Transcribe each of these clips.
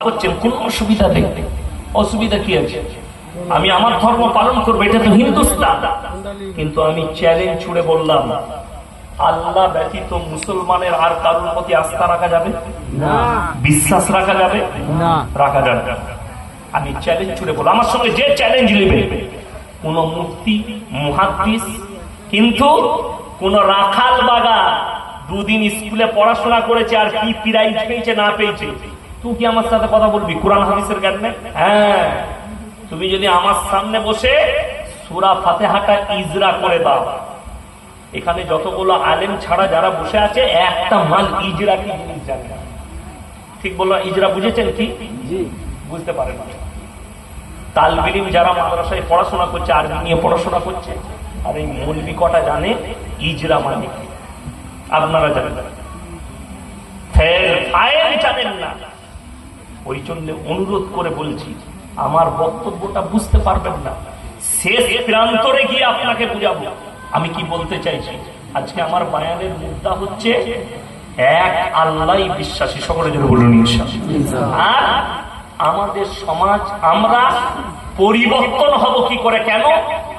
করছেন, কোন অসুবিধা নেই। অসুবিধা কি আছে? আমি আমার ধর্ম পালন করবো, এটা তো হিন্দুস্তান। কিন্তু আমি চ্যালেঞ্জ ছুড়ে বললাম, আল্লাহ ব্যতীত মুসলমানের আর কারোর প্রতি আস্থা রাখা যাবে না, বিশ্বাস রাখা যাবে না, রাখা যাবে না। আমি চ্যালেঞ্জ ছুড়ে বললাম, আমার সঙ্গে যে চ্যালেঞ্জ নেবে, কোন মুফতি মুহাদ্দিস, কিন্তু কোন রাখাল বাগা দুদিন স্কুলে পড়াশোনা করেছে আর কি প্রাইজ পেয়েছে না পেয়েছে, তুই কি আমার সাথে কথা বলবি কোরআন হাদিসের জ্ঞান নেই? হ্যাঁ, তুমি যদি আমার সামনে বসে সূরা ফাতিহাটা ইজরা করে দাও, এখানে যতগুলো আলেম ছাড়া যারা বসে আছে একটা মাল ইজরা কি জিনিস জানে না। ঠিক বললাম? ইজরা বুঝেছেন কি? বুঝতে পারেন না। তালবে ইলম যারা মাদ্রাসায় পড়াশোনা করছে, আরবি নিয়ে পড়াশোনা করছে, আর এই মৌলবি কটা জানে ইজরা মানে কি? আপনারা জানেন জানেন না। ওই জন্য অনুরোধ করে বলছি, আমার বক্তব্যটা বুঝতে পারবেন না, শেষ প্রান্তরে গিয়ে আপনাকে বুঝাবো আমি কি বলতে চাইছি। আজকে আমার বায়ানের মুদ্দা হচ্ছে এক আল্লাহই বিশ্বাসী, সকলে জন্য বলুন ইনশাআল্লাহ। আর আমাদের সমাজ আমরা পরিবর্তন হব কি করে? কেন?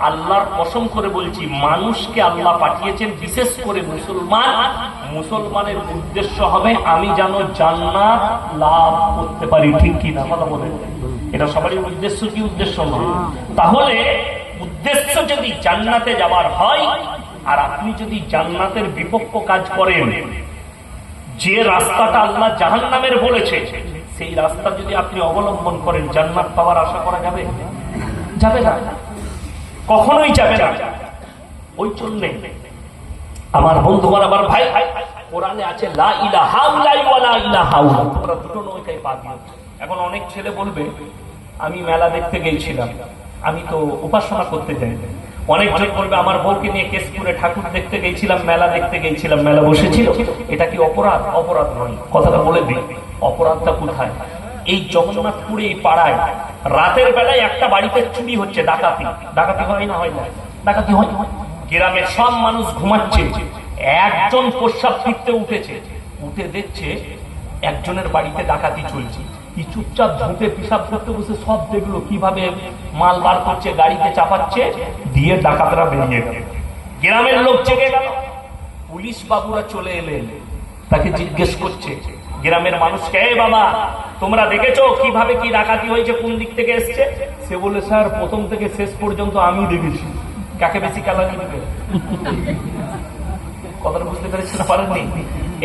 আল্লাহর কসম করে বলছি, মানুষকে আল্লাহ পাঠিয়েছেন বিশেষ করে মুসলমানের উদ্দেশ্য হবে আমি যেন জান্নাত লাভ করতে পারি। ঠিক কি না কথা বলেন? এটা সবারই উদ্দেশ্য কি উদ্দেশ্য নয়? তাহলে উদ্দেশ্য যদি জান্নাতে যাবার হয়, আর আপনি যদি জান্নাতের বিপক্ষ কাজ করেন, যে রাস্তাটা আল্লাহ জাহান্নামের বলেছে সেই রাস্তা যদি আপনি অবলম্বন করেন, জান্নাত পাওয়ার আশা করা যাবে? যাবে না, কখনোই যাবে না। ওই জন্য আমার বন্ধুগণ, আমার ভাই, কোরআনে আছে লা ইলাহা ইল্লাল্লাহ ওয়া লা ইলাহা ইল্লাল্লাহ, তোমরা দুটো নৌকায় পা দিও। এখন অনেক ছেলে বলবে আমি মেলা দেখতে গিয়েছিলাম, আমি তো উপাসনা করতে যাই। অনেকজন বলবে আমার বউকে নিয়ে কেশপুরে ঠাকুর দেখতে গিয়েছিলাম, মেলা দেখতে গিয়েছিলাম, মেলা বসেছিল। এটা কি অপরাধ? অপরাধ নয়। কথাটা বলে দিই, অপরাধটা কোথায়? এই জগন্নাথপুরে এই পাড়ায় রাতের বেলায় একটা বাড়িতে চুরি হচ্ছে, ডাকাতি। ডাকাতি হয় না? হয় না? ডাকাতি হয়। গ্রামের সব মানুষ ঘুমাচ্ছে, একজন প্রস্রাব ফিরতে উঠেছে, উঠে দেখছে একজনের বাড়িতে ডাকাতি চলছে। কি চুপচাপ ধুতে পিসাব করতে বসে সব দেখলো কিভাবে মাল বার করছে, গাড়িতে চাপাচ্ছে, দিয়ে ডাকাতরা বেরিয়ে গেল। গ্রামের লোক জেগে গেল, পুলিশ বাবুরা চলে এলেন, তাকে জিজ্ঞেস করছে গ্রামের মানুষকে, এই বাবা তোমরা দেখেছো কিভাবে কি ডাকাতি হয়েছে, কোন দিক থেকে এসছে? সে বলে, স্যার প্রথম থেকে শেষ পর্যন্ত আমি দেখেছি। কাকে বেশি কালানি দেবে? কথাটা বুঝতে পেরেছি না? পারেননি?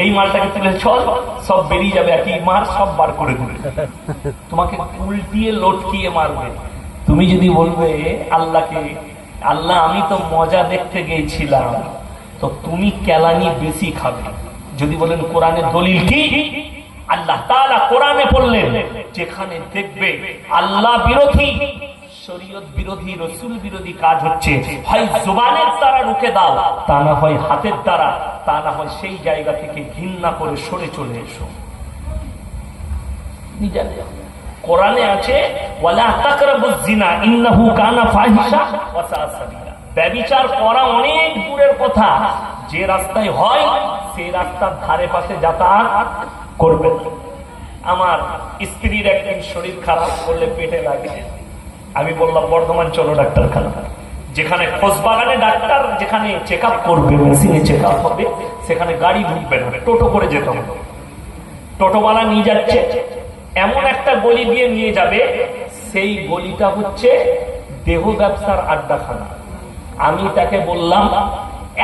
এই মালটাকে তুলে চল, সব বেরিয়ে যাবে, একই মার সব বার করে দেবে, তোমাকে উল্টিয়ে লটকিয়ে মারবে। তুমি যদি বলবে আল্লাহকে, আল্লাহ আমি তো মজা দেখতে গিয়েছিলাম, তো তুমি কেলানি বেশি খাবে। যদি বলেন কোরআনের দলিল কি? আল্লাহ তাআলা কোরআনে বললেন, যেখানে দেখবে আল্লাহ বিরোধী, শরীয়ত বিরোধী, রাসূল বিরোধী কাজ হচ্ছে, হয় জবানের দ্বারা রুখে দাও, তা না হয় হাতের দ্বারা, তা না হয় সেই জায়গা থেকে ঘৃণা করে সরে চলে এসো। কোরআনে আছে ওয়ালা তাকরাবুজ জিনা ইন্নাহু কানা ফাহিশা ওয়া সাআ সাবিলা। ব্যভিচার করা অনেক দূরের কথা, যে রাস্তায় হয় সেই রাস্তার ধারে পাশে যাতায়াত করবেন। আমার স্ত্রীর একদিন শরীর খারাপ করলে পেটে লাগে, আমি বললাম বর্ধমান চলো ডাক্তারখানা, যেখানে খোঁজবাগানে ডাক্তার, যেখানে চেক আপ করবে, মেশিনে চেক আপ হবে, সেখানে গাড়ি ঢুকবে না, টোটো করে যেতে হবে। টোটোওয়ালা নিয়ে যাচ্ছে, এমন একটা গলি দিয়ে নিয়ে যাবে, সেই গলিটা হচ্ছে দেহ ব্যবসার আড্ডাখানা। আমি তাকে বললাম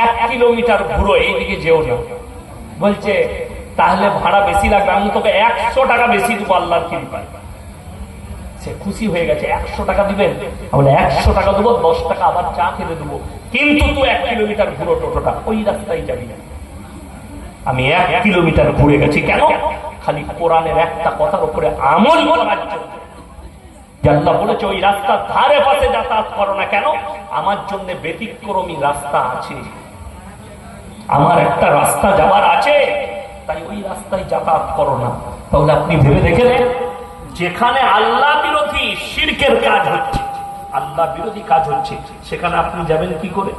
1 কিলোমিটার ঘুরো, এইদিকে যেও না। বলছে তাহলে ভাড়া বেশি লাগবে। আমি তোকে 100 টাকা বেশি দেবো আল্লাহর কৃপায়। সে খুশি হয়ে গেছে, 100 টাকা দিবেন? বলে 100 টাকা দেবো, 10 টাকা আবার চা খেতে দেবো, কিন্তু তুই 1 কিলোমিটার ঘুরো টোটোটা, ওই রাস্তায় যাবি না। আমি 1 কিলোমিটার ঘুরে গেছি, কেন? খালি কোরআনের একটা কথার উপরে আমল করার জন্য। আল্লাহ বলেছে ওই রাস্তার ধারে পাশে যাতায়াত করো না। কেন? আমার জন্য ব্যতিক্রমী রাস্তা আছে, আমার একটা রাস্তা যাওয়ার আছে, তাই ওই রাস্তায় যাতায়াত করো না। তাহলে আপনি ভেবে দেখেন, যেখানে আল্লাহ বিরোধী শিরকের কাজ হচ্ছে, আল্লাহ বিরোধী কাজ হচ্ছে, সেখানে আপনি যাবেন কি করে?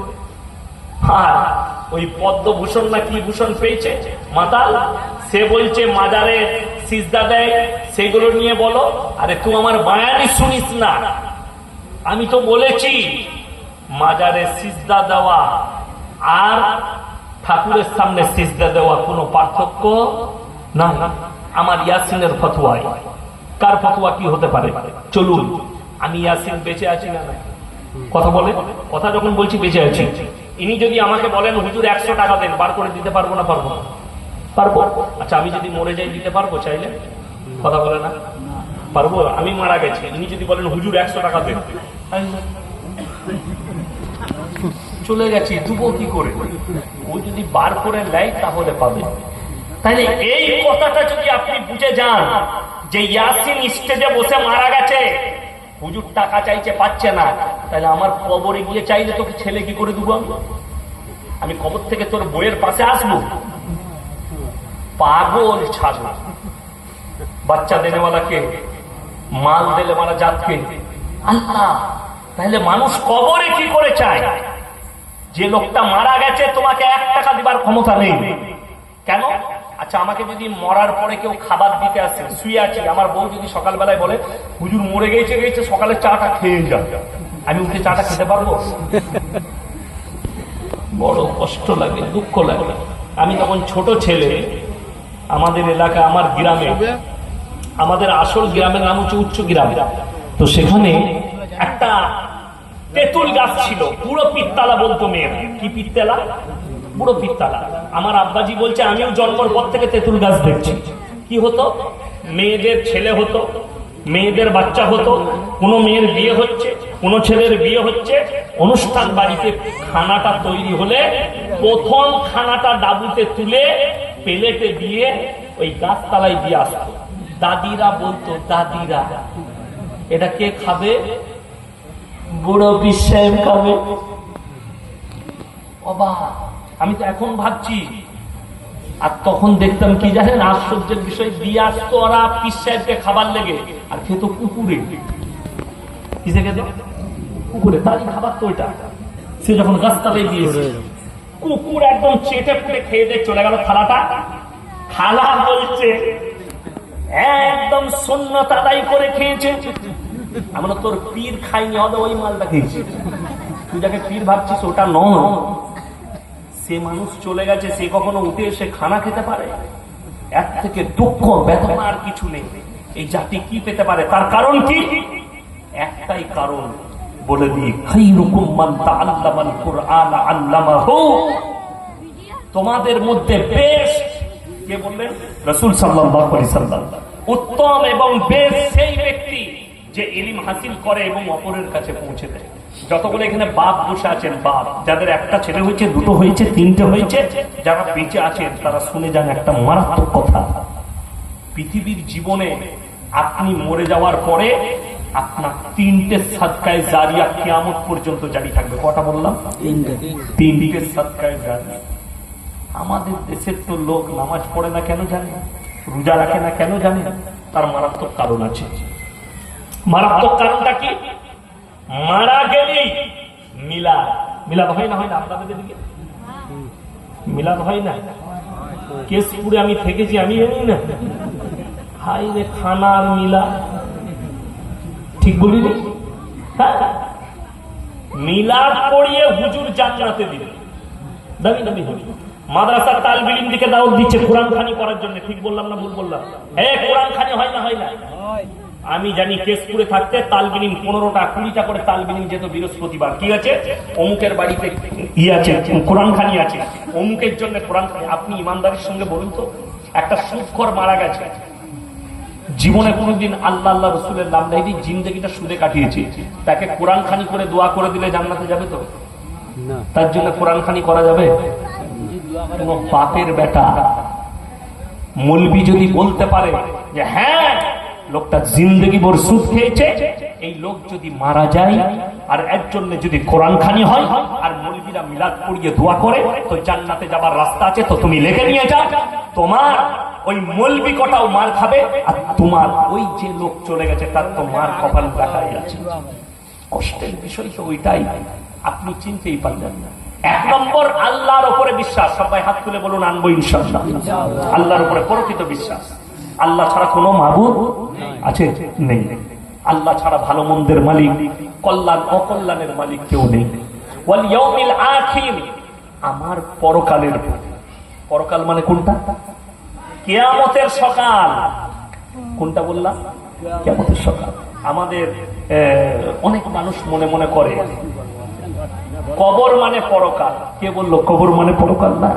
হ্যাঁ, ওই পদ্মভূষণ না কি ভূষণ পেয়েছে মাতাল, সে বলছে মাজারে সিজদা দেয়, সে সেগুলো নিয়ে বলো। আরে তুই আমার বায়ানি শুনিস না, আমি তো বলেছি মাজারে সিজদা দেওয়া আর ঠাকুরের সামনে সিজদা দেওয়া কোনো পার্থক্য না। আমার ইয়াসিনের ফতোয়ায় কার ফতোয়া কি হতে পারে? চলুন, আমি ইয়াসিন বেঁচে আছি না কথা বলে, কথা যখন বলছি বেঁচে আছি। ইনি যদি আমাকে বলেন হুজুর 100 টাকা দেন, বার করে দিতে পারবো না? পারবো? পারবো। আচ্ছা, আমি যদি মরে যাই দিতে পারবো চাইলে? কথা বলে না পারবো। আমি মারা গেছি, ইনি যদি বলেন হুজুর 100 টাকা দেন, চলে গেছি, দুবো কি করে? ও যদি বার করে নেয় তাহলে পাবে। তাহলে এই কথাটা যদি আপনি বুঝে যান যে ইয়াসিন স্টেজে বসে মারা গেছে, হুজুর টাকা চাইছে পাচ্ছে না, তাহলে আমার কবরে গিয়ে চাইলে তোকে ছেলে কি করে দেবো? আমি কবর থেকে তোর বইয়ের পাশে আসবো? পাগল ছাড়ো। বাচ্চা দেনেওয়ালাকে, মাল দেলে মারা জাতকে আল্লাহ। তাহলে মানুষ কবরে কি করে চায়? যে লোকটা মারা গেছে তোমাকে 1 টাকা দিবার ক্ষমতা নেই। কেন? আচ্ছা, আমাকে যদি মরার পরে কেউ খাবার দিতে আসে, শুয়ে আছি, আমার বউ যদি সকালবেলায় বলে হুজুর মরে গেছে সকালে চাটা খেয়ে যান, আমি উঠে চাটা খেতে পারবো? বড় কষ্ট লাগে, দুঃখ লাগে। আমি তখন ছোট ছেলে, আমাদের এলাকা, আমার গ্রামে, আমাদের আসল গ্রামের নাম হচ্ছে উচ্চ গ্রাম, তো সেখানে একটা তেঁতুল গাছ ছিল, পুরো পিত্তালা বলতো মেয়েরা। কি পিত্তালা? পুরো পিত্তালা। আমার আব্বাজি বলছে আমিও জন্মের পর থেকে তেঁতুল গাছ দেখছি। কি হতো? মেয়েদের ছেলে হতো, মেয়েদের বাচ্চা হতো, কোনো মেয়ের বিয়ে হচ্ছে, কোনো ছেলের বিয়ে হচ্ছে, অনুষ্ঠান বাড়িতে খানাটা তৈরি হলে প্রথম খানাটা ডাবুতে তুলে প্লেটে দিয়ে ওই গাছতলায় দিয়ে আসতো। দাদিরা বলতো, দাদিরা এটা কে খাবে? বুড়ো পীর সাহেব খাবে। অবাক। আমি তো এখন ভাবছি, আর তখন দেখতাম কি জানেন আশ্চর্যের বিষয়, দিয়ে আসতো ওরা পীর সাহেবকে খাবার লেগে, আর খেতো কুকুরে। কিসে খেত? কুকুরে। তারই খাবার তো ওইটা। সে যখন গাছতলায় দিয়েছে, কুকুর একদম চেটে পুটে খেয়ে দিয়ে চলে গেল থালাটা। থালা বলছে একদম সুন্নত আদায় করে খেয়েছে। আমরা তোর পীর খাইনি, হলে ওই মালটা খেয়েছি। তুই যাকে পীর ভাবছিস ওটা নয়। সে মানুষ চলে গেছে, সে কখনো উঠে এসে খানা খেতে পারে? এর থেকে দুঃখ বেদনা আর কিছু নেই। এই জাতি কি পেতে পারে? তার কারণ কি? একটাই কারণ, বলে দিই, খায়রুকুম মান তাআল্লামাল কুরআন আল্লামাহু। তোমাদের মধ্যে বেস্ট কে বললেন? রাসূল সাল্লাল্লাহু আলাইহি ওয়াসাল্লাম। উত্তম এবং বেস্ট সেই ব্যক্তি যে ইলম হাসিল করে এবং অপরের কাছে পৌঁছে দেয়। যতগুলো এখানে বাপ বসে আছেন, বাপ যাদের একটা ছেলে হয়েছে, দুটো হয়েছে, তিনটে হয়েছে, যারা বেঁচে আছেন তারা শুনে যান একটা মারাত্মক কথা। পৃথিবীর জীবনে আপনি মরে যাওয়ার পরে আপনার 3টে সাদকায়ে জারিয়া কিয়ামত পর্যন্ত জারি থাকবে। কটা বললাম? 3টে সাদকায়ে জারিয়া। আমাদের দেশের তো লোক নামাজ পড়ে না কেন জানেন? রোজা রাখে না কেন জানেন? তার মারাত্মক কারণ আছে। মারাত্মক কারণটা কি? মারা গেলেই মিলাদ। মিলাদ হয় না? হয় না আপনাদের দিকে? মিলাদ হয় না? কেশপুরে আমি থেকেছি, আমি জানি না। হাই রে খানার মিলাদ, ঠিক বলিনি? হ্যাঁ, মিলাদ পড়িয়ে হুজুর জান্নাতে দিবে। দামি দামি হুজুর মাদ্রাসার তালিবে ইলম দিকে দাওয়াত দিচ্ছে কোরআন খানি করার জন্য। ঠিক বললাম না ভুল বললাম? কোরআন খানি হয় না? হয় না? আমি জানি কেশপুরে থাকতে তালবিলিম 15টা 20টা করে তালবিলিম যেত বৃহস্পতিবার। কি আছে? অমুকের বাড়িতে ই আছে, কোরআন খানি আছে, অমুকের জন্য কোরআন খানি। আপনি ইমানদারির সঙ্গে বলুন তো, একটা সুদখোর মারা গেছে, জীবনে কোনোদিন আল্লাহ আল্লাহ রসুলের নাম নেই, জিন্দেগিটা সুদে কাটিয়েছে, তাকে কোরআন খানি করে দোয়া করে দিলে জান্নাতে যাবে তো? তার জন্য কোরআন খানি করা যাবে? কোনো বাপের বেটা মৌলবি যদি বলতে পারে যে হ্যাঁ লোকটা জিন্দেগি ভর সুদ খেয়েছে, এই লোক যদি মারা যায় আর এর জন্য যদি কোরআন খানি হয় আর মৌলবিরা মিলাদ পড়িয়ে দোয়া করে, তো জান্নাতে যাবার রাস্তা আছে। তো তুমি লিখে নিয়ে যাও, তোমার ওই মৌলবি কটাও মার খাবে, আর তোমার ওই যে লোক চলে গেছে তার তো মার কপাল দেখাই আছে। কষ্টের বিষয় তো ওইটাই, আপনি চিনতেই পারলেন না। 1 নম্বর আল্লাহর উপরে বিশ্বাস। সবাই হাত তুলে বলুন আনবো ইনশাআল্লাহ। আল্লাহর উপরে প্রকৃত বিশ্বাস। আল্লাহ ছাড়া কোনো মাবুদ আছে? নেই। আল্লাহ ছাড়া ভালো মন্দের মালিক, কল্যাণ অকল্যাণের মালিক কেউ নেই। ওয়াল ইয়াউমিল আখির, আমার পরকালের, পরকাল মানে কোনটা? কিয়ামতের সকাল। কোনটা বললাম? কিয়ামতের সকাল। আমাদের অনেক মানুষ মনে মনে করে কবর মানে পরকাল। কে বললো কবর মানে পরকাল? না,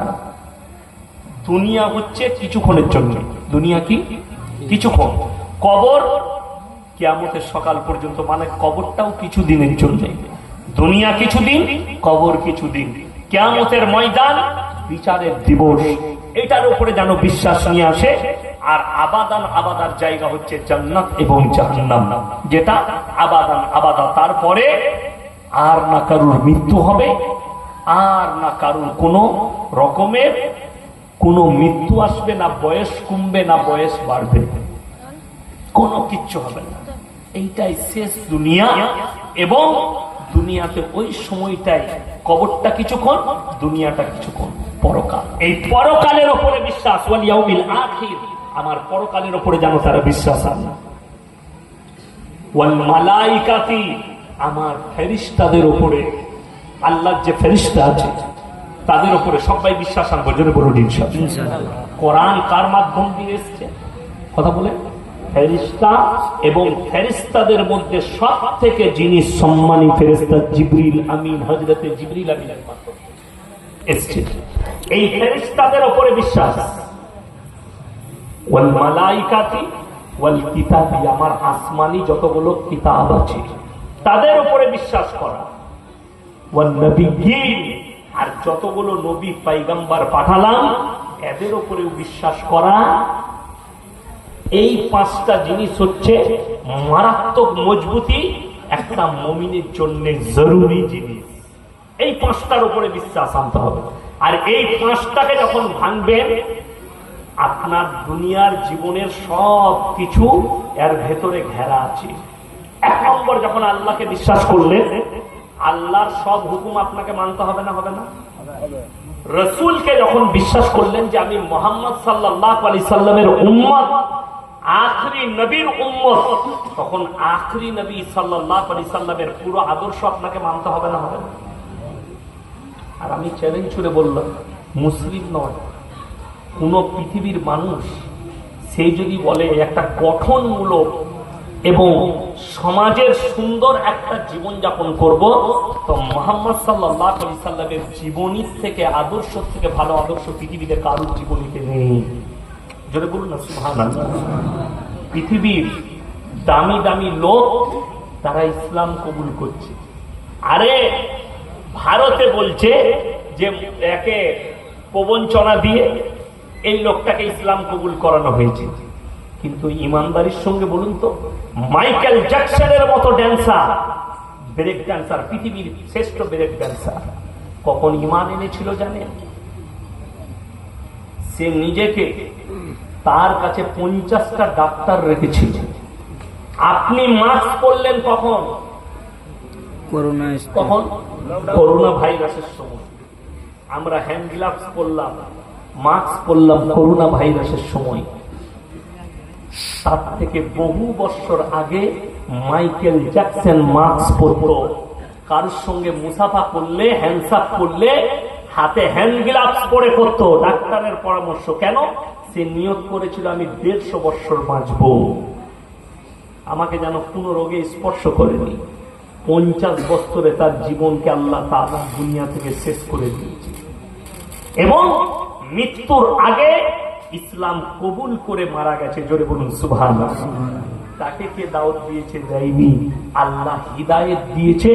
দুনিয়া হচ্ছে কিছুক্ষণের জন্য। দুনিয়া কি? কিছুক্ষণ। কবর কিয়ামতের সকাল পর্যন্ত, মানে কবরটাও কিছু দিনের জন্য। দুনিয়া কিছুদিন, কবর কিছুদিন। কিয়ামতের ময়দান, বিচারের দিবস, এটার উপরে যেন বিশ্বাস নিয়ে আসে। আর আবাদান আবাদার জায়গা হচ্ছে জান্নাত এবং জাহান্নাম, যেটা আবাদান আবাদা। তারপরে আর না কারুর মৃত্যু হবে, আর না কারুর কোনো রকমের কোনো মৃত্যু আসবে না, বয়স কমবে না, বয়স বাড়বে, কোনো কিচ্ছু হবে না। এইটাই শেষ দুনিয়া। এবং দুনিয়াতে ওই সময়টাই, কবরটা কিছুক্ষণ, দুনিয়াটা কিছুক্ষণ, পরকাল। এই পরকালের উপরে বিশ্বাস, ওয়াল ইয়াউমিল আখির, আমার পরকালের উপরে যেন তারা বিশ্বাস আছে। ওয়াল মালাইকাতি, আমার ফেরেশতাদের উপরে, আল্লাহর যে ফেরেশতা আছে তাদের উপরে সবাই বিশ্বাস আনবো। জোরে বলুন ইনশাআল্লাহ। কোরআন কার মাধ্যম দিয়ে এসেছে? কথা বলে ফেরেশতা। এবং ফেরেশতাদের মধ্যে সব থেকে যিনি সম্মানী ফেরেশতা জিবরিল আমিন, হযরতে জিবরিল আমিনের মাধ্যমে এসেছে। এই ফেরেশতাদের উপরে বিশ্বাস। ওয়াল মালাইকাতি ওয়াল কিতাবি, আমার আসমানি যতগুলো কিতাব আছে তাদের উপরে বিশ্বাস করা। ওয়ান নবিয়্যিন, আর যতগুলো নবী পয়গম্বর পাঠালাম এদের উপরেও বিশ্বাস করা। এই পাঁচটা জিনিস হচ্ছে মারাত্মক মজবুতি একটা মুমিনের জন্য জরুরি জিনিস। এই পাঁচটার উপরে বিশ্বাস আনতে হবে। আর এই পাঁচটাকে যখন ভাঙবেন, আপনার দুনিয়ার জীবনের সব কিছু এর ভেতরে ঘেরা আছে। এক নম্বর, যখন আল্লাহকে বিশ্বাস করলেন, আল্লাহর সব হুকুম আপনাকে মানতে হবে না? হবে না? রাসূলকে যখন বিশ্বাস করলেন যে আমি মুহাম্মদ সাল্লাল্লাহু আলাইহি সাল্লামের উম্মত, আখরি নবীর উম্মত, তখন আখরি নবী সাল্লাল্লাহু আলাইহি সাল্লামের পুরো আদর্শ আপনাকে মানতে হবে না? হবে না? আর আমি চ্যালেঞ্জ ছুড়ে বললাম, মুসলিম নয় কোন পৃথিবীর মানুষ, সেই যদি বলে একটা গঠনমূলক এবং সমাজের সুন্দর একটা জীবন যাপন করব, তো মুহাম্মদ সাল্লাল্লাহু আলাইহি সাল্লামের জীবনী থেকে, আদর্শ থেকে ভালো আদর্শ পৃথিবীতে কারোর জীবনীতে নেই। জোরে বলুন না সুবহানাল্লাহ। পৃথিবীর দামি দামি লোক তারা ইসলাম কবুল করছে। আরে ভারতে বলছে যে একে প্রবঞ্চনা দিয়ে এই লোকটাকে ইসলাম কবুল করানো হয়েছে। কিন্তু ইমানদারির সঙ্গে বলুন তো, মাইকেল জ্যাকসনের মতো ড্যান্সার, ব্রেক ড্যান্সার, পৃথিবীর শ্রেষ্ঠ ব্রেক ড্যান্সার, কখন ইমান এনেছিল জানেন? সে নিজেকে, তার কাছে 50টা ডাক্তার রেখেছিল। আপনি মাস্ক পরলেন কখন? কখন? করোনা ভাইরাসের সময়। আমরা হ্যান্ড গ্লাভস পরলাম, মাস্ক পরলাম করোনা ভাইরাসের সময়। তার থেকে বহু বছর আগে মাইকেল জ্যাকসন মাস্ক পরত। কারোর সঙ্গে মুসাফা করলে, হ্যান্ডসাপ করলে হাতে হ্যান্ড গ্লাভস পরে করতো, ডাক্তারের পরামর্শ। কেন? সে নিয়ত করেছিল আমি 150 বছর বাঁচব, আমাকে যেন কোনো রোগে স্পর্শ করেনি। 50 বছরে তার জীবনকে আল্লাহ তাআলা দুনিয়া থেকে শেষ করে দিয়েছে। এবং মৃত্যুর আগে ইসলাম কবুল করে মারা গেছে। জোরে বলুন সুবহানাল্লাহ। তাকে কে দাওয়াত দিয়েছে? দেয়নি। আল্লাহ হিদায়েত দিয়েছে,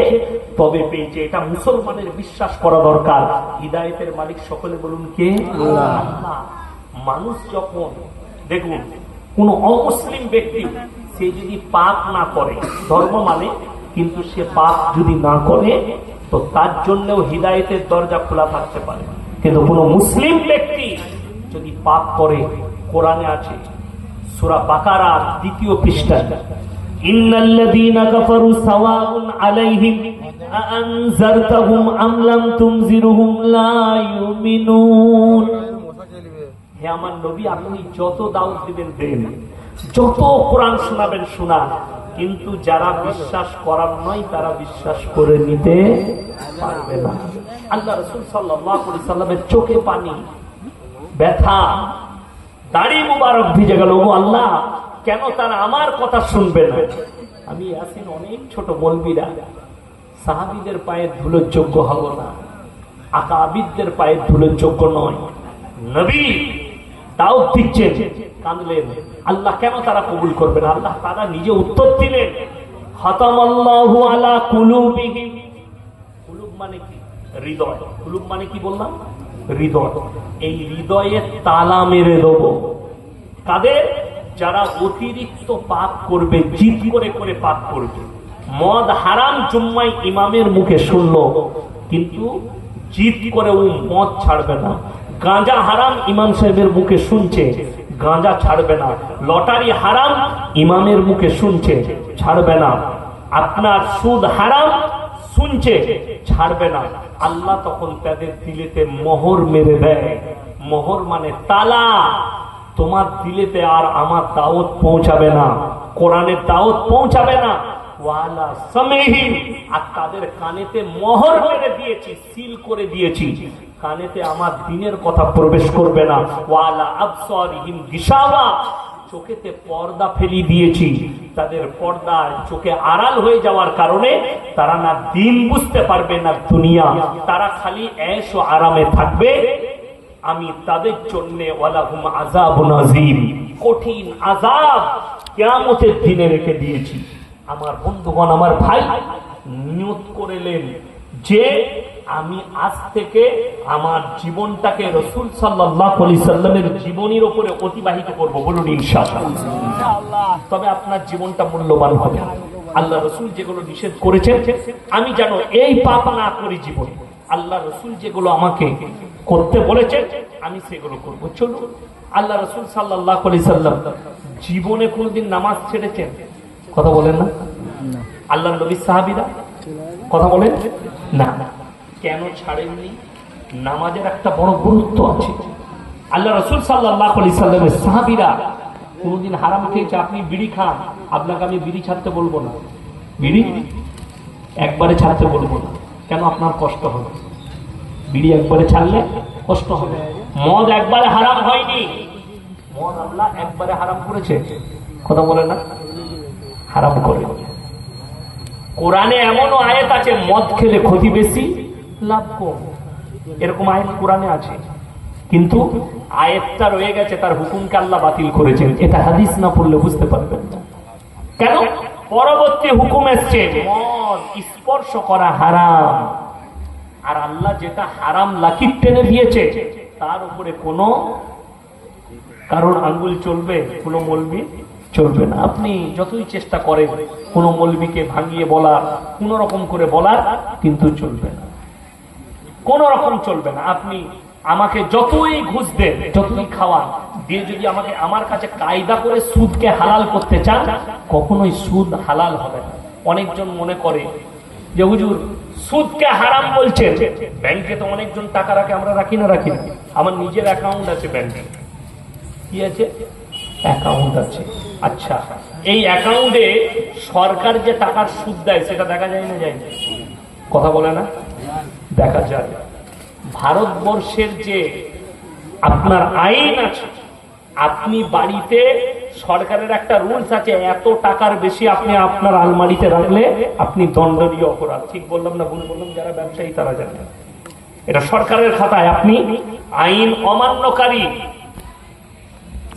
তবে পেয়েছে। এটা মুসলমানের বিশ্বাস করা দরকার। হিদায়েতের মালিক সকলে বলুন কে? আল্লাহ। মানুষ যখন, দেখুন, কোন অমুসলিম ব্যক্তি সে যদি পাপ না করে, ধর্ম মানে, কিন্তু সে পাপ যদি না করে, তো তার জন্যও হিদায়েতের দরজা খোলা থাকতে পারে। কিন্তু কোন মুসলিম ব্যক্তি যদি পাপ করে, কোরআনে আছে সূরা বাকারার 2য় পৃষ্ঠায়, ইন্নাল্লাযীনা কাফারু সাওয়াউন আলাইহিম আনজারতাহুম আম লাম তুনজিরহুম লা ইউমিনুন। হে আমার নবী, আপনি যত দাওয়াত দিবেন দেন, যত কোরআন শোনাবেন শোনা, কিন্তু যারা বিশ্বাস করার নয় তারা বিশ্বাস করে নিতে পারবে না। আল্লাহ রাসূল সাল্লাল্লাহু আলাইহি সাল্লামের চোখে পানি, ব্যথা, দাড়ি মুবারক ভিজে গেল। ও আল্লাহ, কেন তারা আমার কথা শুনবে না? আমি ইয়াসিন অনেক ছোট বলবিরা সাহাবীদের পায়ের ধুলোর যোগ্য হব না, আকাবিদদের পায়ের ধুলোর যোগ্য নয়। নবী দাওয়াত দিচ্ছেন, কাঁদলেন, আল্লাহ কেন তারা কবুল করবে না? আল্লাহ তারা নিজে উত্তর দিলেন, খাতামাল্লাহু আলা কুলুবিহিম। কুলুব মানে কি? হৃদয়। কুলুব মানে কি বললাম? হৃদয়। এই হৃদয়ে তালা মেরে দেব। কাদের? যারা অতিরিক্ত পাপ করবে, জিদ করে করে পাপ করবে। মদ হারাম জুম্মায় ইমামের মুখে শুনলো, কিন্তু জিদ করে ও মদ ছাড়বে না। গাঁজা হারাম ইমাম সাহেবের মুখে শুনছে, গাঁজা ছাড়বে না। লটারি হারাম ইমামের মুখে শুনছে, ছাড়বে না। আপনার সুদ হারাম শুনছে, ছাড়বে না। আল্লাহ তখন তাদের দিলেতে মোহর মেরে দেয়। মোহর মানে তালা। তোমার দিলেতে আর আমার দাওয়াত পৌঁছাবে না, কোরআনের দাওয়াত পৌঁছাবে না। ওয়ালা সামিহিম, আর তাদের কানেতে মোহর মেরে দিয়েছি, সিল করে দিয়েছি, কানেতে আমার দ্বীনের কথা প্রবেশ করবে না। ওয়ালা আবসারিহিম গিশাওয়া, চোখেতে পর্দা ফেলি দিয়েছি। তাদের পর্দা চোখে আড়াল হয়ে যাওয়ার কারণে তারা না দ্বীন বুঝতে পারবে না দুনিয়া, তারা খালি ऐश ও আরামে থাকবে। আমি তাদের জন্য ওয়ালাহুম আযাবুন আযীম, কঠিন আযাব কিয়ামতের দিনে রেখে দিয়েছি। আমার বন্ধুগণ, আমার ভাই, নিয়ত করেলেন যে আমি আজ থেকে আমার জীবনটাকে রাসূল সাল্লাল্লাহু আলাইহি সাল্লামের জীবনীর উপরে অতিবাহিত করব। বলুন ইনশাআল্লাহ। তবে আপনার জীবনটা মূল্যবান হবে। আল্লাহ রাসূল যেগুলো নিষেধ করেছেন, আমি যেন এই পাপ না করি জীবনে। আল্লাহ রাসূল যেগুলো আমাকে করতে বলেছেন, আমি সেগুলো করব। চলুন, আল্লাহ রাসূল সাল্লাল্লাহু আলাইহি সাল্লাম জীবনে কোনদিন নামাজ ছেড়েছেন? কথা বলেন না। আল্লাহর নবী সাহাবীরা কথা বলেন না। কেন ছাড়েননি? নামাজের একটা বড় গুরুত্ব আছে। আল্লাহ রাসূল সাল্লাল্লাহু আলাইহি সাল্লামের সাহাবীরা কোনদিন হারাম খেয়েছে? আপনি বিড়ি খান, আপনাকে আমি বিড়ি ছাড়তে বলবো না, বিড়ি একবারে ছাড়তে বলবো না। কেন? আপনার কষ্ট হবে। বিড়ি একবারে ছাড়লে কষ্ট হবে। মদ একবারে হারাম হয়নি, মদ আল্লাহ একবারে হারাম করেছে। কথা বলে না, হারাম করে। কোরআনে এমনও আয়াত আছে মদ খেলে ক্ষতি বেশি লাভ কম, এরকম আয়াত কোরআনে আছে, কিন্তু আয়াতটা রয়ে গেছে, তার হুকুমকে আল্লাহ বাতিল করেছেন। এটা হাদিস না পড়লে বুঝতে পারবেন না। কেন? পরবর্তী হুকুম এসছে মদ স্পর্শ করা হারাম, আর আল্লাহ যেটা হারাম লাকির টেনে দিয়েছে তার উপরে কোনো কারণ আঙ্গুল চলবে? কোনো মৌলবি চলবে না। আপনি যতই চেষ্টা করেন কোন মৌলবীকে ভাঙিয়ে বলা, কোন রকম করে বলার, কিন্তু চলবে না, কোন রকম চলবে না। আপনি আমাকে যতই ঘুষ দেন, যতই খাওয়ান, দিয়ে যদি আমাকে আমার কাছে কায়দা করে সুদকে হালাল করতে চান, কখনোই সুদ হালাল হবে না। অনেকজন মনে করে যে হুজুর সুদকে হারাম বলছেন, ব্যাংকে তো অনেকজন টাকা রাখে, আমরা রাখি না? রাখি না। আমার নিজের অ্যাকাউন্ট আছে ব্যাংকে। কি আছে? অ্যাকাউন্ট আছে। আচ্ছা, এই অ্যাকাউন্টে সরকার যে টাকার সুদ দেয় সেটা দেখা যায় না? যায় না? কথা বলে না? দেখা যায়। ভারতবর্ষের যে আপনার আইন আছে, আপনি বাড়িতে সরকারের একটা রুলস আছে, এত টাকার বেশি আপনি আপনার আলমারিতে রাখলে আপনি দণ্ডনীয় অপরাধ। ঠিক বললাম না ভুল বললাম? যারা ব্যবসায়ী তারা জানে, এটা সরকারের খাতায়। আপনি আইন অমান্যকারী,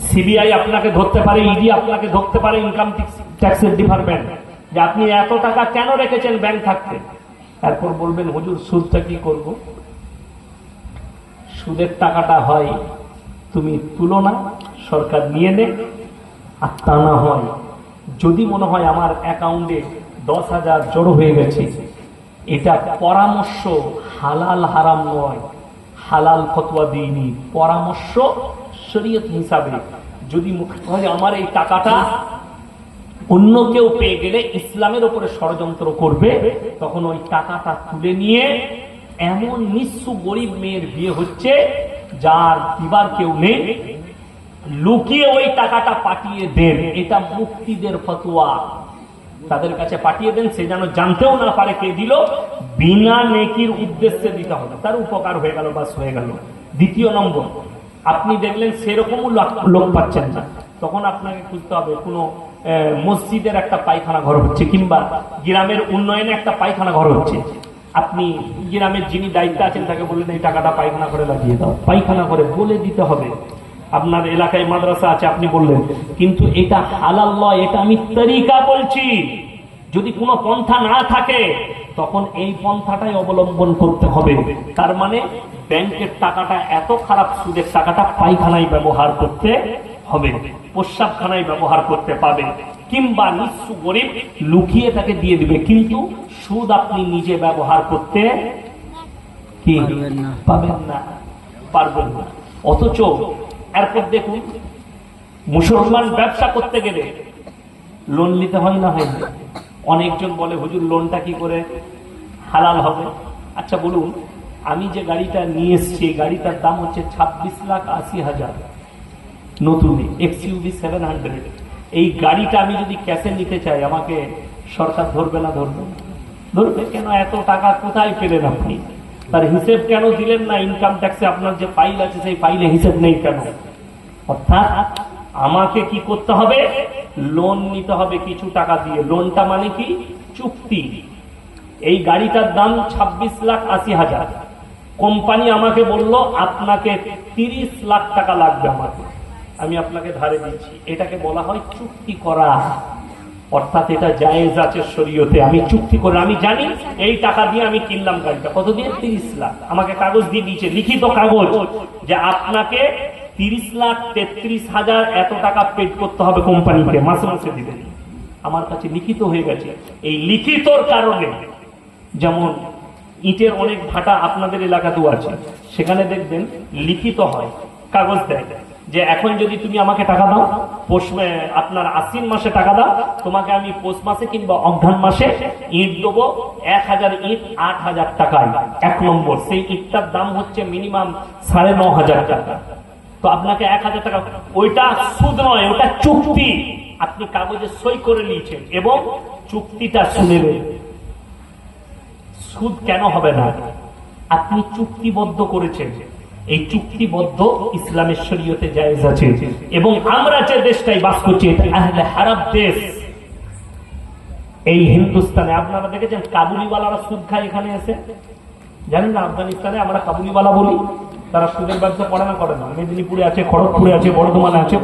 সিবিআই আপনাকে ধরতে পারে, ইডি আপনাকে ধরতে পারে, ইনকাম ট্যাক্সের ডিপার্টমেন্ট, যে আপনি এত টাকা কেন রেখেছেন ব্যাংক থাকতে। তারপর বলবেন হুজুর সুদটা কি করব? সুদের টাকাটা হয় তুমি তুলো না, সরকার নিয়ে নে। আর তা না হয় যদি মনে হয় আমার অ্যাকাউন্টে 10,000 জড়ো হয়ে গেছে, এটা পরামর্শ, হালাল হারাম নয়, হালাল ফতোয়া দিইনি, পরামর্শ শরীয়ত হিসাবে। যদি হয় আমার এই টাকাটা অন্য কেউ পেয়ে গেলে ইসলামের উপরে ষড়যন্ত্র করবে, তখন ওই টাকাটা তুলে নিয়ে এমন নিঃস্ব গরিব মেয়ের বিয়ে হচ্ছে যার দিবার কেউ নেই, লুকিয়ে ওই টাকাটা পাঠিয়ে দেন, এটা মুফতিদের ফতোয়া। তাদের কাছে পাঠিয়ে দেন, সে যেন জানতেও না পারে কে দিল, বিনা নেকির উদ্দেশ্যে দিতে হবে, তার উপকার হয়ে গেল, বাস হয়ে গেল। দ্বিতীয় নম্বর, আপনি দেখলেন সেরকমও লোক পাচ্ছেন না, তখন আপনাকে খুঁজতে হবে কোনো মসজিদের একটা পায়খানা ঘর হচ্ছে, কিংবা গ্রামের উন্নয়নে একটা পায়খানা ঘর হচ্ছে। আপনি গ্রামের যিনি দায়িত্বে আছেন তাকে বললেন এই টাকাটা পায়খানা করে লাগিয়ে দাও, পায়খানা করে বলে দিতে হবে। আপনার এলাকায় মাদ্রাসা আছে, আপনি বললেন কিন্তু এটা হালাল নয়, এটা আমি তরিকা বলছি। যদি কোনো পন্থা না থাকে তখন এই পন্থাটাই অবলম্বন করতে হবে। তার মানে ব্যাংকের টাকাটা এত খারাপ, সুদের টাকাটা পায়খানায় ব্যবহার করতে হবে, প্রস্রাবখানায় ব্যবহার করতে পাবে, কিংবা নিঃস্ব গরিব লুকিয়ে তাকে দিয়ে দিবে, কিন্তু সুদ আপনি নিজে ব্যবহার করতে কি পাবেন না, পারবেন না। অথচ এরপর দেখুন, মুসলমান ব্যবসা করতে গেলে লোন নিতে হয় না, হয় না? অনেকজন বলে হুজুর লোনটা কি করে হালাল হবে? আচ্ছা বলুন, আমি যে গাড়িটা নিয়ে এসছি গাড়িটার দাম হচ্ছে 26,80,000, নতুন XUV 700। এই গাড়িটা আমি যদি ক্যাশে নিতে চাই আমাকে সরকার ধরবে না? ধরবে কেন? এত টাকা কোথায় পেলেন আপনি? তার হিসেব কেন দিলেন না? ইনকাম ট্যাক্সে আপনার যে ফাইল আছে সেই ফাইলে হিসেব নেই কেন? অর্থাৎ আমাকে কি করতে হবে? লোন নিতে হবে কিছু টাকা দিয়ে। লোনটা মানে কি? চুক্তি। এই গাড়িটার দাম 26,80,000, কোম্পানি আমাকে বলল আপনাকে 30 লাখ টাকা লাগবে, আমাকে আমি আপনাকে ধারে দিচ্ছি, এটাকে বলা হয় চুক্তি করা। অর্থাৎ এটা জায়েজ আছে শরীয়তে, আমি চুক্তি করে, আমি জানি এই টাকা দিয়ে আমি কিনলাম গাড়িটা, কত দিয়ে? 30 লাখ। আমাকে কাগজ দিয়ে দিয়েছে, লিখিত কাগজ, যে আপনাকে 30,33,000 এত টাকা পেড করতে হবে কোম্পানিকে, মাসে মাসে দিবেন। আমার কাছে লিখিত হয়ে গেছে। এই লিখিতর কারণে, যেমন ইটের অনেক ভাটা আপনাদের এলাকাতেও আছে, সেখানে দেখবেন লিখিত হয়, কাগজ দেয় যে এখন যদি তুমি আমাকে টাকা দাও, আপনার আশ্বিন মাসে টাকা দাও, তোমাকে আমি পৌষ মাসে কিংবা অঘ্রাণ মাসে ইট দেবো 1000 ইট 8,000 টাকায়। 1 নম্বর, সেই ইটটার দাম হচ্ছে মিনিমাম 9,500 টাকা। তো আপনাকে 1000 টাকা, ওইটা সুদ নয়, ওটা চুক্তি। আপনি কাগজে সই করে নিয়েছেন এবং চুক্তিটা শুনে নেন। সুদ কেন হবে না? আপনি চুক্তিবদ্ধ করেছেন, এই চুক্তিবদ্ধ ইসলামের শরীয়তে জায়েজ আছে। এবং আমরা যে দেশটাই বাস করছি এটা আহলে হারাম দেশ। এই হিন্দুস্তানে আপনারা দেখেছেন কাবুলিওয়ালারা সুদ খায়, এখানে এসে জানেন না? আফগানিস্তানে আমরা কাবুলিওয়ালা বলি, তারা সুদের ব্যবসা করে না, করে না। মেদিনীপুরে আছে, খড়গপুরে আছে, বর্ধমানে আছে,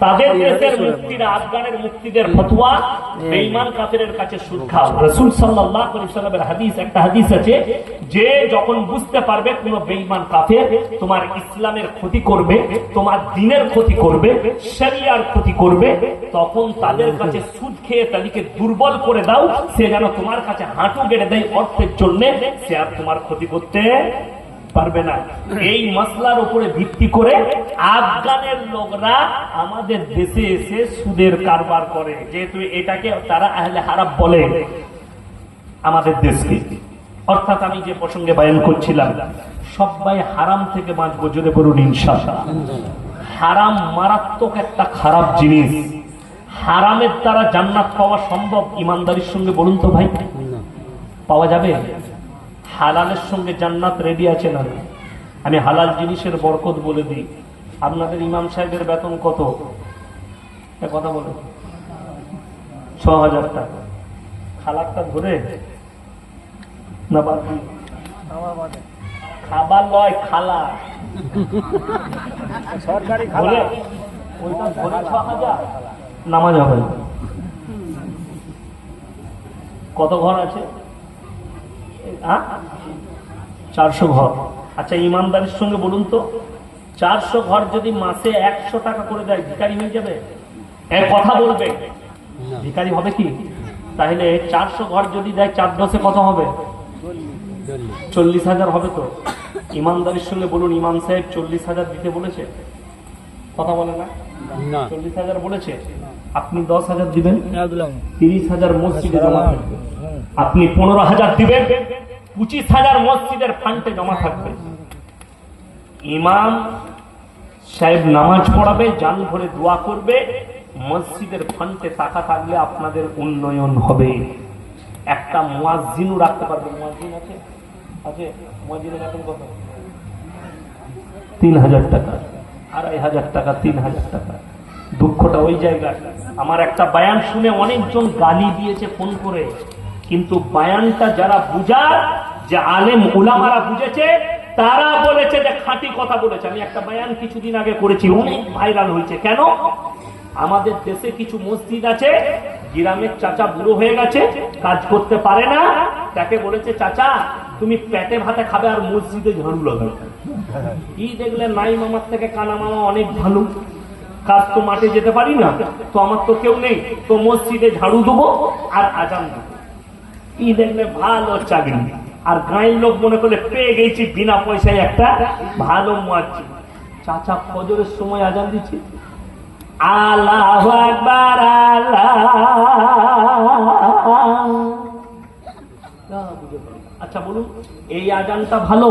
তাদের দেশের মুফতিরা, আফগানের মুফতিদের ফতোয়া বেঈমান কাফেরের কাছে সুদ খাও। রাসূল সাল্লাল্লাহু আলাইহি ওয়াসাল্লামের হাদিস, একটা হাদিস আছে যে যখন বুঝতে পারবে কোন বেঈমান কাফের তোমার ইসলামের ক্ষতি করবে, তোমার দ্বীনের ক্ষতি করবে, শরিয়ার ক্ষতি করবে, তখন তাদের কাছে সুদ খেয়ে তাদেরকে দুর্বল করে দাও, সে যেন তোমার কাছে হাঁটু গেড়ে দেয় অর্থের জন্য, সে আর তোমার ক্ষতি করতে পারবে না। এই মাসলার উপরে ভিত্তি করে আফগানের লোকরা আমাদের দেশে এসে সুদের কারবার করে, যেহেতু এটাকে তারা আহলে হারাম বলে আমাদের দেশকে। অর্থাৎ আমি যে প্রসঙ্গে বয়ান করছিলাম, সবাই হারাম থেকে বাঁচবো, জোরে বলুন ইনশাআল্লাহ। হারাম মারাত্মক একটা খারাপ জিনিস। হারামের দ্বারা জান্নাত পাওয়া সম্ভব ইমানদারির সঙ্গে? বলুন তো ভাই, পাওয়া যাবে? হালালের সঙ্গে জান্নাত রেডি আছে না? আমি হালাল জিনিসের বরকত বলে দিই। আপনাদের ইমাম সাহেবের বেতন কত? কথা বলে 6,000 টাকা। খালাকটা ধরে না বাদ? খাবার লয়, খালা সরকারি খালা, ওইটা ধরে 6,000 নামাজ হবে। কত ঘর আছে? 400 ঘর। আচ্ছা ইমানদারির সঙ্গে বলুন তো, 400 ঘর যদি মাসে 100 টাকা করে দেয়, ভিখারি হয়ে যাবে? কথা বলবে, ভিখারি হবে কি? তাহলে 400 ঘর যদি দেয় 4 10 কত হবে? 40,000 হবে। তো ইমানদারির সঙ্গে বলুন, ইমাম সাহেব 40,000 দিতে বলেছে? কথা বলে না? 40,000 বলেছে। আপনি 10,000 দিবেন, 30,000 মসজিদে জমা থাকবে। আপনি 15,000 দিবেন, 25,000 মসজিদের ফান্ডে জমা থাকবে। ইমাম সাহেব নামাজ পড়াবে, জান ভরে দোয়া করবে, মসজিদের ফান্ডে টাকা থাকলে আপনাদের উন্নয়ন হবে। একটা মুয়াজ্জিনও রাখতে পারবে। মুয়াজ্জিন আছে? আছে? মুয়াজ্জিনের বেতন কত? 3000 টাকা, 2500 টাকা, 3000 টাকা। দুঃখটা ওই জায়গায়। আমার একটা বায়ান শুনে অনেকজন গালি দিয়েছে ফোন করে, কিন্তু বায়ানটা যারা বুঝার, যে আলেম উলামারা বুঝেছে, তারা বলেছে যে খাঁটি কথা বলেছে। আমি একটা বায়ান কিছুদিন আগে করেছি, অনেক ভাইরাল হয়েছে। কেন? আমাদের দেশে কিছু মসজিদ আছে, গ্রামের চাচা বুড়ো হয়ে গেছে, কাজ করতে পারে না, তাকে বলেছে চাচা তুমি পেটে ভাতে খাবে আর মসজিদে ঝাড়ু লাগাবে। কি দেখলেন? নাই মামার থেকে কানা মামা অনেক ভালো, কাজ তো মাঠে যেতে পারি না, তো আমার তো কেউ নেই, তো মসজিদে ঝাড়ু দেবো আর আজান দেবো। কি দেখলে? ভালো চাকরি। আর গাঁয়ের লোক মনে করলে পেয়ে গেছি বিনা পয়সায় একটা ভালো মুয়াজ্জিন। চাচা ফজরের সময় আজান দিচ্ছে, আল্লাহু আকবার, আচ্ছা বলুন এই আজানটা ভালো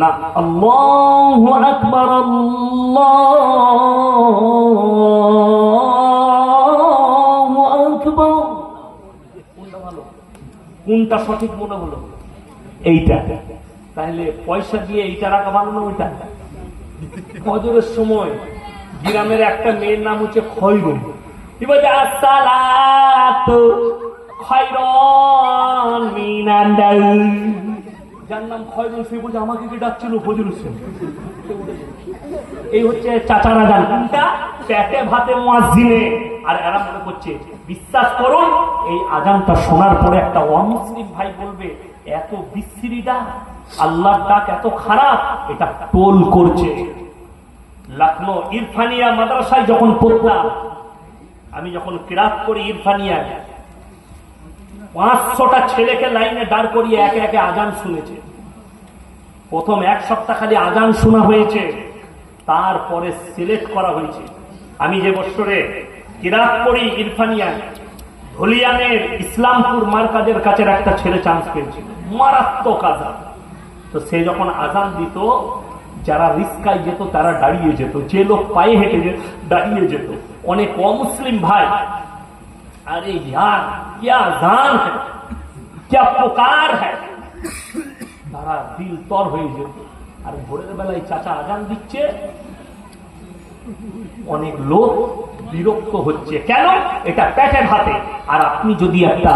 না আল্লাহু আকবার আল্লাহু আকবার কোনটা ভালো? কোনটা সঠিক মনে হলো? এইটা। তাহলে পয়সা দিয়ে এইটা রাখা ভালো না ওইটা? ফজরের সময় গ্রামের একটা মেয়ের নাম হচ্ছে খয়রুল, কি বলছে আসসালাতু খায়রুন মিনান নাওম। যার নাম খয়রুল সে বলছে আমাকে কি ডাকছিল ফজরের সময়। এই হচ্ছে চাচারা জান। কোনটা? পেটে ভাতে মুয়াজ্জিনে। আর এরা মনে করছে, বিশ্বাস করুন এই আজানটা শোনার পরে একটা অমুসলিম ভাই বলবে এত বিশ্রীটা, আল্লাহর ডাক এত খারাপ, এটা টোল করছে। লখনৌ ইরফানিয়া মাদ্রাসায় যখন পড়তাম, আমি যখন কিরাত করি ইরফানিয়ায়, 500টা ছেলেকে লাইনে দাঁড় করিয়ে একে একে আজান শুনেছে। প্রথম 1 সপ্তাহ খালি আজান শোনা হয়েছে, তারপরে সিলেক্ট করা হয়েছে। আমি যে বছরে কিরাত করি ইরফানিয়ায়, ধুলিয়ানের ইসলামপুর মার্কাজের কাছে একটা ছেলে চান্স পেয়েছিল, মারাত্মক আজান। তো সে যখন আজান দিত, যারা রিস্কায় যেত তারা দাঁড়িয়ে যেত, যে লোক পায়ে হেঁটে দাঁড়িয়ে যেত। অনেক অমুসলিম ভাই, আরে यार क्या আজান है, क्या पुकार है, তারা দিল তর হয়ে যেত। আর ভোরের বেলায় চাচা আজান দিচ্ছে, অনেক লোক বিরক্ত হচ্ছে। কেন? এটা পেটে ভাতে। আর আপনি যদি একটা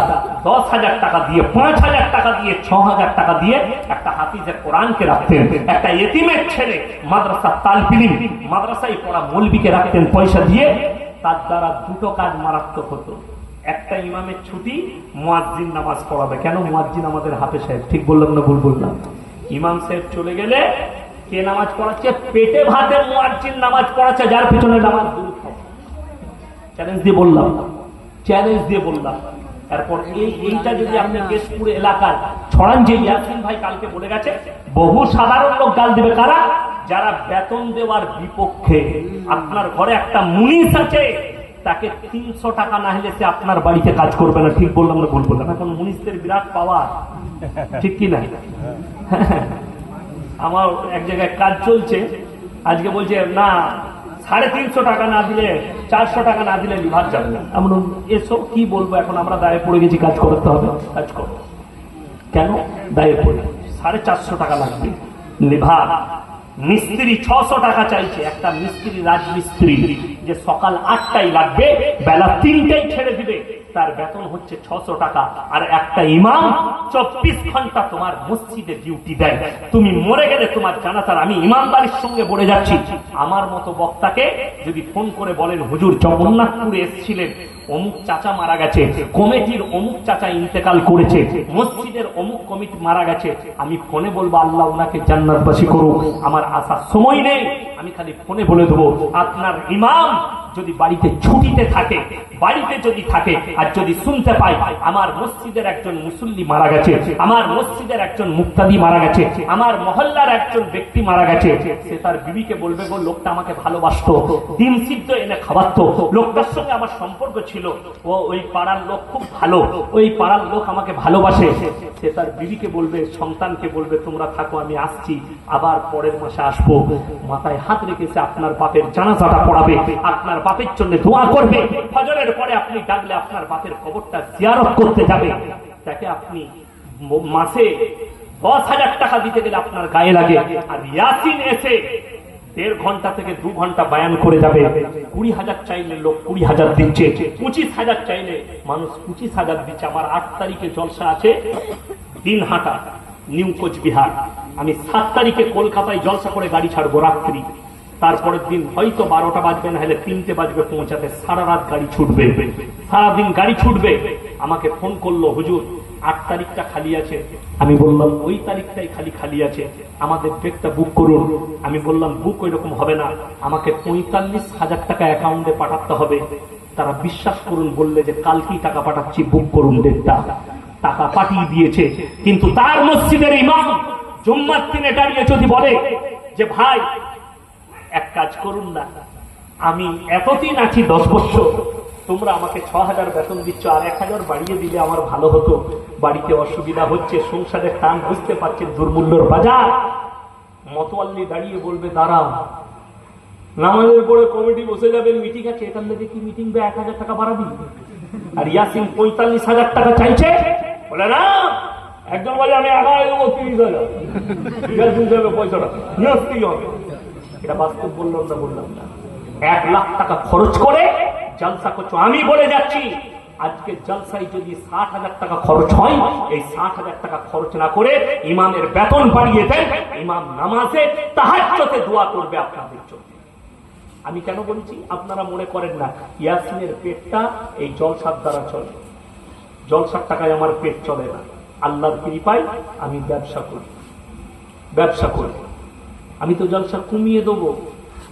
10,000 টাকা দিয়ে, 5,000 টাকা দিয়ে, 6,000 টাকা দিয়ে একটা হাফিজে কোরআনকে রাখতেন, একটা এতিমের ছেলে মাদ্রাসা তালবিলিম মাদ্রাসায় পড়া মৌলবীকে রাখতেন পয়সা দিয়ে, তার দ্বারা দুটো কাজ মারাত্মক হতো। একটা ইমামের ছুটি, মুয়াজ্জিন নামাজ পড়াবে। কেন? মুয়াজ্জিন আমাদের হাফেজ সাহেব। ঠিক বললাম না ভুল বললাম? ইমাম সাহেব চলে গেলে কে নামাজ পড়াচ্ছে? পেটে ভাতে মুয়াজ্জিন নামাজ পড়াচ্ছে, যার পিছনে নামাজ দূর খায়। চ্যালেঞ্জ দিয়ে বললাম, চ্যালেঞ্জ দিয়ে বললাম। এরপর এইটা যদি আপনি কেশপুর এলাকার ছড়ান, যে ইয়াসিন ভাই কালকে বলে গেছে, বহু সাধারণ লোক গাল দেবে। কারা? যারা বেতন দেওয়ার বিপক্ষে। আপনার ঘরে একটা মুনিশ আছে, তাকে 300 টাকা না হলে সে আপনার বাড়িতে কাজ করবে না। ঠিক বললাম না ভুল বললাম? এখন মুনিশদের বিরাট পাওয়ার, ঠিক কি না? আমার এক জায়গায় কাজ চলছে, আজকে বলছে না 350 টাকা না দিলে, 400 টাকা না দিলে লিভার যাবে না। আমরা এসো কি বলবো, এখন আমরা দায়ে পড়ে গেছি, কাজ করতে হবে, কাজ করো। কেন দায়ে পড়ে? 450 টাকা লাগবে লিভার। মিস্ত্রি 600 টাকা চাইছে। একটা মিস্ত্রি, রাজমিস্ত্রি, যে সকাল 8টায় লাগবে, বেলা 3টায় ছেড়ে দিবে, তার বেতন হচ্ছে 600 টাকা। আর একটা ইমাম 24 ঘন্টা তোমার মসজিদে ডিউটি দেয়। তুমি মরে গেলে তোমার জানাজার, আমি ইমানদারির সঙ্গে বলে যাচ্ছি, আমার মতো বক্তাকে যদি ফোন করে বলেন হুজুর জগন্নাথপুরে এসেছিলেন, অমুক চাচা মারা গেছে, কমিটির অমুক চাচা ইন্তেকাল করেছে, মসজিদের অমুক কমিটি মারা গেছে, আমি ফোনে বলবো আল্লাহ ওনাকে জান্নাতবাসী করুক। আমার আসার সময় নেই, আমি খালি ফোনে বলে দেবো আপনার ইমাম যদি বাড়িতে ছুটিতে থাকে, বাড়িতে যদি থাকে আর যদি শুনতে পাই আমার মসজিদের একজন মুসল্লি মারা গেছে, আমার মসজিদের একজন মুক্তাদি মারা গেছে, আমার মহল্লার একজন ব্যক্তি মারা গেছে, সে তার বিবিকে বলবে, গো লোকটা আমাকে ভালোবাসতো, ডিম সিদ্ধ এনে খাওয়াতো, লোকটার সঙ্গে আমার সম্পর্ক ছিল, ও ওই পাড়ার লোক খুব ভালো, ওই পাড়ার লোক আমাকে ভালোবাসে। সে তার বিবিকে বলবে, সন্তানকে বলবে, তোমরা থাকো, আমি আসছি, আবার পরের মাসে আসবো। মাথায় হাত রেখেছে আপনার বাপের জানাজাটা পড়াবে, আপনার বাপের জন্য দোয়া করবে, ফজরের পরে আপনি ডাকলে আপনার বাপের কবরটা জিয়ারত করতে যাবে। তাকে আপনি মাসে 10,000 টাকা দিতে গেলে আপনার গায়ে লাগে, আর ইয়াসিন এসে 1.5 ঘন্টা থেকে 2 ঘন্টা বয়ান করে যাবে। 20,000 চাইলে লোক 20,000 দিচ্ছে, 25,000 চাইলে মানুষ 25,000 দিচ্ছে। আমার 8 তারিখে জলসা আছে দিনহাটা, নিউ কোচবিহার। আমি 7 তারিখে কলকাতায় জলসা করে গাড়ি ছাড়বো রাত্রি, তারপরের দিন হয়তো 12টা বাজবে, না হলে 3টে বাজবে পৌঁছাতে, সারা রাত গাড়ি ছুটবে, সারাদিন গাড়ি ছুটবে। আমাকে ফোন করলো, হুজুর 8 তারিখটা খালি আছে। আমি বললাম ওই তারিখটাই খালি আছে, আমাদের ডেটটা বুক করুন। আমি বললাম বুক ওই রকম হবে না, আমাকে 45,000 টাকা অ্যাকাউন্টে পাঠাতে হবে। তারা বিশ্বাস করুন, বললে যে কালকেই টাকা পাঠাচ্ছি, বুক করুন ডেটটা। টাকা পাঠিয়ে দিয়েছে, কিন্তু তার মসজিদের ইমাম জুম্মার দিনে দাঁড়িয়ে যদি বলে যে ভাই এক কাজ করুন না, আমি এতদিন আছি 10 বছর, তোমরা আমাকে 6,000 বেতন দিচ্ছ, আর 1,000 বাড়িয়ে দিলে আমার ভালো হতো, বাড়িতে অসুবিধা হচ্ছে, সংসারের টান বুঝতে পারছেন, দুর্মূল্যর বাজার। মতোয়াল্লি দাঁড়িয়ে বলবে, দাঁড়া, নামাজের পরে কমিটি বসে যাবে, মিটিং আছে, এখান থেকে কি মিটিং বে 1,000 টাকা বাড়াবি? আর ইয়াসিন 45,000 টাকা চাইছে, বলে না, একজন বলে আমি 11 দেবো 30,000, ইয়াসিন যাবে পয়সাটা নিয়ে আসতেই হবে। এটা বাস্তব বললাম না, বললাম না। 1 লাখ টাকা খরচ করে জলসা করছো। আমি বলে যাচ্ছি, আজকে জলসায় যদি 60,000 টাকা খরচ হয়, এই 60,000 টাকা খরচ না করে ইমামের বেতন বাড়িয়ে দেন, ইমাম নামাজে তাহাজ্জুদে দোয়া করবে আপনাদের জন্য। আমি কেন বলছি আপনারা মনে করেন না, ইয়াসিনের পেটটা এই জলসার দ্বারা চলে, জলসার টাকায় আমার পেট চলে না। আল্লাহর কৃপায় আমি ব্যবসা করি। আমি তো জলসা কমিয়ে দেবো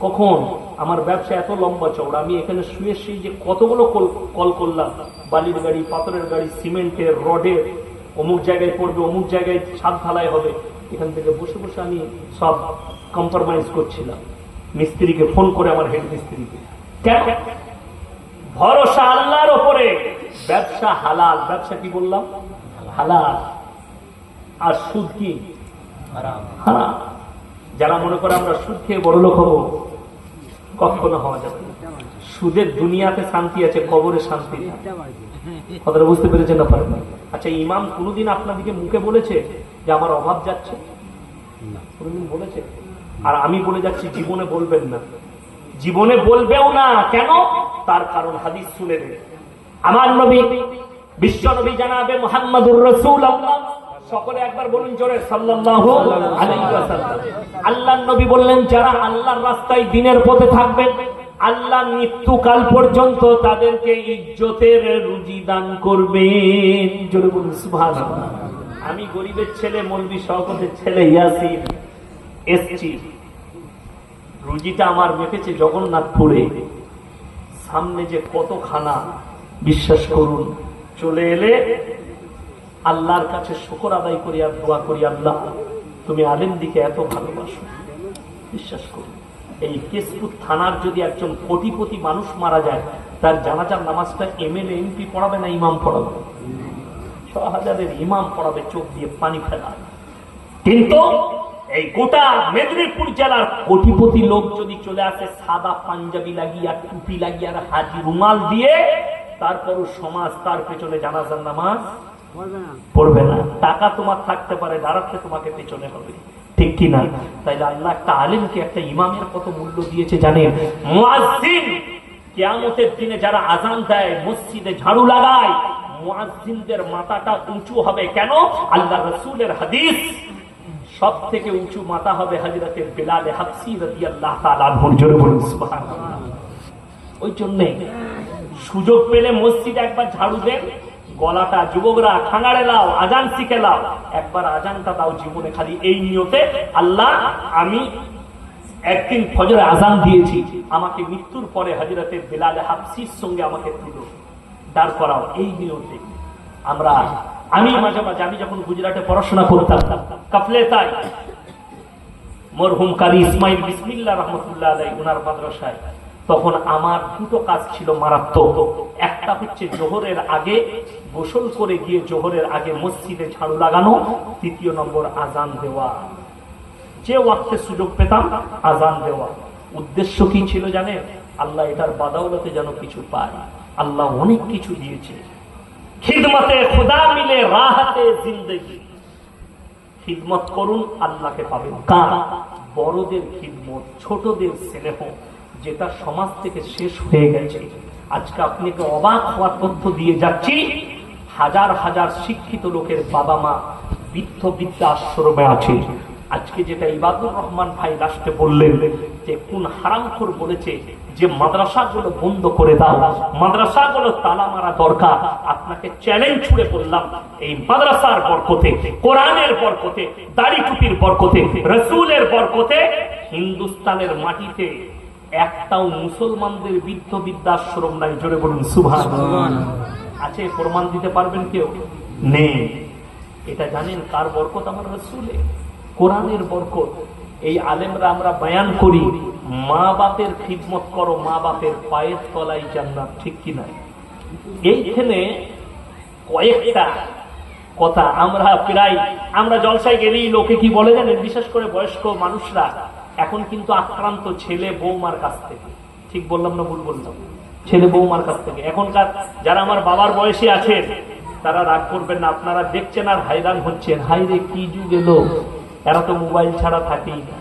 কখন? আমার ব্যবসা এত লম্বা চওড়া, আমি এখানে শুয়ে যে কতগুলো কল করলাম, বালির গাড়ি, পাথরের গাড়ি, সিমেন্টের, রডের, অমুক জায়গায় পড়বে, অমুক জায়গায় ছাদ ঢালাই হবে, এখান থেকে বসে বসে আমি সব কম্প্রোমাইজ করছিলাম। মিস্ত্রিকে ফোন করে, আমার হেড মিস্ত্রিকে, কেন? ভরসা আল্লাহর ওপরে, ব্যবসা হালাল। ব্যবসা কি বললাম? হালাল। আর সুদ কি? হারাম। যারা মনে করে আমরা সুদ খেয়ে বড় লোক হবো, কখনো হওয়া যাবে না। সুদের দুনিয়াতে শান্তি আছে, কবরে শান্তি নেই। কথাটা বুঝতে পেরেছেন না? পারেন? আচ্ছা, ইমাম কোনদিন আপনাদেরকে মুখে বলেছে যে আমার অভাব যাচ্ছে? কোনদিন বলেছে? আর আমি বলে যাচ্ছি, জীবনে বলবেন না, জীবনে বলবেও না। কেন? তার কারণ হাদিস শুনে নেবে। আমার নবী, বিশ্ব নবী জানাবে মুহাম্মাদুর রাসূলুল্লাহ, সকলে একবার বলুন জোরে, সাল্লাল্লাহু আলাইহি ওয়াসাল্লাম। আল্লাহর নবী বললেন, যারা আল্লাহর রাস্তায় দ্বীনের পথে থাকবে, আল্লাহ মৃত্যুকাল পর্যন্ত তাদেরকে ইজ্জতের রুজি দান করবেন। জোরে বলুন সুবহানাল্লাহ। আমি গরিবের ছেলে, মৌলভী শওকতের ছেলে ইয়াসিন এসছি, রুজিটা আমার মেপেছে জগন্নাথপুরে, সামনে যে কত খানা, বিশ্বাস করুন। চলে এলে আল্লাহর কাছে শুকর আদায় করি আর দোয়া করি, আল্লাহ তুমি আলেম দিকে এত ভালোবাসো। বিশ্বাস করুন, এই কেশপুর থানার যদি একজন কোটিপতি মানুষ মারা যায়, তার জানাজার নামাজটা এমএলএ এমপি পড়াবে না, ইমাম পড়াবে? 6,000-এর ইমাম পড়াবে, চোখ দিয়ে পানি ফেলা। কিন্তু এই গোটা মেদিনীপুর জেলার কোটিপতি লোক যদি চলে আসে সাদা পাঞ্জাবি লাগিয়ে আর টুপি লাগিয়ে আর হাজি রুমাল দিয়ে, তারপরও সমাজ তার পেছনে জানাজার নামাজ পড়বে না। টাকা তোমার থাকতে পারে, দাঁড়াতে তোমাকে পেছনে হবে, ঠিক কি না? তাইলে আল্লাহ একটা আলেমকে, একটা ইমামের কত মূল্য দিয়েছে জানেন? মুয়াজ্জিন কিয়ামতের দিনে যারা আযান দেয়, মসজিদে ঝাড়ু লাগায়, মুয়াজ্জিনদের মাথাটা উঁচু হবে। কেন? আল্লাহর রাসূলের হাদিস, সব থেকে উঁচু মাথা হবে হযরতে বিলাল হাবশী রাদিয়াল্লাহু তাআলা আনহুর। জোরে বলুন সুবহানাল্লাহ। ওই জন্য সুযোগ পেলে মসজিদে একবার ঝাড়ু দেন, গলাটা যুবকরা খাঙাড়ে লাও, আজান শিখে লাও, একবার আজানটা দাও জীবনে, খালি এই নিয়তে, আল্লাহ আমি একদিন ফজরে আজান দিয়েছি, আমাকে মৃত্যুর পরে হযরতে বেলাল হাবশির সঙ্গে আমাকে তুলো দাঁড় করাও। এই নিয়তে আমি মাঝে মাঝে, আমি যখন গুজরাটে পড়াশোনা করতাম কাফলে তাই মরহুম কারি ইসমাইল বিসমিল্লাহ রহমতুল্লাহ আলাইহি ওনার মাদ্রাসায়, তখন আমার দুটো কাজ ছিল মারাত্মক। একটা হচ্ছে জোহরের আগে গোসল করে গিয়ে জোহরের আগে মসজিদে ঝাড়ু লাগানো, দ্বিতীয় নম্বর আজান দেওয়া। যে ওয়াক্তে সুযোগ পেতাম আজান দেওয়া। উদ্দেশ্য কি ছিল জানেন? আল্লাহ এটার বাদাওলতে যেন কিছু পায়। আল্লাহ অনেক কিছু দিয়েছে। খিদমতে খুদা মিলে রাহাতে জিন্দেগি। খিদমত করুন, আল্লাহকে পাবেন। কার? বড়দের খিদমত, ছোটদের স্নেহ, যেটা সমাজ থেকে শেষ হয়ে গেছে। আজকে আপনাকে অবাক হওয়ার তথ্য দিয়ে যাচ্ছি, হাজার হাজার শিক্ষিত লোকের বাবা মা বৃদ্ধ বৃদ্ধা আশ্রমে আছে। আজকে যেটা ইবাদুর রহমান ভাই লাস্টে বললেন যে কোন হারামখোর বলেছে যে মাদ্রাসাগুলো বন্ধ করে দাও, মাদ্রাসাগুলো তালা মারা দরকার। আপনাকে চ্যালেঞ্জ ছুড়ে বললাম, এই মাদ্রাসার বরকতে, কোরআনের বরকতে, দাড়ি টুপির বরকতে, রাসূলের বরকতে হিন্দুস্তানের মাটিতে একটাও মুসলমানদের বৃদ্ধ বৃদ্ধাশ্রম নাই। জোরে বলুন সুবহানাল্লাহ। আছে? প্রমাণ দিতে পারবেন কেউ? নেই। এটা জানেন কার বরকত? আমার রাসূলের, কোরআনের বরকত। এই আলেমরা আমরা বয়ান করি, মা বাপের খিদমত করো, মা বাপের পায়ের তলায় জান্নাত, ঠিক কি না? এইখানে কয়েকটা কথা আমরা জলসায় গেলেই লোকে কি বলে জানেন? বিশেষ করে বয়স্ক মানুষরা এখন কিন্তু আক্রান্ত ছেলে বৌমার কাছ থেকে। ঠিক বললাম না ভুল বললাম? ছেলে বৌমার কাছ থেকে। এখনকার যারা আমার বাবার বয়সী আছেন তারা রাগ করবেন না, আপনারা দেখছেন আর হায়রান হচ্ছেন, হাই রে কি যুগ এলো, এরা তো মোবাইল ছাড়া থাকেই না।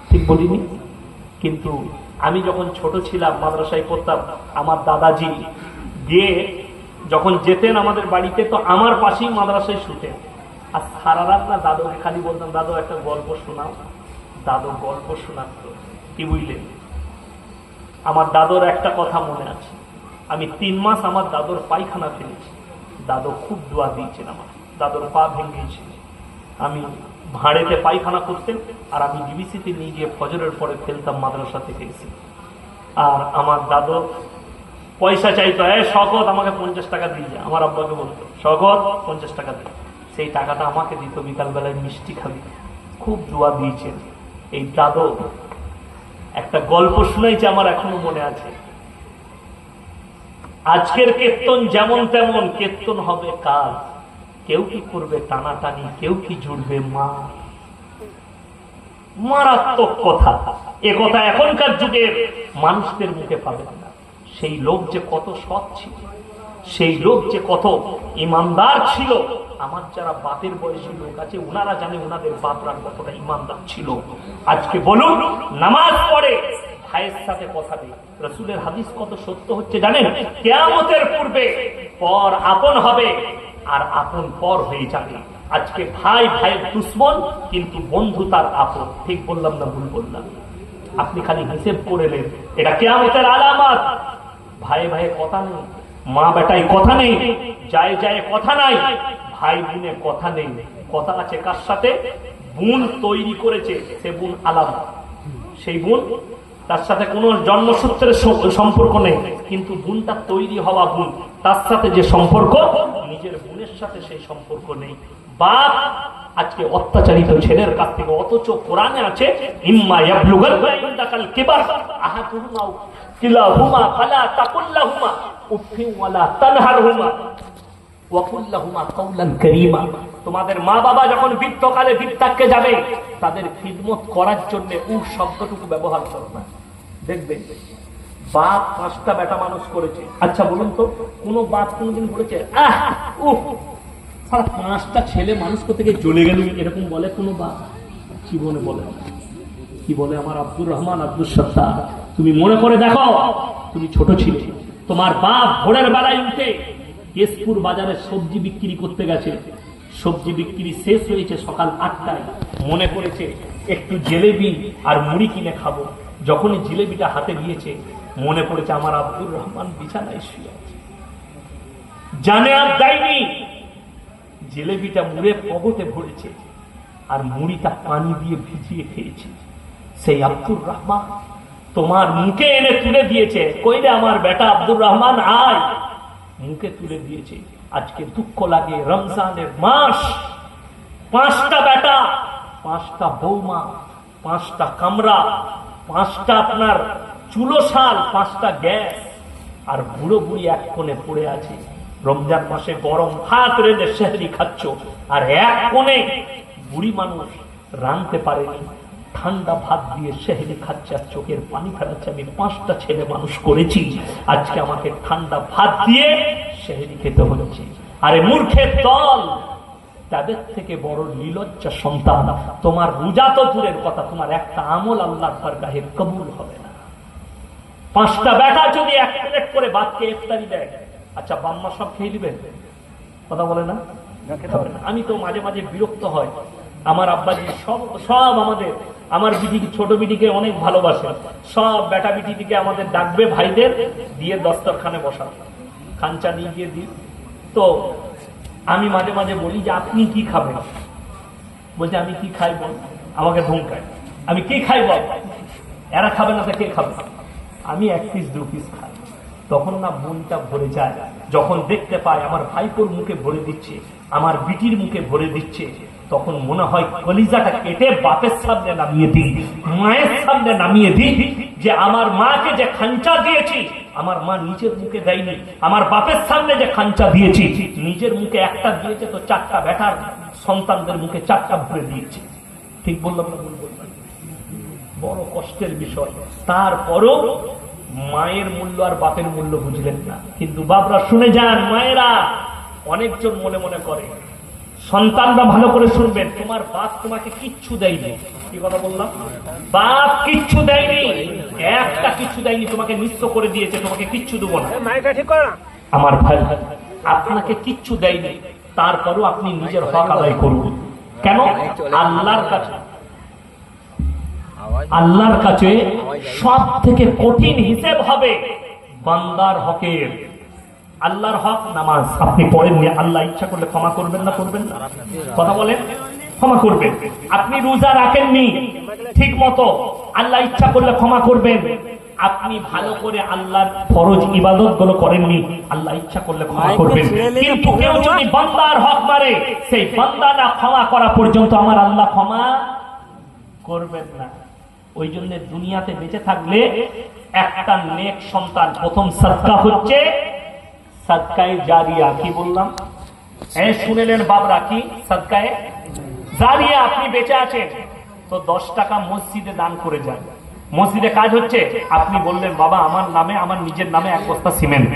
ঠিক বলিনি? কিন্তু আমি যখন ছোট ছিলাম, মাদ্রাসায় পড়তাম, আমার দাদাজি গিয়ে যখন যেতেন আমাদের বাড়িতে, তো আমার পাশেই মাদ্রাসায় শুতেন। আর সারা রাত না দাদুকে খালি বলতাম, দাদু একটা গল্প শোনাও। দাদু গল্প শোনাতো। কি বুঝলেন? আমার দাদুর একটা কথা মনে আছে, আমি 3 মাস আমার দাদুর পায়খানা ফেলেছি। দাদু খুব দোয়া দিয়েছেন আমার। দাদুর পা ভেঙেছিল, আমি ভাঁড়েতে পায়খানা করতেন আর আমি ডিবিসিতে নিয়ে গিয়ে ফজরের পরে ফেলতাম মাদ্রাসা থেকে এসে। আর আমার দাদু পয়সা চাইতো, শওকত আমাকে 50 টাকা দিয়ে যা। আমার আব্বাকে বলতো, শওকত 50 টাকা দিয়ে। সেই টাকাটা আমাকে দিত, বিকালবেলায় মিষ্টি খাবি। খুব দোয়া দিয়েছেন এই দাদু। একটা গল্প শুনাইছে, আমার এখনো মনে আছে। আজকের কীর্তন যেমন তেমন, কীর্তন হবে কাল। কেউ কি করবে টানাটানি, কেউ কি জুড়বে মা। মারাত্মক কথা। এ কথা এখনকার যুগের মানুষদের মুখে পাবেন না। সেই লোক যে কত সৎ ছিল, সেই লোক যে কত ইমানদার ছিল। আমার যারা বাপের বয়সী লোক আছে ওনারা জানে ওনাদের বাপরা কতটা ইমানদার ছিল। আজকে বলুন, নামাজ পড়ে ভাইয়ের সাথে কথা নেই। রাসূলের হাদিস কত সত্য হচ্ছে জানেন? কিয়ামতের পূর্বে পর আপন হবে আর আপন পর হয়ে যাবে। আজকে ভাই ভাইয়ের দুশ্মন, কিন্তু বন্ধু তার আপন। ঠিক বললাম না ভুল বললাম? আপনি খালি হিসেব করে নেন, এটা কিয়ামতের আলামত। ভাই ভাইয়ে কথা নেই, মা বেটায় কথা নেই, যায় যায় কথা নাই, ভাই বোনে কথা নেই। কথা আছে কার সাথে? বোন তৈরি করেছে, সে বোন আলাদা। সেই বোন, তার সাথে কোনো জন্মসূত্রের সম্পর্ক নেই, কিন্তু বোনটা তৈরি হওয়া বোন, তার সাথে যে সম্পর্ক, নিজের বোনের সাথে সেই সম্পর্ক নেই। বাপ আজকে অত্যাচারিত ছেলের কাছ থেকে, অথচ কোরআনে আছে ইম্মা ইয়াবলুগান্না ইনদাকাল কিবার আহাদুহুমা কিলাহুমা ফালা তাকুল লাহুমা উফিন ওয়ালা তানহারহুমা ওয়া কুল লাহুমা কাওলান কারীমা। তোমাদের মা বাবা যখন বৃদ্ধকালে বৃদ্ধাক্যে যাবে, তাদের খিদমত করার জন্য উফ শব্দটুকু ব্যবহার করো না। দেখবেন বাপ 5টা বেটা মানুষ করেছে। আচ্ছা বলুন তো, কোন বাপ কোনদিন বলেছে আহ উফ 5টা ছেলে মানুষ থেকে চলে গেল, এরকম বলে কোনো বাপ? জীবনে বলে না। কি বলে আমার আব্দুর রহমান, আব্দুল সত্তার, তুমি মনে করে দেখো, তুমি ছোট ছিলে, তোমার বাপ ভোরের বেলায় উঠে কেশপুর বাজারে সবজি বিক্রি করতে গেছে। সবজি বিক্রি শেষ হয়েছে সকাল 8টায়, মনে করেছে একটু জিলেবি আর মুড়ি কিনে খাবো। যখনই জিলেবিটা হাতে নিয়েছে, মনে পড়েছে আমার আব্দুর রহমান বিছানায় শুয়ে আছে। জানে আর দেয়নি, জিলেবিটা মুড়ে পগতে ভরেছে আর মুড়িটা পানি দিয়ে ভিজিয়ে খেয়েছে। সেই আব্দুর রহমান তোমার মুখে এনে তুলে দিয়েছে, কইলে আমার বেটা আব্দুর রহমান আয়, মুখে তুলে দিয়েছে। আজকে দুঃখ লাগে, রমজানের মাস, 5টা বেটা, 5টা বৌমা, 5টা কামরা, 5টা আপনার চুলো শাল, 5টা গ্যাস, আর বুড়ো বুড়ি এক কোণে পড়ে আছে। রমজান মাসে গরম ভাত রেঁধে সেহরি খাচ্ছ, আর এক কোণে বুড়ি মানুষ রাঁধতে পারেনি, ঠান্ডা ভাত দিয়ে সেহরি খাচ্ছে আর চোখের পানি ফেলাচ্ছে। আমি 5টা ছেলে মানুষ করেছি, আজকে আমাকে ঠান্ডা ভাত দিয়ে সেহরি খেতে হচ্ছে। আরে মূর্খের দল, তাদের থেকে বড় নির্লজ্জা সন্তান। তোমার রোজা তো দূরের কথা, তোমার একটা আমল আল্লাহর দরবারে কবুল হবে না। 5টা বেটা যদি 1 প্লেট করে ভাতকে ইফতারি দেয়, আচ্ছা বাম্মা সব খেয়ে নেবেন? কথা বলে না? আমি তো মাঝে মাঝে বিরক্ত হয়, আমার আব্বাজি সব আমাদের, আমার বিটিকে, ছোট বিটিকে অনেক ভালোবাসে, সব বেটা বিটি দিকে আমাদের ডাকবে, ভাইদের দিয়ে দস্তরখানে বসাবো, খাঞ্চা নিয়ে গিয়ে দিই। তো আমি মাঝে মাঝে বলি যে আপনি কি খাবেন? বলছে আমি কি খাইব, আমাকে ধমকায়, আমি কি খাইব, এরা খাবে না তো কে খাবে? আমি 1 পিস 2 পিস খাই। তখন না মনটা ভরে যায়, যখন দেখতে পাই আমার ভাইপোর মুখে ভরে দিচ্ছে, আমার বিটির মুখে ভরে দিচ্ছে, তখন মনে হয় কলিজাটা কেটে বাপের সামনে নামিয়ে দিই, মায়ের সামনে নামিয়ে দিই, যে আমার মাকে যে খাঞ্চা দিয়েছি, আমার মা নিজের মুখে দেয়নি, আমার বাপের সামনে যে খাঞ্চা দিয়েছি, নিজের মুখে একটা দিয়েছে তো 4টা বেটার সন্তানদের মুখে 4টা ভরে দিয়েছে। ঠিক বললাম না ভুল বললাম? বড় কষ্টের বিষয়। তারপরও মায়ের মূল্য আর বাপের মূল্য বুঝলেন না। কিন্তু বাপরা শুনে যান, মায়েরা অনেকজন মনে মনে করে, সন্তানরা ভালো করে শুনবেন, তোমার বাপ তোমাকে কিচ্ছু দেয়নি। কি কথা বললাম? বাপ কিচ্ছু দেয়নি, একটা কিচ্ছু দেয়নি, তোমাকে নিঃস্ব করে দিয়েছে, তোমাকে কিচ্ছু দেবো না। আমার ভাই, আপনাকে কিচ্ছু দেয়নি, তারপরও আপনি নিজের হক আদায় করুন। কেন? আল্লাহর কাছে সব থেকে কঠিন হিসেব হবে বান্দার হকের। আল্লাহর হক নামাজ আপনি পড়েননি, আল্লাহ ইচ্ছা করলে ক্ষমা করবেন না করবেন না? কথা বলেন, ক্ষমা করবেন। আপনি রোজা রাখেননি ঠিক মতো, আল্লাহ ইচ্ছা করলে ক্ষমা করবেন। আপনি ভালো করে আল্লাহর ফরজ ইবাদত গুলো করেননি, আল্লাহ ইচ্ছা করলে ক্ষমা করবেন। কিন্তু কেউ যদি বান্দার হক মারে, সেই বান্দা না ক্ষমা করা পর্যন্ত আমার আল্লাহ ক্ষমা করবেন না। ওই জন্য দুনিয়াতে বেঁচে থাকলে একটা নেক সন্তান, প্রথম সাদকা হচ্ছে সাদকায়ে জারিয়া। কি বললাম? শুনেলেন বাবরা? কি সাদকায়ে জারিয়া? আপনি বেঁচে আছেন তো 10 টাকা মসজিদে দান করে যান। মসজিদে কাজ হচ্ছে, আপনি বললেন বাবা আমার নামে, আমার নিজের নামে 1 বস্তা সিমেন্ট,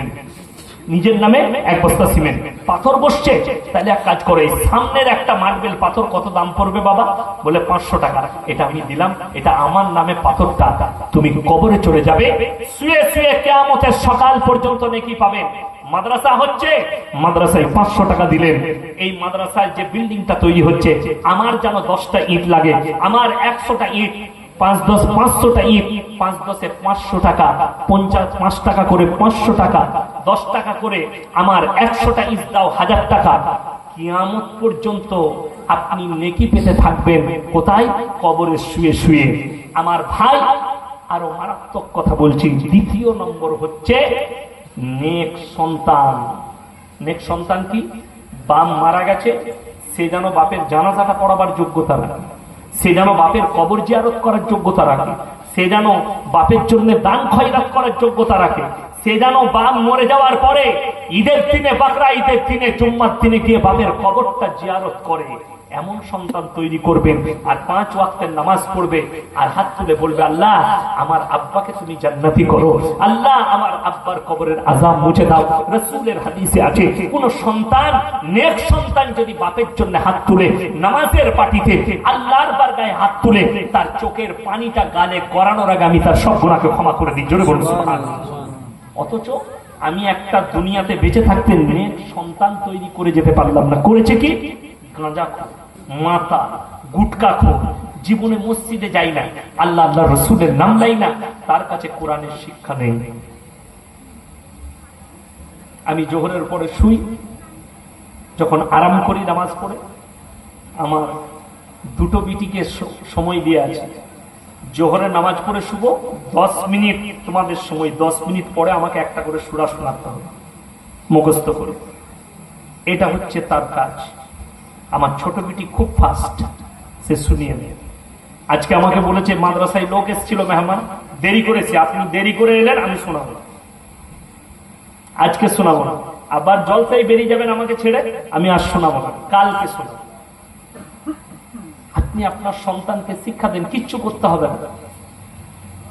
নিজের নামে 1 বস্তা সিমেন্ট, পাথর বসছে, তাহলে এক কাজ করে, সামনের একটা মার্বেল পাথর কত দাম পড়বে বাবা? বলে 500 টাকা। এটা আমি দিলাম, এটা আমার নামে পাথরটা, তুমি কবরে চলে যাবে, শুয়ে শুয়ে কিয়ামতের সকাল পর্যন্ত নেকি পাবেন। মাদ্রাসা হচ্ছে, মাদ্রাসায় 500 টাকা দিলেন, এই মাদ্রাসায় যে বিল্ডিংটা তৈরি হচ্ছে, আমার যেন 10টা ইট লাগে, আমার 100টা ইট, 5-10 500টা ইট, 5-10 এ 500 টাকা, 5 টাকা করে 500 টাকা, 10 টাকা করে আমার 100টা ইট দাও 1000 টাকা। কিয়ামত পর্যন্ত আপনি নেকি পেতে থাকবেন। কোথায়? কবরে শুয়ে শুয়ে। আমার ভাই, আরো মারাত্মক কথা বলছি, 2য় নম্বর হচ্ছে নেক সন্তান। নেক সন্তান কি? বাপ মারা গেছে, সে যেন বাপের জানাজাটা পড়াবার যোগ্যতা রাখে, সে যেন বাপের কবর জিয়ারত করার যোগ্যতা রাখে, সে যেন বাপের জন্য দান খয়রাত করার যোগ্যতা রাখে, সে যেন বাপ মরে যাওয়ার পরে ঈদের দিনে, বাকরা ঈদের দিনে, জুম্মার দিনে গিয়ে বাপের কবরটা জিয়ারত করে, এমন সন্তান তৈরি করবেন। আর 5 ওয়াক্তের নামাজ পড়বে, আর হাত তুলে বলবে আল্লাহ আমার আব্বাকে তুমি জান্নাতি করো, আল্লাহ আমার আব্বার কবরের আযাব মুছে দাও। রাসূলের হাদিসে আছে, কোন সন্তান, নেক সন্তান যদি বাপের জন্য হাত তুলে নামাজের পাটিতে আল্লাহর বারগাহে হাত তুলে, তার চোখের পানিটা গালে গড়ানোর আগে আমি তার সব গুনাহকে ক্ষমা করে দিই। জোরে বলুন সুবহানাল্লাহ। অথচ আমি একটা দুনিয়াতে বেঁচে থাকতে নেক সন্তান তৈরি করে যেতে পারলাম না। করেছে কি? গাঁজাখোর, মাতা, গুটখাখোর, জীবনে মসজিদে যাই না, আল্লাহ আল্লাহ রসুলের নাম নাই না, তার কাছে কোরআনের শিক্ষা নেই। আমি জোহরের পরে শুই, যখন আরাম করি নামাজ পড়ে, আমার 2টো বিটিকে সময় দিয়ে আছে, জোহরে নামাজ পড়ে শুভ 10 মিনিট তোমাদের সময়, 10 মিনিট পরে আমাকে একটা করে সূরা শোনাতে হবে মুখস্থ করে। এটা হচ্ছে তার কাজ। আমার ছোট বিটি খুব ফাস্ট, সে শুনিয়ে নেয়। আজকে আমাকে বলেছে মাদ্রাসায় লোক এসেছিল মেহমান, দেরি করেছি, আপনি দেরি করে এলেন, আমি শোনাবো, আজকে শোনাবো না। আবার জলসায় বেরিয়ে যাবেন আমাকে ছেড়ে, আমি আর শোনাবো না, কালকে শোনাবো। আপনি আপনার সন্তানকে শিক্ষা দেন, কিচ্ছু করতে হবে না,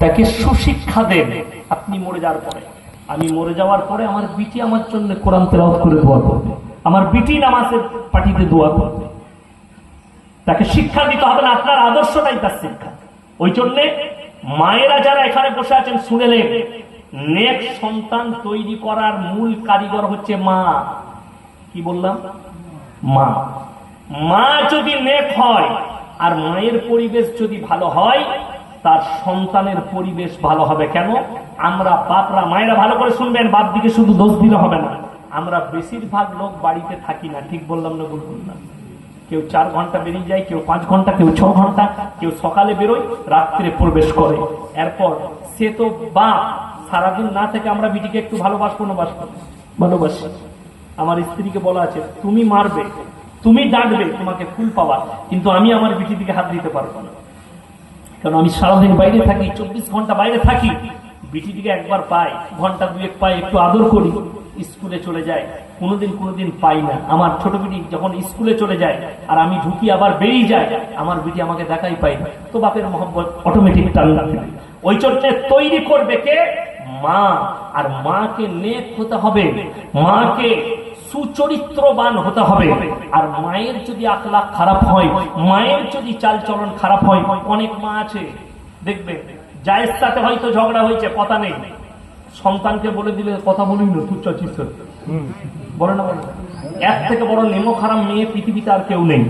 তাকে সুশিক্ষা দেন। আপনি মরে যাওয়ার পরে, আমি মরে যাওয়ার পরে আমার বিটি আমার জন্য কোরআন তেলাওয়াত করে দোয়া করবে, আমার বিটি নামাজের পার্টিতে দোয়া করবে। তাকে শিক্ষা দিতে হবে না, আপনার আদর্শটাই তার শিক্ষা। ওই জন্যে মায়েরা যারা এখানে বসে আছেন শুনেলেন, নেক সন্তান তৈরি করার মূল কারিগর হচ্ছে মা। কি বললাম? মা। মা যদি নেক হয় আর মায়ের পরিবেশ যদি ভালো হয়, তার সন্তানের পরিবেশ ভালো হবে। কেন? আমরা বাপরা, মায়েরা ভালো করে শুনবেন, বাপ দিকে শুধু দোষ দিলে হবে না। আমরা বেশিরভাগ লোক বাড়িতে থাকি না, ঠিক বললাম না ভুল বললাম? কেউ 4 ঘন্টা বেরিয়ে যায়, কেউ 5 ঘন্টা, কেউ 6 ঘন্টা, কেউ সকালে বেরোয়, রাত্রে প্রবেশ করে। এরপর সে তো বাপ, সারাদিন না থেকে আমরা বিটিকে একটু ভালোবাসবো না, ভালোবাসি। আমার স্ত্রীকে বলা আছে, তুমি মারবে, তুমি ডাকবে, তোমাকে ফুল পাওয়া, কিন্তু আমি আমার বিটি দিকে হাত দিতে পারবো না। কারণ আমি সারাদিন বাইরে থাকি, 24 ঘন্টা বাইরে থাকি। বিটি দিকে একবার পাই, ঘন্টা 2-1 পাই, একটু আদর করি, স্কুলে চলে যায়, কোনোদিন পাই না। আমার ছোট বিটি যখন স্কুলে চলে যায় আর আমি ঢুকি আবার বেরিয়ে যায়, আমার বিটি আমাকে দেখাই পাই না, তো বাপের মহব্বত অটোমেটিক টান লাগবে। ওই জন্য তৈরি করবে কে? মা। আর মাকে নেক হতে হবে, মাকে সুচরিত্রবান হতে হবে। আর মায়ের যদি আখলাক খারাপ হয়, মায়ের যদি চালচলন খারাপ হয়, অনেক মা আছে দেখবে জায়ের সাথে হয়তো ঝগড়া হয়েছে, কথা নেই, সন্তানকে বলে দিলে কথা বলি না, তুই চাচ্ছিস বলে না, বলে। এর থেকে বড় নেমো খারাপ মেয়ে পৃথিবীতে আর কেউ নেই।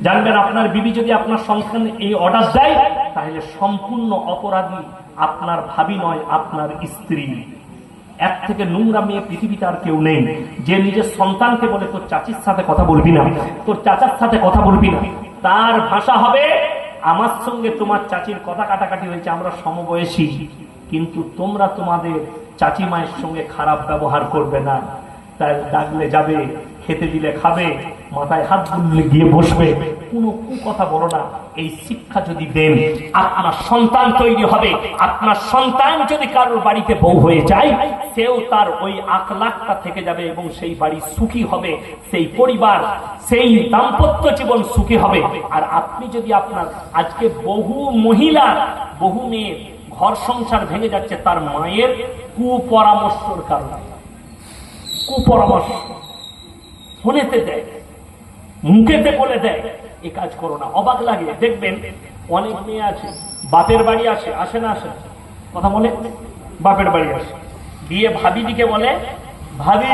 জানবেন, আপনার বিবি যদি আপনার সন্তান এই অর্ডার দেয়, তাহলে সম্পূর্ণ অপরাধী আপনার ভাবি নয়, আপনার স্ত্রী। এর থেকে নোংরা মেয়ে পৃথিবীতে আর কেউ নেই। যে নিজের সন্তানকে বলে তোর চাচির সাথে কথা বলবি না, তোর চাচার সাথে কথা বলবি না, তার ভাষা হবে, আমার সঙ্গে তোমার চাচির কথা কাটাকাটি হয়েছে, আমরা সমবয়সী, কিন্তু তোমরা তোমাদের চাচি মায়ের সঙ্গে খারাপ ব্যবহার করবে না। তাই ডাকলে যাবে, খেতে দিলে খাবে, মাথায় হাত বুললে গিয়ে বসবে, কোনো কথা বলো না। এই শিক্ষা যদি দেন, আপনার সন্তান তৈরি হবে। আপনার সন্তান যদি কারোর বাড়িতে বউ হয়ে যায়, সেও তার ওই আখলাকটা থেকে যাবে এবং সেই বাড়ি সুখী হবে, সেই পরিবার, সেই দাম্পত্য জীবন সুখী হবে। আর আপনি যদি আপনার, আজকে বহু মহিলা, বহু মেয়ে ঘর সংসার ভেঙে যাচ্ছে তার মায়ের কুপরামর্শের কারণে। কুপরামর্শ ফোনেতে দেয়, মুখেতে বলে দেয়, এ কাজ করো না। অবাক লাগে, দেখবেন অনেক মেয়ে আছে বাপের বাড়ি আসে, আসে না, আসে কথা বলে, বাপের বাড়ি আসে, দিয়ে ভাবি দিকে বলে, ভাবি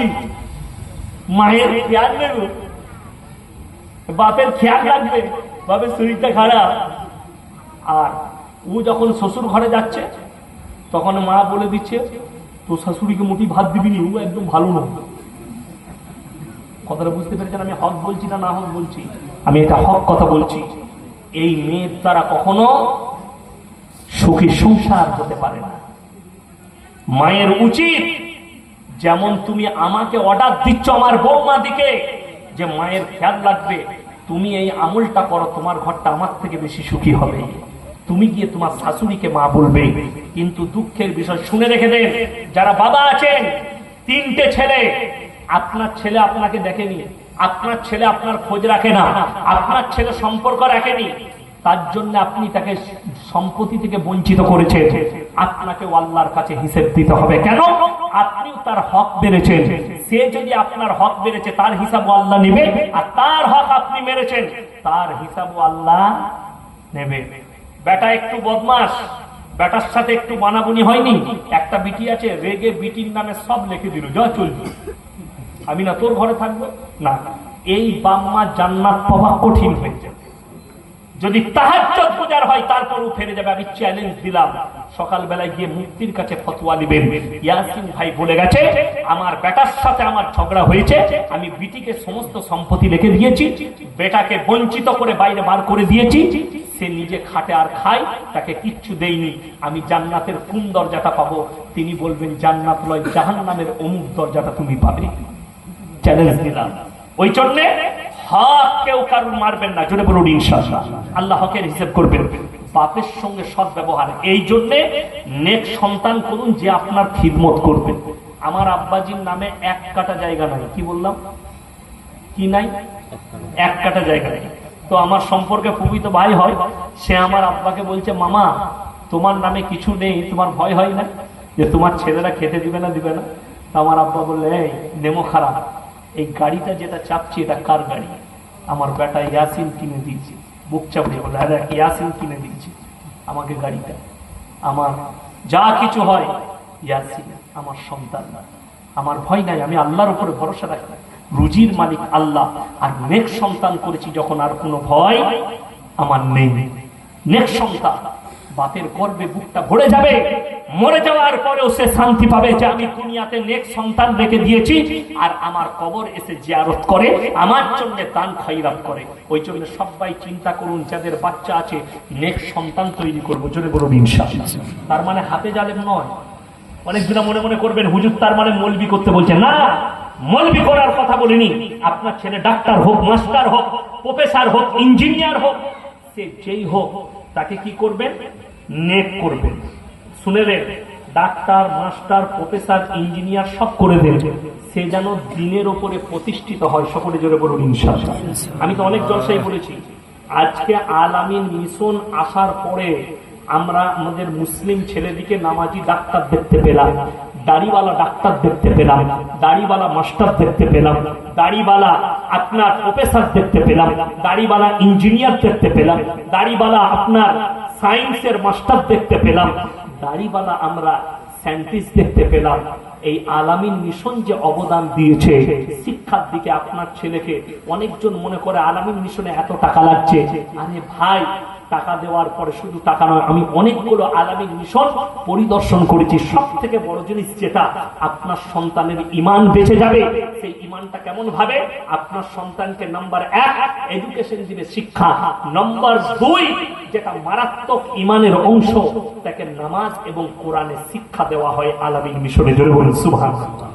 মায়ের খেয়াল নেবে, বাপের খেয়াল রাখবে, বাপের শরীরটা খারাপ। আর ও যখন শ্বশুর ঘরে যাচ্ছে, তখন মা বলে দিচ্ছে, তো শাশুড়িকে মুঠি ভাত দিবি নি, ও একদম ভালো নয়। কথাটা বুঝতে পেরেছেন? আমি হক বলছি না হক বলছি? আমি এটা হক কথা বলছি। এই মেয়ের দ্বারা কখনো সুখী সংসার হতে পারে না। মায়ের উচিত, যেমন তুমি আমাকে অর্ডার দিচ্ছ আমার বৌমা দিকে যে মায়ের খেয়াল রাখবে, তুমি এই আমলটা করো, তোমার ঘরটা আমার থেকে বেশি সুখী হবে। তুমি গিয়ে তোমার শাশুড়িকে মা বলবে। কিন্তু দুঃখের বিষয়, শুনে রেখে দেন, যারা বাবা আছেন, 3টে ছেলে, আপনার ছেলে আপনাকে দেখেনি, আপনার ছেলে আপনার খোঁজ রাখে না, আপনার ছেলে সম্পর্ক রাখেনি, তার জন্য আপনি তাকে সম্পত্তি থেকে বঞ্চিত করেছেন। আপনাকে আল্লাহর কাছে হিসেব দিতে হবে। কেন? আপনিও তার হক মেরেছেন। সে যদি আপনার হক মেরেছে, তার হিসাবও আল্লাহ নেবে, আর তার হক আপনি মেরেছেন, তার হিসাবও আল্লাহ নেবে। বেটা একটু বদমাস, বেটার সাথে একটু বানাবুনি হয়নি, একটা বিটি আছে, রেগে বিটির নামে সব লিখে দিল, যা চলবে, আমি না তোর ঘরে থাকবো না। এই বাম্মা জান্নাত পাওয়া কঠিন হয়ে যাবে। যদি তাহাজ্জুদ পূজার হয়, তারপরও ফিরে যাবে। আমি চ্যালেঞ্জ দিলাম, সকালবেলায় গিয়ে মুফতির কাছে ফতোয়া দিবেন। ইয়াসিন ভাই বলে গেছে, আমার বেটার সাথে আমার ঝগড়া হয়েছে, আমি বিটিকে সমস্ত সম্পত্তি লিখে দিয়েছি, বেটাকে বঞ্চিত করে বাইরে বার করে দিয়েছি, সে নিজে খাটে আর খায়, তাকে কিচ্ছু দেয়নি, আমি জান্নাতের কোন দরজাটা পাবো? তিনি বলবেন জান্নাত নয়, জাহান্নামের অমুক দরজাটা তুমি পাবে। চ্যালেঞ্জ দিলাম। ওই জন্য হক কেউ কারুর মারবেন না, জোরে বলুন ইনশাআল্লাহ। আল্লাহ হকের হিসাব করবেন। বাপের সঙ্গে সৎ ব্যবহার, এই জন্যে নেক সন্তান করুন যে আপনার খিদমত করবেন। আমার আব্বাজির নামে এক কাটা জায়গা নাই, কি বললাম, কি নাই, এক কাটা জায়গা নেই। তো আমার সম্পর্কে পবিত্র ভাই হয়, সে আমার আব্বাকে বলছে, মামা তোমার নামে কিছু নেই, তোমার ভয় হয় না যে তোমার ছেলেরা খেতে দিবে না? তো আমার আব্বা বললে, এই নেমো খারাপ, এই গাড়িটা যেটা চাপছি এটা কার গাড়ি? আমার বেটা ইয়াসিন কিনে দিয়েছে। বুক চাপড়ে বলে, হ্যাঁ ইয়াসিন কিনে দিয়েছে আমাকে গাড়িটা। আমার যা কিছু হয় ইয়াসিন আমার সন্তান না, আমার ভয় নাই, আমি আল্লাহর উপরে ভরসা রাখি, রুজির মালিক আল্লাহ। আর নেক সন্তান করেছি যখন, আর কোনো ভয় আমার নেই। নেক সন্তান বাপের গর্বে বুকটা ভরে যাবে, মরে যাওয়ার পরেও সে শান্তি পাবে যে আমি দুনিয়াতে নেক সন্তান রেখে দিয়েছি, আর আমার কবর এসে জিয়ারত করে, আমার জন্য দান খয়রাত করে। ওই জন্য সবাই চিন্তা করুন, যাদের বাচ্চা আছে নেক সন্তান তৈরি করবো, জোরে বলুন ইনশাআল্লাহ। তার মানে হাতে জালেম নয়। অনেকদিন মনে করবেন হুজুর তার মানে মলবি করতে বলছেন, না, মলবি করার কথা বলিনি। আপনার ছেলে ডাক্তার হোক, মাস্টার হোক, প্রফেসর হোক, ইঞ্জিনিয়ার হোক, সে যেই হোক, তাকে কি করবেন? নেক করবেন। শুনে রে, ডাক্তার, মাস্টার, প্রফেসর, ইঞ্জিনিয়ার সব করে দেন, সে যেন দিনের ওপরে প্রতিষ্ঠিত হয়। সকলে জোরে বলুন ইনশাআল্লাহ। আমি তো অনেক জলসাই বলেছি, আজকে আল আমিন মিশন আসার পরে আমরা আমাদের মুসলিম ছেলেদিকে নামাজি ডাক্তার দেখতে পেলাম, দাড়িওয়ালা ডাক্তার দেখতে পেলাম, দাড়িওয়ালা মাস্টার দেখতে পেলাম, দাড়িওয়ালা আপনার প্রফেসর দেখতে পেলাম, দাড়িওয়ালা ইঞ্জিনিয়ার দেখতে পেলাম, দাড়িওয়ালা আপনার সায়েন্সের মাস্টার দেখতে পেলাম, দাড়িওয়ালা আমরা সায়েন্টিস্ট দেখতে পেলাম। এই আলামিন মিশন যে অবদান দিয়েছে শিক্ষার দিকে, আপনার ছেলেকে অনেকজন মনে করে আলামিন মিশনে এত টাকা লাগছে। আরে ভাই, টাকা দেওয়ার পরে শুধু টাকা নয়, আমি অনেকগুলো আলামিন মিশন পরিদর্শন করেছি। সব থেকে বড় জিনিস যেটা, আপনার সন্তানের ঈমান বেঁচে যাবে। সেই ঈমানটা কেমন ভাবে? আপনার সন্তানকে নাম্বার 1 এডুকেশন দিবে, শিক্ষা। নাম্বার 2 যেটা মারাত্মক ঈমানের অংশ, তাকে নামাজ এবং কোরআনের শিক্ষা দেওয়া হয় আলামিন মিশনে। জোরে বলুন সুবহানাল্লাহ।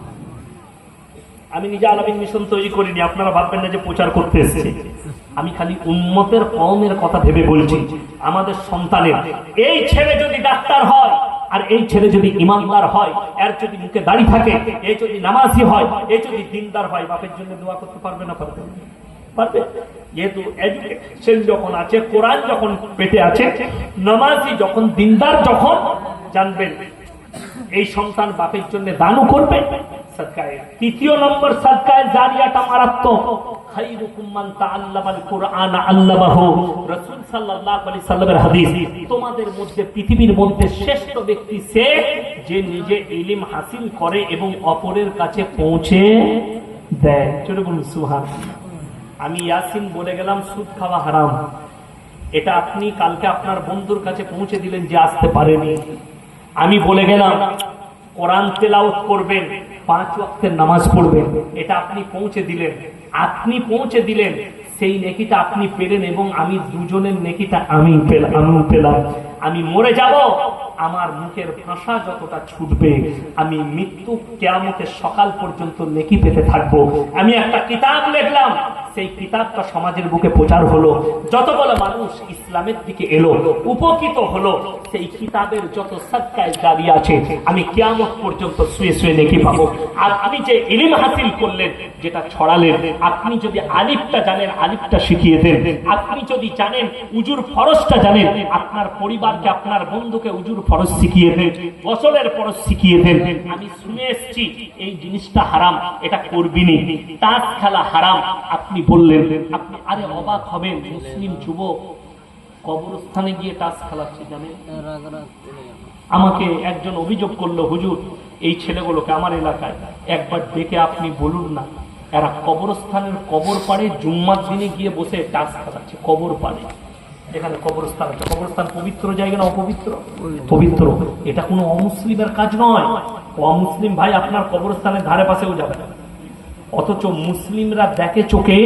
আমি নিজে আলামিন মিশন তৈরি করিনি, আপনারা ভাববেন না যে প্রচার করতে এসেছি। আমি খালি উম্মতের কওমের কথা ভেবে বলছি। আমাদের সন্তানের এই ছেলে যদি ডাক্তার হয়, আর এই ছেলে যদি ইমানদার হয়, এর যদি মুখে দাড়ি থাকে, এই যদি নামাজি হয়, এই যদি দিনদার হয়, বাপের জন্য দোয়া করতে পারবে না? পারবে, পারবে। যেহেতু এডুকেশন যখন আছে, কোরআন যখন পেটে আছে, নামাজি যখন, দিনদার যখন, জানবেন এই সন্তান বাপের জন্য দানও করবে, সাদকায়ে। তৃতীয় নম্বর সাদকায়ে জারিয়াটা মারাত্মক। খায়রুকুম মান তাআল্লামাল কুরআন আল্লামাহু, রাসূল সাল্লাল্লাহু আলাইহি সাল্লামের হাদিস, তোমাদের মধ্যে পৃথিবীর মধ্যে শ্রেষ্ঠ ব্যক্তি সে যে নিজে ইলম হাসিল করে এবং অপরের কাছে পৌঁছে দেয়। চলে বলুন সুবহানাল্লাহ। আমি ইয়াসিন বলে গেলাম সুদ খাওয়া হারাম, এটা আপনি কালকে আপনার বন্ধুর কাছে পৌঁছে দিলেন যে আসতে পারেনি। আমি বলে গেলাম কোরআন তেলাওয়াত করবেন, 5 ওয়াক্তের নামাজ পড়বেন, এটা আপনি পৌঁছে দিলেন। আপনি পৌঁছে দিলেন, সেই নেকিটা আপনি পেলেন, এবং আমি দুজনের নেকিটা আমি পেলাম। আমি মরে যাব, আমার মুখের ভাষা যতটা ছুটবে, আমি মৃত্যু কিয়ামতের সকাল পর্যন্ত নেকি পেতে থাকবো। আমি একটা কিতাব লিখলাম, সেই কিতাবটা সমাজের বুকে প্রচার হলো, যতগুলো মানুষ ইসলামের দিকে এলো, উপকৃত হলো, সেই কিতাবের যত সাদকায়ে জারিয়া আছে, আমি কিয়ামত পর্যন্ত শুয়ে শুয়ে নেকি পাবো। আপনি যে ইলম হাসিল করলেন, যেটা ছড়ালেন, আপনি যদি আলিফটা জানেন, আলিফটা শিখিয়ে দেন। আপনি যদি জানেন উজুর ফরজটা জানেন, আপনার পরিবারকে, আপনার বন্ধুকে উজুর ফরজ শিখিয়ে দেন, গোসলের ফরজ শিখিয়ে দেন। আমি শুনে এসেছি এই জিনিসটা হারাম, এটা করবিনি। তাস খেলা হারাম, আপনি বললেন, আপনি আরে অবাক হবেন, মুসলিম যুবক কবরস্থানে গিয়ে তাস খেলাচ্ছে জানেন। আমাকে একজন অভিযোগ করলো, হুজুর এই ছেলেগুলোকে আমার এলাকায় একবার ডেকে আপনি বলুন না, এরা কবরস্থানের কবর পাড়ে জুম্মার দিনে গিয়ে বসে তাস খেলাচ্ছে। কবর পাড়ে, এখানে কবরস্থান আছে। কবরস্থান পবিত্র জায়গা না অপবিত্র? পবিত্র। এটা কোনো অমুসলিমের কাজ নয়। অমুসলিম ভাই আপনার কবরস্থানের ধারে পাশেও যাবে না, অথচ মুসলিমরা দেখে চোখে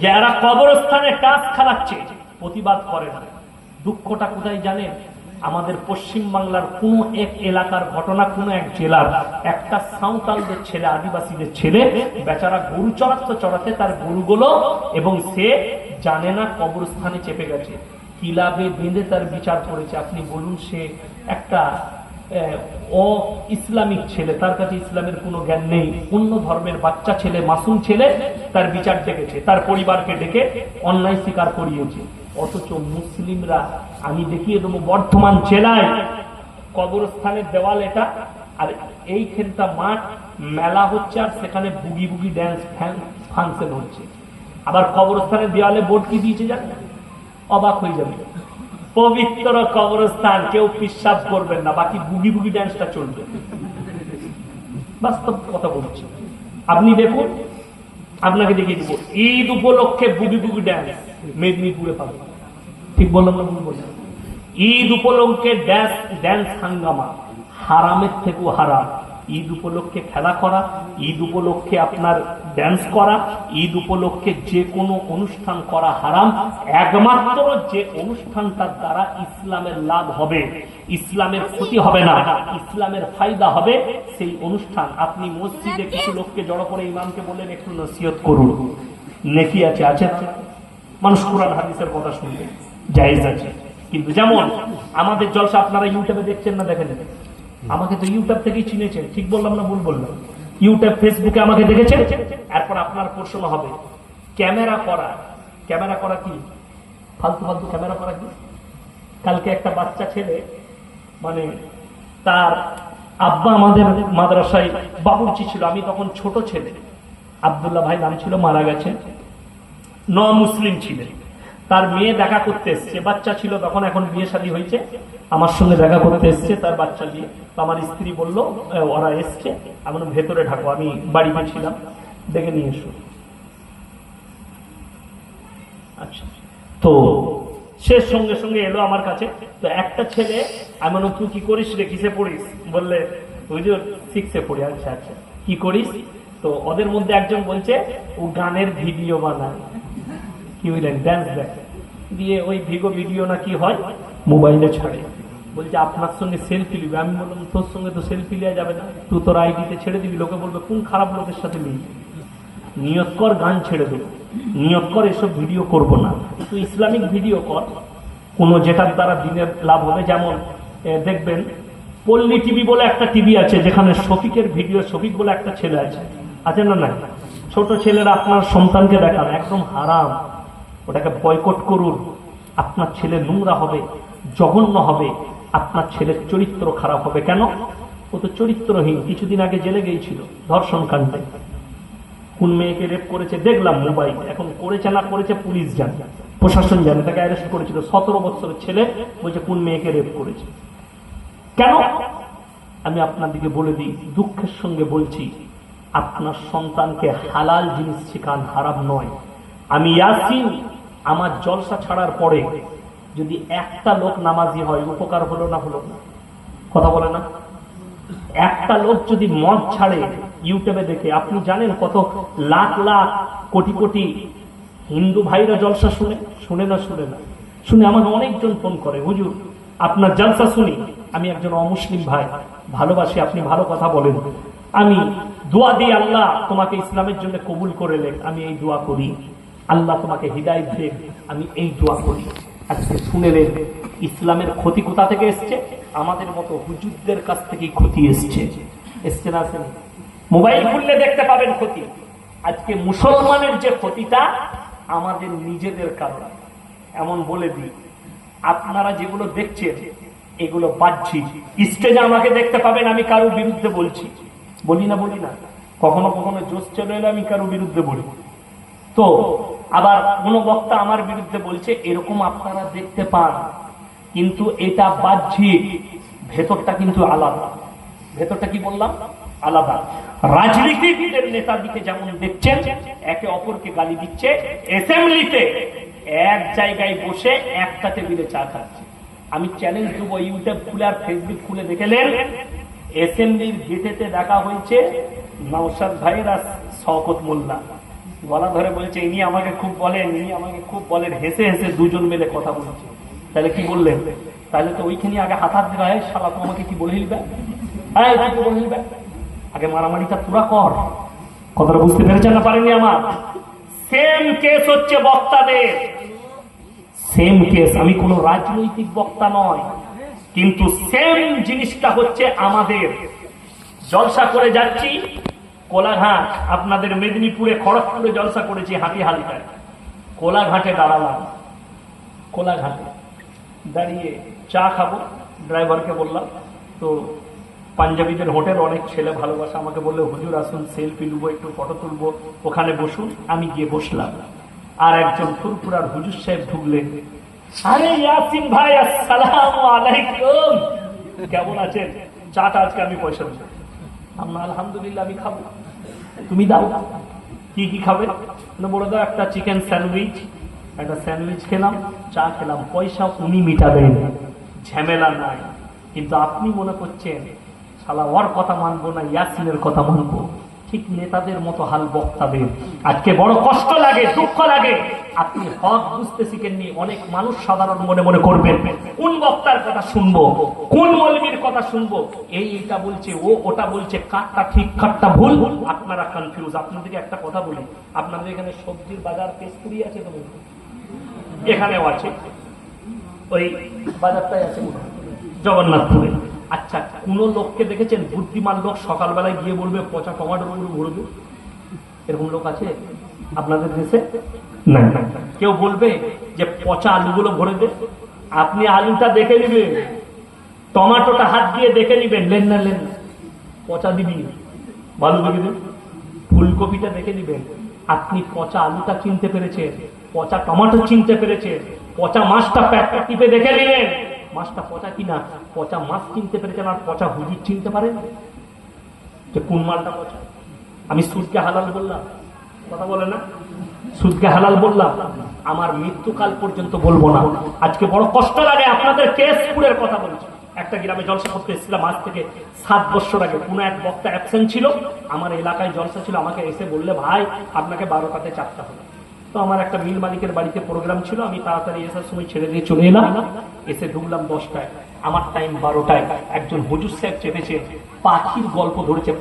যে এরা কবরস্থানে তাস খেলাচ্ছে, প্রতিবাদ করে না। দুঃখটা কোথায় জানেন? আমাদের পশ্চিম বাংলার কোন এক এলাকার ঘটনা, কোন এক জেলার একটা সাঁওতালদের ছেলে, আদিবাসীদের ছেলে, বেচারা গরু চড়াতে চড়াতে তার গরুগুলো, এবং সে জানে না কবরস্থানে চেপে গেছে, কিলাবে বেঁধে তার বিচার করেছে। আপনি বলুন, সে একটা ইসলামিক ছেলে, তার কাছে ইসলামের কোনো জ্ঞান নেই, অন্য ধর্মের বাচ্চা ছেলে, মাসুম ছেলে, তার বিচার ডেকেছে, তার পরিবারকে ডেকে অন্যায় স্বীকার করিয়েছে। অথচ মুসলিমরা, আমি দেখিয়ে দেবো বর্ধমান জেলায় কবরস্থানের দেওয়াল এটা, আর এইখানটা মাঠ, মেলা হচ্ছে, আর সেখানে বুগি বুগি ড্যান্স ফাংশন হচ্ছে। আবার কবরস্থানের দেওয়ালে বোর্ড কি দিয়েছে জানেন? অবাক হয়ে যাবে, পবিত্র কবরস্থান, কেউ পিশাব করবেন না, বাকি বুগি বুগি ড্যান্সটা চলবে। বাস্তব কথা বলছি, আপনি দেখুন, আপনাকে দেখিয়ে দিব ঈদ উপলক্ষে বুগি বুগি ড্যান্স মেদিনীপুরে পাবেন। ঠিক বললাম না? ভুল বললাম? ঈদ উপলক্ষে ড্যান্স হাঙ্গামা, হারামের থেকেও হারাম। ঈদ উপলক্ষে খেলা করা, ঈদ উপলক্ষে আপনার ড্যান্স করা, ঈদ উপলক্ষে যে কোনো অনুষ্ঠান করা হারাম। একমাত্র যে অনুষ্ঠানটার দ্বারা ইসলামের লাভ হবে, ইসলামের ক্ষতি হবে না, ইসলামের ফায়দা হবে, সেই অনুষ্ঠান। আপনি মসজিদে কিছু লোককে জড়ো করে ইমামকে বললেন একটু নসিহত করুন, নেকি আছে, আছে মানুষ কোরআন হাদিসের কথা শুনবে, জায়েজ আছে। কিন্তু যেমন আমাদের জলসা আপনারা ইউটিউবে দেখছেন না, দেখেন, আমাকে তো ইউটিউব থেকেই চিনেছেন। ঠিক বললাম না ভুল বললাম? ইউটিউব ফেসবুকে আমাকে দেখেছেন। এরপর আপনার প্রশ্ন হবে, ক্যামেরা করা কি ফালতু ফালতু ক্যামেরা করা কি? কালকে একটা বাচ্চা ছেলে, মানে তার আব্বা আমাদের মাদ্রাসায় বাবুর্চি ছিল, আমি তখন ছোট ছেলে, আব্দুল্লাহ ভাই নাম ছিল, মারা গেছে, মুসলিম ছিলেন। তার মেয়ে দেখা করতে এসছে, বাচ্চা ছিল তখন, এখন বিয়ে শাদী হয়েছে, আমার সঙ্গে দেখা করতে এসছে তার বাচ্চা দিয়ে। তো আমার স্ত্রী বলল ওরা এসছে, আমি ভেতরে ঢাকো, আমি বাড়িতে ছিলাম, ডেকে নিয়ে এসো। আচ্ছা, তো সে সঙ্গে সঙ্গে এলো আমার কাছে। তো একটা ছেলে, আমি বললাম তুই কি করিস রে, কিসে পড়িস? বললে হুজুর 6-এ পড়ি। আচ্ছা আচ্ছা, কি করিস? তো ওদের মধ্যে একজন বলছে ও গানের ভিডিও বানায়, কি বুঝলেন, ড্যান্স দেখে, দিয়ে ওই ভিডিও না কি হয় মোবাইলে ছাড়ে। বলছে আপনার সঙ্গে সেলফি নিবে। আমি বললাম তোর সঙ্গে তো সেলফি নেওয়া যাবে না, তুই তোর আইডিতে ছেড়ে দিবি, লোকে বলবে কোন খারাপ লোকের সাথে মিলবি, নিয়ত কর গান ছেড়ে দেবো, নিয়ত কর এসব ভিডিও করব না, তুই ইসলামিক ভিডিও কর, কোনো যেটার দ্বারা দিনের লাভ হবে। যেমন দেখবেন পল্লী টিভি বলে একটা টিভি আছে, যেখানে শফিকের ভিডিও, শফিক বলে একটা ছেলে আছে না? নাই, ছোট ছেলেরা আপনার সন্তানকে দেখান, একদম হারাম, ওটাকে বয়কট করুন। আপনার ছেলে নোংরা হবে, জঘন্য হবে, আপনার ছেলের চরিত্র খারাপ হবে। কেন? ও তো চরিত্রহীন। কিছুদিন আগে জেলে গিয়েছিল ধর্ষণ কাণ্ডে, কোন মেয়েকে রেপ করেছে দেখলাম মোবাইল, এখন করেছে না করেছে পুলিশ জানে, প্রশাসন জানে, তাকে অ্যারেস্ট করেছিল। 17 বছরের ছেলে বলছে কোন মেয়েকে রেপ করেছে। কেন? আমি আপনাদেরকে বলে দিই, দুঃখের সঙ্গে বলছি, আপনার সন্তানকে হালাল জিনিস শেখান, হারাম নয়। আমি ইয়াসিন আমার জলসা ছাড়ার পরে যদি একটা লোক নামাজি হয়, উপকার হলো না? হলো না? কথা বলে না? একটা লোক যদি মদ ছাড়ে ইউটিউবে দেখে, আপনি জানেন কত লাখ লাখ কোটি কোটি হিন্দু ভাইরা জলসা শুনে না? শুনে আমাকে অনেকজন ফোন করে, হুজুর আপনার জলসা শুনি, আমি একজন অমুসলিম ভাই, ভালোবাসি, আপনি ভালো কথা বলেন, আমি দোয়া দিই আল্লাহ তোমাকে ইসলামের জন্য কবুল করে নেন, আমি এই দোয়া করি, আল্লাহ তোমাকে হিদায়াত দেন, আমি এই দোয়া করি। আজকে শুনে নেন, ইসলামের ক্ষতি কোথা থেকে এসছে? আমাদের মতো হুজুরদের কাছ থেকেই ক্ষতি এসছে না? আসেন, মোবাইল খুললে দেখতে পাবেন ক্ষতি। আজকে মুসলমানের যে ক্ষতিটা আমাদের নিজেদের কারণে। এমন বলে দিই, আপনারা যেগুলো দেখছেন এগুলো বাহ্যিক। স্টেজে আমাকে দেখতে পাবেন আমি কারো বিরুদ্ধে বলি না, কখনো কখনো জোশ চলে এলে আমি কারো বিরুদ্ধে বলি, তো আবার কোন বক্তা আমার বিরুদ্ধে বলছে, এরকম আপনারা দেখতে পান, কিন্তু এটা বাহ্যিক, ভেতরটা কিন্তু আলাদা। ভেতরটা কি বললাম? আলাদা। রাজনীতিবিদের নেতাদিকে যেমন দেখছেন একে অপরকে গালি দিচ্ছে, অ্যাসেম্বলিতে এক জায়গায় বসে একটা টেবিলে চা খাচ্ছে। আমি চ্যালেঞ্জ দেবো, ইউটিউব খুলে আর ফেসবুক খুলে দেখেলেন, অ্যাসেম্বলির গেটেতে দেখা হয়েছে নওশাদ ভাইয়ের আর শওকত মোল্লা, গলা ধরে বলছে ইনি আমাকে খুব বলেন, হেসে হেসে দুজন মিলে কথা বলছে। তাহলে কি বললেন? তাহলে তো ওইখানে আগে হাত দেয়, শালা তো আমাকে কি বলে হিলবে, বলে হিলবে, আগে মারামারিটা পুরা কর। কথাটা বুঝতে পেরেছেন না পারেননি আমার? সেম কেস হচ্ছে বক্তাদের, সেম কেস। আমি কোন রাজনৈতিক বক্তা নয়, কিন্তু সেম জিনিসটা হচ্ছে আমাদের। জলসা করে যাচ্ছি কোলাঘাট, আপনাদের মেদিনীপুরে খড়গপুরে জলসা করেছি হাতিহালকায়। কোলাঘাটে দাঁড়ালাম, কোলাঘাটে দাঁড়িয়ে চা খাবো, ড্রাইভারকে বললাম তো পাঞ্জাবিদের হোটেল, অনেক ছেলে ভালোবাসা, আমাকে বললো হুজুর আসুন সেলফি নেবো, একটু ফটো তুলবো, ওখানে বসুন। আমি গিয়ে বসলাম, আর একজন ফুরফুরার হুজুর সাহেব ঢুকলেন। আরে ইয়াসিন ভাই, আসসালামু আলাইকুম, কেমন আছেন? চাটা আজকে আমি পয়সা দেবো। আমরা আলহামদুলিল্লাহ, আমি খাবো, তুমি দাও। কি কি খাবে? বলে দাও একটা চিকেন স্যান্ডউইচ। একটা স্যান্ডউইচ খেলাম, চা খেলাম, পয়সা উনি মিটাবেন, ঝামেলা নাই। কিন্তু আপনি মনে করছেন শালা ওর কথা মানবো না, ইয়াসিনের কথা মানবো। ঠিক নেতাদের মতো হাল বক্তাদের। আজকে বড় কষ্ট লাগে, দুঃখ লাগে, আপনি হক বুঝতে শিখেননি। অনেক মানুষ সাধারণ মনে মনে করবেন কোন বক্তার কথা শুনবো, কোন মৌলবীর কথা শুনবো, এইটা বলছে, ও ওটা বলছে, কারটা ঠিক কারটা ভুল, আপনারা কনফিউজ। আপনাদেরকে একটা কথা বলি, আপনাদের এখানে সবজির বাজার পেস্তুরি আছে তো? এখানেও আছে, ওই বাজারটাই আছে জগন্নাথপুরে। আচ্ছা, কোন লোককে দেখেছেন বুদ্ধিমান লোক সকালবেলায় গিয়ে বলবে পচা টমাটো ভরবে? এরকম লোক আছে আপনাদের দেশে? না। কেউ বলবে যে পচা আলুগুলো ভরে দে? আপনি আলুটা দেখে নিবেন, টমাটোটা হাত দিয়ে দেখে নিবেন, লেন না পচা দিবি, ভালো দেখে দেন। ফুলকপিটা দেখে নিবেন, আপনি পচা আলুটা চিনতে পেরেছেন, পচা টমাটো চিনতে পেরেছেন, পচা মাছটা প্যাকটা টিপে দেখে নিলেন মাছটা পচা কিনা। পচা মাছ চিনতে পেরেছেন, আর পচা হুজুর চিনতে পারেন যে কোন মালটা পচা? আমি সুদকে হালাল বললাম, কথা বলে না, সুদকে হালাল বললাম, আমার মৃত্যুকাল পর্যন্ত বলবো না। আজকে বড় কষ্ট লাগে, আপনাদের কেশপুরের কথা বলছি। একটা গ্রামে জলসা করতে এসেছিলাম আজ থেকে 7 বছর আগে। কোন এক বক্তা অ্যাবসেন্ট ছিল, আমার এলাকায় জলসা ছিল, আমাকে এসে বললে ভাই আপনাকে 12টাতে চাপতে হবে। তো আমার একটা মিল মালিকের বাড়িতে প্রোগ্রাম ছিল, আমি তাড়াতাড়ি এসার সময় ছেড়ে দিয়ে চলে এলাম। এসে ঢুকলাম 10টায়, আমার টাইম 12টায়। একজন হুজুর সাহেব চেপেছে, পাখির গল্প ধরেছে,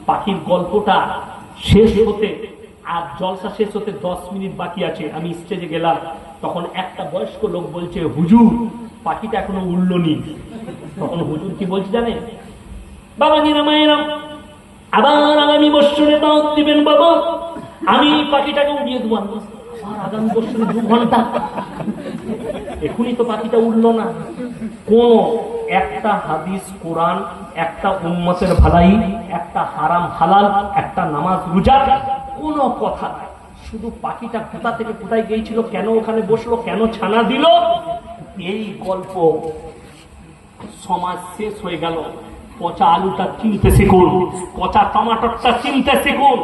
পাখির গল্পটা শেষ হতে আর জলসা শেষ হতে 10 মিনিট বাকি আছে। আমি স্টেজে গেলাম, তখন একটা বয়স্ক লোক বলছে হুজুর পাখিটা এখনো উড়লনি। তখন হুজুর কি বলছে জানেন? বাবা নিরামায়েরাম, আবার আগামী বৎসরে দাওয়াত দিবেন বাবা, আমি পাখিটাকে উড়িয়ে দেবো। আর আগামী বৎসরে 2 ঘন্টা, এখনই তো পাখিটা উড়লো না। কোন একটা হাদিস কোরআন, একটা উম্মতের ভালাই, একটা হারাম হালাল, একটা নামাজ রোজা, কোন কথা নাই। শুধু পাখিটা কোথা থেকে কোথায় গিয়েছিল, কেন ওখানে বসলো, কেন ছানা দিল, এই গল্প। সমাজ শেষ হয়ে গেল। পচা আলুটা চিনতে শিখুন, পচা টমাটোরটা চিনতে শিখুন।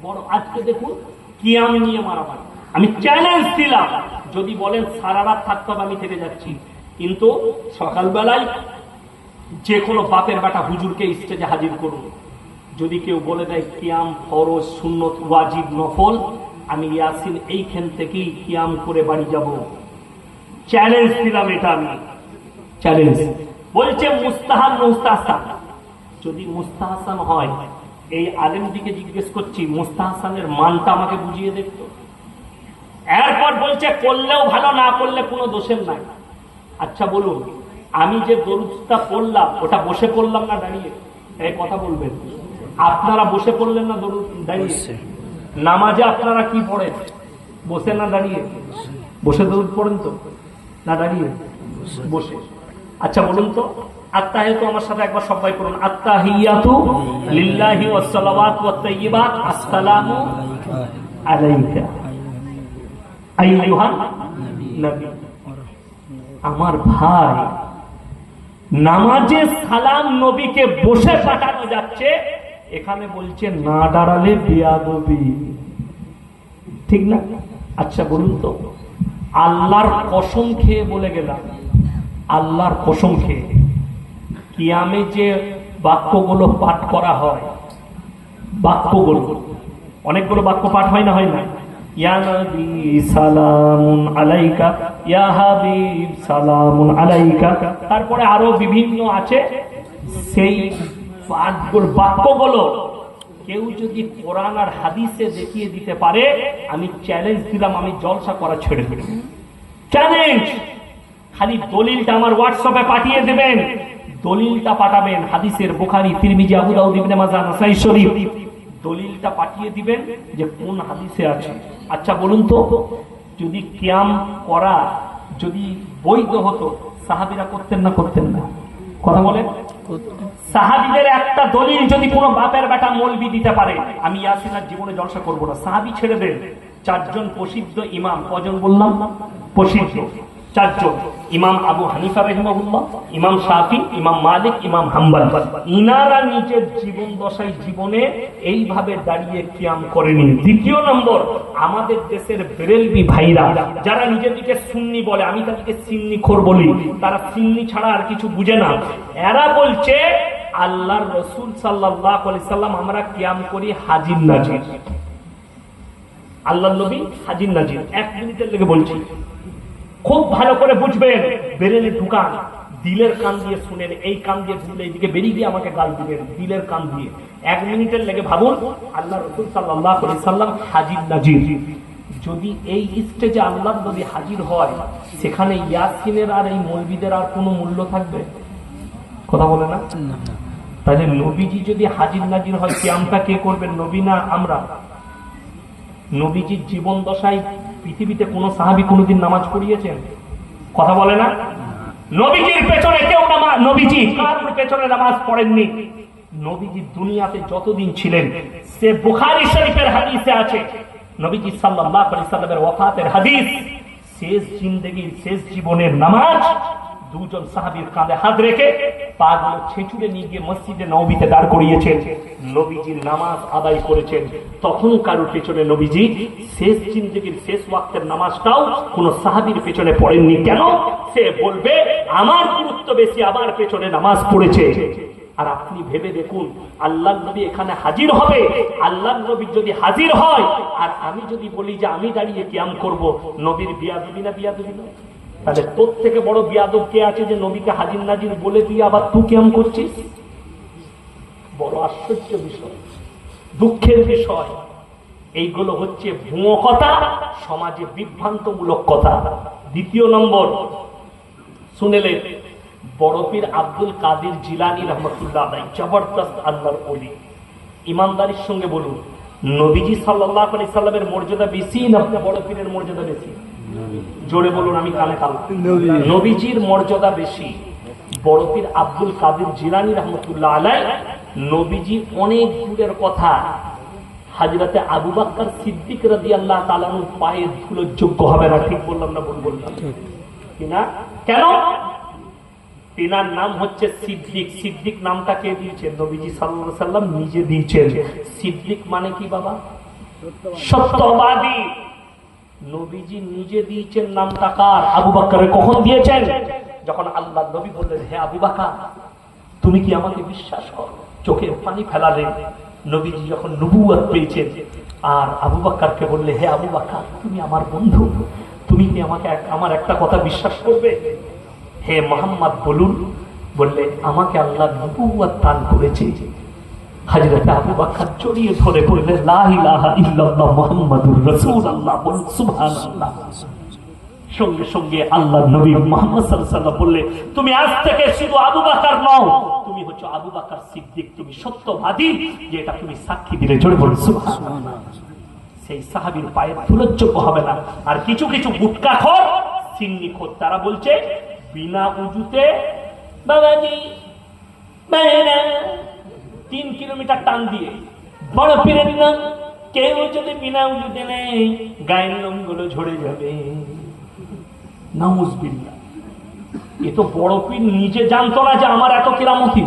বড় আজকে দেখুন কিয়াম নিয়ে মারামারি। আমি চ্যালেঞ্জ দিলাম, যদি বলেন সারা রাত থাকতে হবে, আমি থেকে যাচ্ছি। কিন্তু সকালবেলায় যে কোনো বাপের বেটা হুজুরকে স্টেজে হাজির করুন। যদি কেউ বলে দেয় কিয়াম ফরজ, সুন্নত, ওয়াজিব, নফল, আমি ইয়াসিন এইখান থেকেই কিয়াম করে বাড়ি যাব। চ্যালেঞ্জ দিলাম, এটা আমি চ্যালেঞ্জ। বলছে মুস্তাহাব মুস্তাহসান, যদি মুস্তাহসান হয়, এই আলেমদিকে জিজ্ঞেস করছি মুস্তাহসানের মানটা আমাকে বুঝিয়ে দেখতো। এরপর বলছে করলেও ভালো, না করলে কোনো দোষের নাই। আচ্ছা বলুন, আমি যে দরুদটা পড়লাম ওটা বসে পড়লাম না দাঁড়িয়ে? এই কথা বলবেন। আপনারা বসে পড়লেন না দরুদ দাঁড়িয়ে? নামাজে আপনারা কি পড়েন, বসে না দাঁড়িয়ে? বসে দরুদ পড়েন তো, না দাঁড়িয়ে? বসে। আচ্ছা বলুন তো, আত্তাহিয়াতু আমার সাথে একবার সবাই পড়ুন, আত্তাহিয়াতু লিল্লাহি ওয়াস সালাওয়াতু ওয়াত তাইয়্যিবাত, আসসালামু আলাইকা আইয়ুহান নবী। আমার ভাই, নামাজে সালাম নবীকে বসে পাঠানো যাচ্ছে, এখানে বলছে না দাঁড়ালে বেয়াদবি, ঠিক না? আচ্ছা বলুন তো, আল্লাহর কসম খেয়ে বলে গেলাম, আল্লাহর কসম খেয়ে, কিয়ামে যে বাক্যগুলো পাঠ করা হয়, বাক্যগুলো অনেকগুলো বাক্য পাঠ হয় না, হয় না? ইয়া নবী সালামুন আলাইকা, ইয়া হাবিব সালামুন আলাইকা। তারপরে আরো বিভিন্ন আছে। সেই বাক্যগুলো কেউ যদি কোরআন আর হাদিসে দেখিয়ে দিতে পারে, আমি চ্যালেঞ্জ দিলাম, আমি জলসা করা ছেড়ে দেব। চ্যালেঞ্জ। খালি দলিলটা আমার হোয়াটসঅ্যাপে পাঠিয়ে দেবেন, দলিলটা পাঠাবেন, হাদিসের বুখারী, তিরমিজি, আবু দাউদ, ইবনে মাজাহ, নাসাই শরীফ, দলিলটা পাঠিয়ে দিবেন যে কোন হাদিসে আছে। আচ্ছা বলুন তো, যদি কিয়াম করা যদি বৈধ হতো, সাহাবীরা করতেন না করতেন না? কথা বলেন। সাহাবীদের একটা দলিল যদি কোনো বাপের বেটা মৌলবি দিতে পারে, আমি ইয়াসিনের জীবনে জলসা করব না। সাহাবী ছেড়ে দেন, চারজন প্রসিদ্ধ ইমাম, কজন বললাম? প্রসিদ্ধ চারজন। ইমাম আবু হানিফা রাহিমাহুল্লাহ, ইমাম শাফি, ইমাম মালিক, ইমাম হাম্বল। ইনারা নিজের জীবন দশায় জীবনে এইভাবে দাঁড়িয়ে কিয়াম করেনি। দ্বিতীয় নম্বর, আমাদের দেশের বেরেলভি ভাইরা যারা নিজেদেরকে সুন্নি বলে, আমি তাদেরকে সিন্নি খোর বলি, তারা সিন্নি ছাড়া আর কিছু বুঝে না। এরা বলছে আল্লাহর রাসূল সাল্লাল্লাহু আলাইহি সাল্লাম আমরা কিয়াম করি হাজির নাজির। আল্লাহর নবী হাজির নাজির। 1 মিনিটের লেগে বলছি, খুব ভালো করে বুঝবেন, বেরেলে ঢুকান, দিলের কান দিয়ে শুনেন, এই কান দিয়ে ঢুকলে এইদিকে বেরিয়ে গিয়ে আমাকে গাল দিবেন, দিলের কান দিয়ে। 1 মিনিটের লেগে ভাবুন, আল্লাহ রাসূল সাল্লাল্লাহু আলাইহি সাল্লাম হাজির নাজির। যদি এই স্টেজে আল্লাহর নবী হাজির হয়, সেখানে ইয়াসিনের আর এই মৌলবীদের আর কোনো মূল্য থাকবে? কথা বলে না? তাহলে নবীজি যদি হাজির নাজির হয়, কিয়ামটা কে করবেন, নবী না আমরা? নবীজির জীবন দশায় পৃথিবীতে কোন সাহাবী কোনদিন নামাজ পড়িয়েছেন? কথা বলে না? নবীজির পেছনে কেউ নবীজি কারোর পেছনে নামাজ পড়েননি। নবীজি দুনিয়াতে যতদিন ছিলেন, সে বুখারী শরীফের হাদিসে আছে, নবীজি সাল্লাল্লাহু আলাইহি সাল্লামের ওয়াফাতের হাদিস, শেষ জিন্দেগীর শেষ জীবনের নামাজ দুজন সাহাবীর কাঁধে হাত রেখে পাগুলো ছেঁচুড়ে নিয়ে গিয়ে মসজিদে নববীতে দাঁড় করিয়েছেন, নবীজির নামাজ আদায় করেছেন। তখন কারোর পেছনে নবীজি শেষ জিন্দেগীর শেষ ওয়াক্তের নামাজটাও কোন সাহাবীর পেছনে পড়েননি। কেন? সে বলবে আমার গুরুত্ব বেশি, আমার পেছনে নামাজ পড়েছে। আর আপনি ভেবে দেখুন, আল্লাহর নবী এখানে হাজির হবে, আল্লাহর নবী যদি হাজির হয় আর আমি যদি বলি যে আমি দাঁড়িয়ে কিয়াম করব, নবীর বিয়াদবি না বিয়াদবি না? তাহলে তোর থেকে বড় বিয়াদব কে আছে যে নবীকে হাজির নাজির বলে দিয়ে আবার তুই কিয়াম করছিস? বড় আশ্চর্য বিষয়, দুঃখের বিষয়। এইগুলো হচ্ছে ভুয়ো কথা, সমাজে বিভ্রান্তমূলক কথা। দ্বিতীয় নম্বর, শুনেলেন, বড় পীর আব্দুল কাদের জিলানী রহমতুল্লাহ আলাইহি জবরদস্ত আল্লাহর ওলি। ইমানদারির সঙ্গে বলুন, নবীজি সাল্লাল্লাহু আলাইহি সাল্লামের মর্যাদা বেশি না বড় পীরের মর্যাদা বেশি? জোরে বলুন, আমি কানে কান। নবীজির মর্যাদা বেশি। বড় পীর আব্দুল কাদের জিলানী রহমতুল্লাহ আলাইহি, নবীজি অনেক দূরের কথা, হযরতে আবু বকর সিদ্দিক রাদিয়াল্লাহু তাআলা আনহুর পায়ের ধুলোর যোগ্য হবে না। ঠিক বললাম না ভুল বললাম? কিনা? কেন? তিনার নাম হচ্ছে সিদ্দিক। সিদ্দিক নামটা কে দিয়েছেন? নবীজি সাল্লাল্লাহু আলাইহি সাল্লাম নিজে দিয়েছেন। সিদ্দিক মানে কি বাবা? সত্যবাদী। নবীজি নিজে দিয়েছেন নামটা। কার? আবু বকরের। কখন দিয়েছেন? যখন আল্লাহর নবী বললেন, হে আবু বকর, তুমি কি আমাকে বিশ্বাস করো? চোখের পানি ফেলালেন। নবীজি যখন নবুয়ত পেয়েছেন আর আবু বকরকে বললে, হে আবু বকর, তুমি আমার বন্ধু, তুমি কি আমাকে আমার একটা কথা বিশ্বাস করবে? হে মুহাম্মদ বলুন। বললে, আমাকে আল্লাহ নবুয়ত দান করেছে। হযরত আবু বকর জড়িয়ে ধরে বললে, লা ইলাহা ইল্লাল্লাহ মুহাম্মাদুর রাসূলুল্লাহ, বলুন সুবহানাল্লাহ। সঙ্গে সঙ্গে আল্লাহর নবী মুহাম্মদ সাল্লাল্লাহু আলাইহি ওয়াসাল্লাম বললে, তুমি আজ থেকে শুধু আবু বকর নও, তুমি হচ্ছে আবু বকর সিদ্দিক, তুমি সত্যবাদী, যে এটা তুমি সাক্ষী দিলে। জোরে বলুন সুবহানাল্লাহ। সেই সাহাবীর পায়ের ধুলোর যোগ্য হবে না। আর কিছু কিছু গুটকাখোর, সিন্নিখোর, তারা বলছে বিনা উজুতে বাবাজি 3 কিলোমিটার টান দিয়ে বড় পীরের নাম, কেউ যদি বিনা উজুতে নেই গায়ের লোমগুলো ঝরে যাবে। নাউজুবিল্লাহ। এ তো বড় পীর নিজে জানতো না যে আমার এত কিরামতি,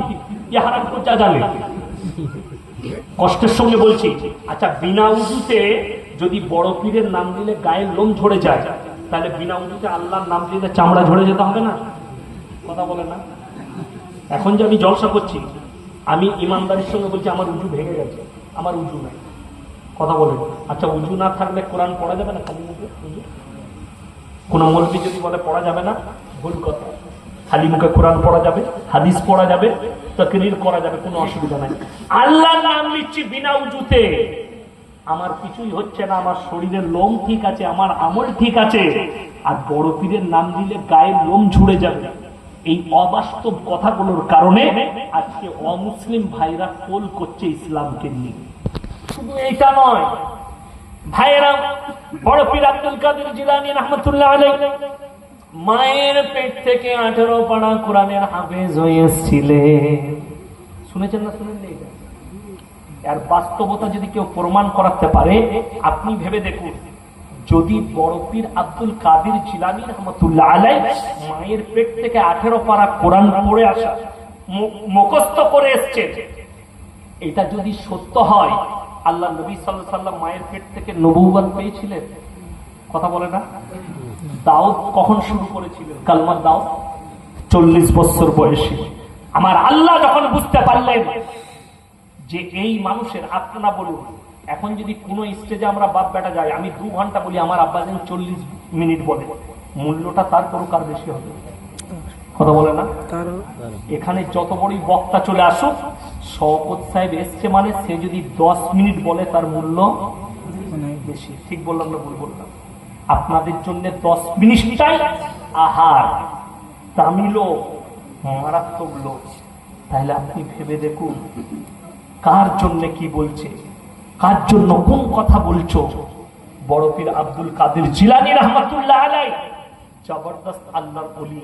ইহারা যা জানে। কষ্টের সঙ্গে বলছি, আচ্ছা বিনা উজুতে যদি বড় পীরের নাম দিলে গায়ের লোম ঝরে যায়, তাহলে বিনা উজুতে আল্লাহর নাম দিলে চামড়া ঝরে যেতে হবে না? কথা বলে না? এখন যে আমি জলসা করছি, আমি ইমানদারির সঙ্গে বলছি আমার উজু ভেঙে গেছে, আমার উজু নাই। কথা বলে, আচ্ছা উজু না থাকলে কোরআন পড়া যাবে না? খালি উজু কোন মৌলবি যদি বলে পড়া যাবে না, ভুল কথা। খালি মুখে কোরআন পড়া যাবে, হাদিস পড়া যাবে, তাকরীর করা যাবে, কোনো অসুবিধা নাই। আল্লাহর নাম নিচ্ছি বিনা উজুতে, আমার কিছুই হচ্ছে না, আমার শরীরের লোম ঠিক আছে, আমার আমল ঠিক আছে, আর বড় পীরের নাম দিলে গায়ের লোম ঝুড়ে যাবে। এই অবাস্তব কথাগুলোর কারণে আজকে অমুসলিম ভাইরা কোল করছে ইসলামকে নিয়ে। শুধু এইটা নয় ভাইয়েরা, বড় পীর আব্দুল কাদের জিলানী রাহমাতুল্লাহ আলাইহি মায়ের পেট থেকে 18 পারা কোরআনের হাফেজ হয়েছিলেন। শুনেছেন না? শুনেন না? আর বাস্তবতা যদি কেউ প্রমাণ করাতে পারে, আপনি ভেবে দেখুন, যদি বড় পীর আব্দুল কাদের জিলানী রাহমাতুল্লাহ আলাইহি মায়ের পেট থেকে 18 পারা কোরআন পড়ে আসা, মুখস্থ করে এসেছে, এটা যদি সত্য হয়, আল্লাহ নবী সাল্লাল্লাহু আলাইহি ওয়াসাল্লাম মায়ের পেট থেকে নবুয়ত পেয়েছিলেন? কথা বলে না? দাউদ কখন শুরু করেছিলেন কালমার দাওয়াত? 40 বছর বয়সে। আমার আল্লাহ যখন বুঝতে পারলেন যে এই মানুষের, আপনারা বলুন, এখন যদি কোনো স্টেজে আমরা বাপ বেটা যাই, আমি 2 ঘন্টা বলি, আমার আব্বা যেন 40 মিনিট বলে, মূল্যটা তার কার বেশি হবে? কথা বলে না? এখানে যত বড়ই বক্তা চলে আসুক, শওকত সাহেব এসছে মানে সে যদি 10 মিনিট বলে, তার মূল্য বেশি। ঠিক বললাম না ভুল বললাম? আপনাদের জন্য 10 মিনিটটাই আহার, তামিল মারাত্মক লোক। তাহলে আপনি ভেবে দেখুন, কার জন্য কি বলছে, কার জন্য কোন কথা বলছো? বড় পীর আব্দুল কাদের জিলানী রাহমাতুল্লাহ আলাইহি জবরদস্ত আল্লাহর ওলি।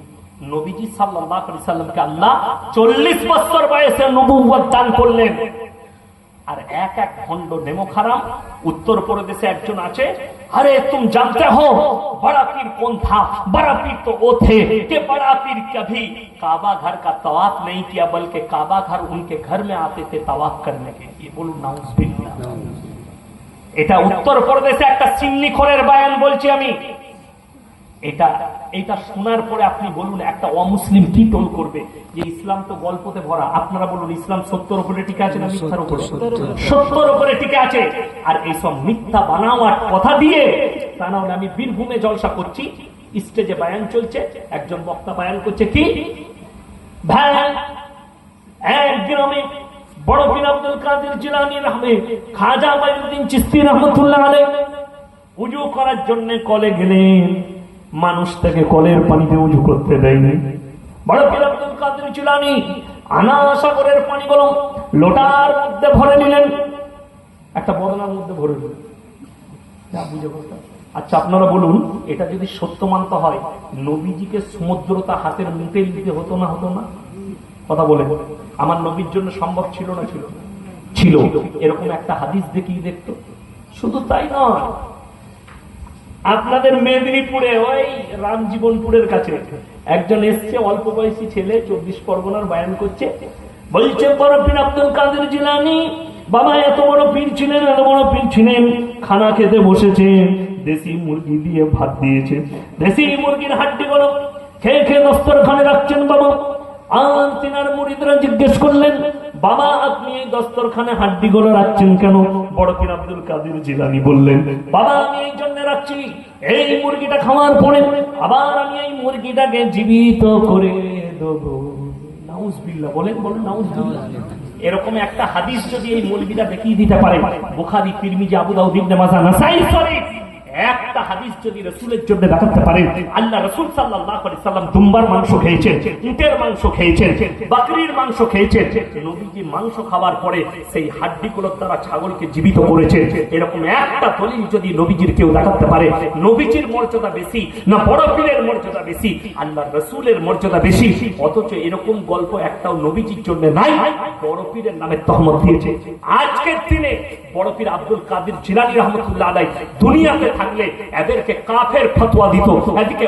নবীজি সাল্লাল্লাহু আলাইহি সাল্লামকে আল্লাহ 40 বছর বয়সে নবুয়ত দান করলেন। আর এক ভণ্ড নেমোখারাম उत्तर प्रदेशे একজন আছে, अरे तुम जानते हो बड़ा पीर कौन था? बड़ा पीर तो वो थे कि बड़ा पीर कभी काबा घर का तवाफ नहीं किया, बल्कि काबा घर उनके घर में आते थे तवाफ करने के लिए। बोलूं नाउजुबिल्लाह। এটা উত্তর প্রদেশে একটা সিন্নিখোরের বয়ান বলছি আমি। এটা শোনার পরে আপনি বলুন, একটা অমুসলিম কি টোল করবে যে ইসলাম তো গল্পতে ভরা। আপনারা বলুন, ইসলাম সত্যের উপরে টিকে আছে না মিথ্যার উপরে? সত্যের উপরে টিকে আছে। আর এইসব মিথ্যা বানাওয়ার কথা দিয়ে, তা না হলে আমি বীরভূমে জলসা করছি, স্টেজে বয়ান চলছে, একজন বক্তা বয়ান করছে কি, ভাই একদিন আমি বড় পীর আব্দুল কাদের জিলানী খাজা মাইনুদ্দিন চিশতি রাহমাতুল্লাহ আলাইহি উযু করার জন্য কলে গেলেন, মানুষ তাকে কলের পানিতে উযু করতে দেয়নি। বড় পীর আব্দুল কাদের জিলানী আনা সাগরের পানিগুলো লোটার মধ্যে ভরে নিলেন, একটা বদনার মধ্যে ভরে দিলেন। যা বুঝে কথা। আচ্ছা আপনারা বলুন, এটা যদি সত্য মানতে হয়, নবীজিকে সমুদ্রতা হাতের মুঠে নিতে হতো না? হতো না? কথা বলে আমার নবীর জন্য সম্ভব ছিল না? ছিল। ছিল। এরকম একটা হাদিস দেখিয়ে দেখতো। শুধু তাই নয়, আপনাদের মেদিনীপুরে ওই রামজীবনপুরের কাছে একজন এসছে, অল্প বয়সী ছেলে, 24 পরগনার বয়ান করছে, বলছে বড় পীর আব্দুল কাদের জিলানী বাবা এত বড় পীর ছিলেন, এত বড় পীর ছিলেন, খানা খেতে বসেছে, দেশি মুরগি দিয়ে ভাত দিয়েছে, দেশি মুরগির হাড্ডি গুলো খেয়ে খেয়ে দস্তরখানে রাখছেন বাবা। আর তিনার মুরিদরা জিজ্ঞেস করলেন, বাবা আপনি এই দস্তরখানে হাড্ডি গুলো রাখছেন কেন? বড় পীর আব্দুল কাদের জিলানী বললেন, বাবা আমি এই জন্য রাখছি, এই মুরগিটা খাওয়ার পরে আবার আমি এই মুরগিটাকে জীবিত করে দেবো। নাউজুবিল্লাহ। বলেন বলেন নাউজুবিল্লাহ। এরকম একটা হাদিস যদি এই মৌলবীরা দেখিয়ে দিতে পারে, বুখারী, তিরমিজি, আবু দাউদ, ইবনে মাজাহ, নাসাঈ শরীফ, একটা হাদিস যদি রাসূলের জন্য দেখাতে পারে, আল্লাহ রাসূল সাল্লাল্লাহু আলাইহি সাল্লাম দুম্বার মাংস খেয়েছেন, উটের মাংস খেয়েছেন, বকরির মাংস খেয়েছেন, নবীজি মাংস খাওয়ার পরে সেই হাড্ডিগুলোর দ্বারা ছাগলকে জীবিত করেছেন, এরকম একটা দলিল যদি নবীজির কেউ দেখাতে পারে, নবীজির মর্যাদা বেশি না বড় পীরের মর্যাদা বেশি? আল্লাহ রাসূলের মর্যাদা বেশি। অথচ এরকম গল্প একটাও নবীজির জন্য নাই, বড় পীরের নামে তহমত দিয়েছে। আজকের দিনে বড় পীর আব্দুল কাদের জিলানী রাহমাতুল্লাহ আলাইহি দুনিয়াতে থাকলে এদেরকে কাফের ফতোয়া দিত, এদিকে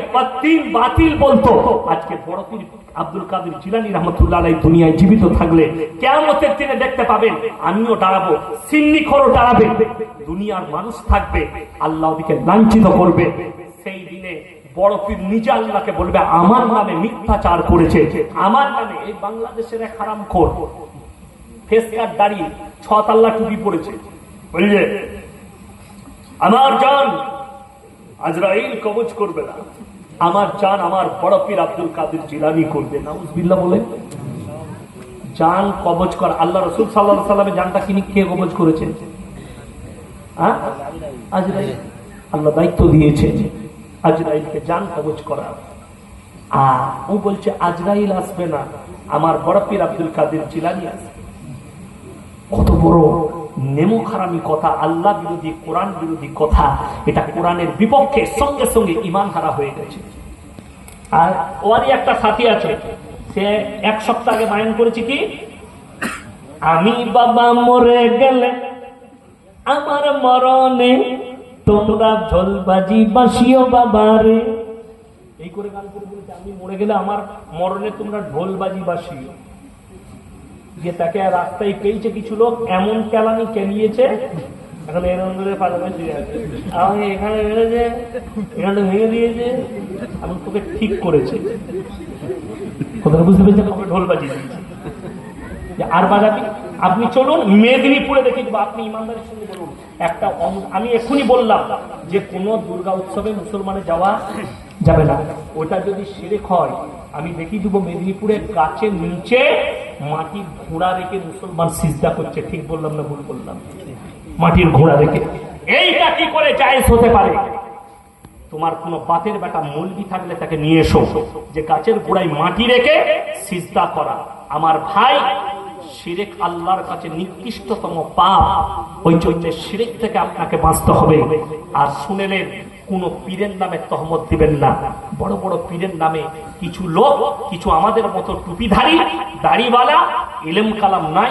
বাতিল বলতো। আজকে বড় পীর আব্দুল কাদের জিলানী রাহমাতুল্লাহ আলাইহি দুনিয়ায় জীবিত থাকলে কিয়ামতের দিনে দেখতে পাবেন, আমিও দাঁড়াবো, সিন্নিখোরও দাঁড়াবে, দুনিয়ার মানুষ থাকবে, আল্লাহ ওদিকে লাঞ্ছিত করবে। সেই দিনে বড় পীর নিজে আল্লাহকে বলবে, আমার নামে মিথ্যাচার করেছে, আমার নামে। এই বাংলাদেশের এক হারামখোর ফেসকাট দাঁড়িয়ে 6 তাল্লা টুপি পড়েছে, বলছে আমার জান আজরাইল কবজ করবে না, আমার জান আমার বড় পীর আব্দুল কাদের জিলানী করবে। নাউজুবিল্লাহ বলে জান কবজ কর। আল্লাহ রাসূল সাল্লাল্লাহু আলাইহি ওয়াসাল্লামের জানটা কে কবজ করেছেন? আজরাইল। আল্লাহ দায়িত্ব দিয়েছে আজরাইলকে জান কবজ করা। আর ও বলছে আজরাইল আসবে না, আমার বড় পীর আব্দুল কাদের জিলানী আসবে। কত বড় নেমো খারামি কথা, আল্লাহ বিরোধী কোরআন বিরোধী কথা। এটা কোরআনের বিপক্ষে, সঙ্গে সঙ্গে ঈমান হারা হয়ে গেছে। আর ওরই একটা সাথী আছে, সে এক সপ্তাহ আগে বায়ান করেছে কি, আমি বাবা মরে গেলে আমার মরণে তোমরা ঢোলবাজি বাসিও বাবারে। এই করে গান করে বলেছে, আমি মরে গেলে আমার মরণে তোমরা ঢোলবাজি বাসিও। যে তাকে রাস্তায় পেয়েছে কিছু লোক, এমন কেলানি কেলিয়েছে, এখন এরকম করে পাশাপাশি আছে, আমাকে এখানে বেড়েছে, এখানে ভেঙে দিয়েছে, এখন তোকে ঠিক করেছে। কথাটা বুঝতে পেরেছেন? আমাকে ঢোলবাজি দিয়েছে আর বাজাবি। আপনি চলুন মেদিনীপুরে দেখে দেবো, আপনি ইমানদারের সঙ্গে বলুন। একটা আমি এখনই বললাম যে কোনো দুর্গা উৎসবে মুসলমানে যাওয়া যাবে না, ওটা যদি শিরক হয়। আমি দেখিয়ে দেবো মেদিনীপুরে গাছের নিচে মাটির ঘোড়া রেখে মুসলমান সিজদা করছে। ঠিক বললাম না ভুল বললাম? মাটির ঘোড়া রেখে। এইটা কি করে জায়েজ হতে পারে? তোমার কোন বাতের বেটা মৌলবি থাকলে তাকে নিয়ে এসো, যে গাছের গোড়ায় মাটি রেখে সিজদা করা। আমার ভাই, শিরক আল্লাহর কাছে নিকৃষ্টতম পাপ। ওই জন্য শিরক থেকে আপনাকে বাঁচতে হবে। আর শুনেলেন, কোন পীরের নামে তহমত দিবেন না। বড় বড় পীরের নামে কিছু লোক, কিছু আমাদের মতো টুপিধারী দাড়িওয়ালা, ইলম কালাম নাই,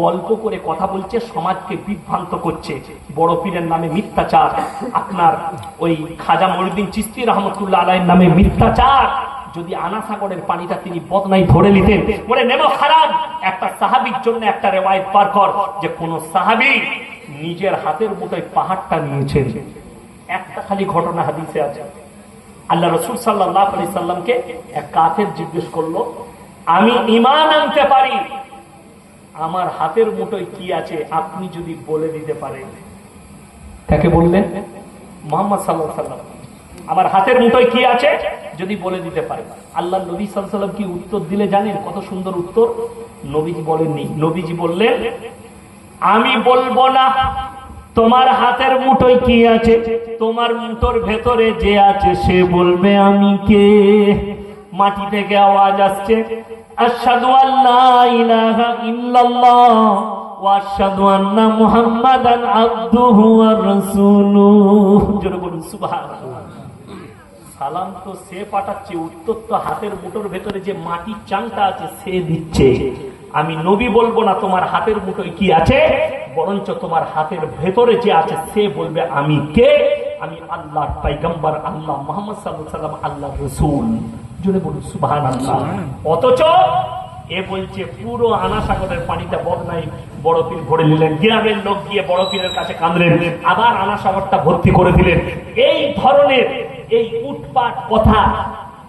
গল্প করে কথা বলছে, সমাজকে বিভ্রান্ত করছে। বড় পীরের নামে মিথ্যাচার। আপনার ওই খাজা মঈনুদ্দিন চিশতি রহমতুল্লাহ আলাইহির নামে মিথ্যাচার। যদি আনাসাগরের পানিটা তিনি বদনাই ধরে নিতেন, বলে নেমো খারাপ। একটা সাহাবীর জন্য একটা রিওয়ায়াত পার কর, যে কোন সাহাবী নিজের হাতের মুঠোয় পাহাড়টা নিয়েছেন। একটা খালি ঘটনা হাদিসে আছে। আল্লাহ রাসূল সাল্লাল্লাহু আলাইহি সাল্লামকে এক কাফের জিজ্ঞেস করলো, আমি ঈমান আনতে পারি, আমার হাতের মুঠোয় কি আছে আপনি যদি বলে দিতে পারেন। তাকে বললেন মুহাম্মদ সাল্লাল্লাহু আলাইহি সাল্লাম, আমার হাতের মুঠোয় কি আছে যদি বলে দিতে পারে। আল্লাহ নবী সাল্লাল্লাহু আলাইহি সাল্লাম কি উত্তর দিলে জানেন? কত সুন্দর উত্তর। নবীজি বলেননি, নবীজি বললেন, আমি বলবো না তোমার হাতের মুঠোয় কি আছে, তোমার মুঠোর ভেতরে যে আছে সে বলবে আমি কে। মাটি থেকে আওয়াজ আসছে, আশহাদু আল্লা ইলাহা ইল্লাল্লাহ ওয়া আশহাদু আন্না মুহাম্মাদান আবদুহু ওয়া রাসূলুহু। জোরে বলুন সুবহানাল্লাহ। সালাম তো সে পাঠাচ্ছে, উত্তর তো হাতের মুঠোর ভেতরে যে মাটির চাংটা আছে সে দিচ্ছে। আমি নবী বলবো না তোমার হাতের মুঠোয় কি আছে, বরঞ্চ তোমার হাতের ভেতরে যে আছে সে বলবে আমি কে। আমি আল্লাহর পয়গম্বর, আল্লাহ মুহাম্মদ সাল্লাল্লাহু আলাইহি ওয়াসাল্লাম আল্লাহর রাসূল। জোরে বলুন সুবহানাল্লাহ। অথচ এ বলছে পুরো আনাসাগরের পানিটা বদনাই বড় পীর ভরে নিলেন। গ্রামের লোক গিয়ে বড় পীরের কাছে কাঁদলেন, আবার আনাসাগরটা ভর্তি করে দিলেন। এই ধরনের এই উটপাট কথা,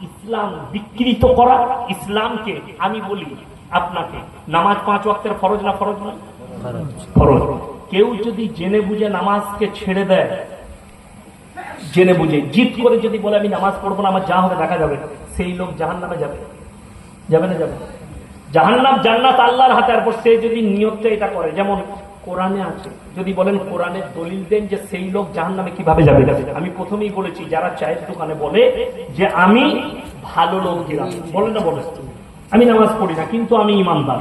ইসলাম বিকৃত করা। ইসলামকে আমি বলি আপনাকে, নামাজ 5 ওয়াক্তের ফরজ না ফরজ নয়? ফরজ। কেউ যদি জেনে বুঝে নামাজকে ছেড়ে দেয়, জেনে বুঝে জিদ করে যদি বলে আমি নামাজ পড়বো না, আমার যা হবে দেখা যাবে, সেই লোক জাহান্নামে যাবে। যাবে না? যাবে। জাহান্নাম জান্নাত আল্লাহর হাতে। আর সে যদি নিয়তটা এটা করে, যেমন কোরআনে আছে, যদি বলেন কোরআনের দলিল দেন যে সেই লোক জাহান্নামে কিভাবে যাবে। আমি প্রথমেই বলেছি, যারা চায়ের দোকানে বলে যে আমি ভালো লোক গেলাম, বলে না, বলে আমি নামাজ পড়ি না কিন্তু আমি ইমানদার,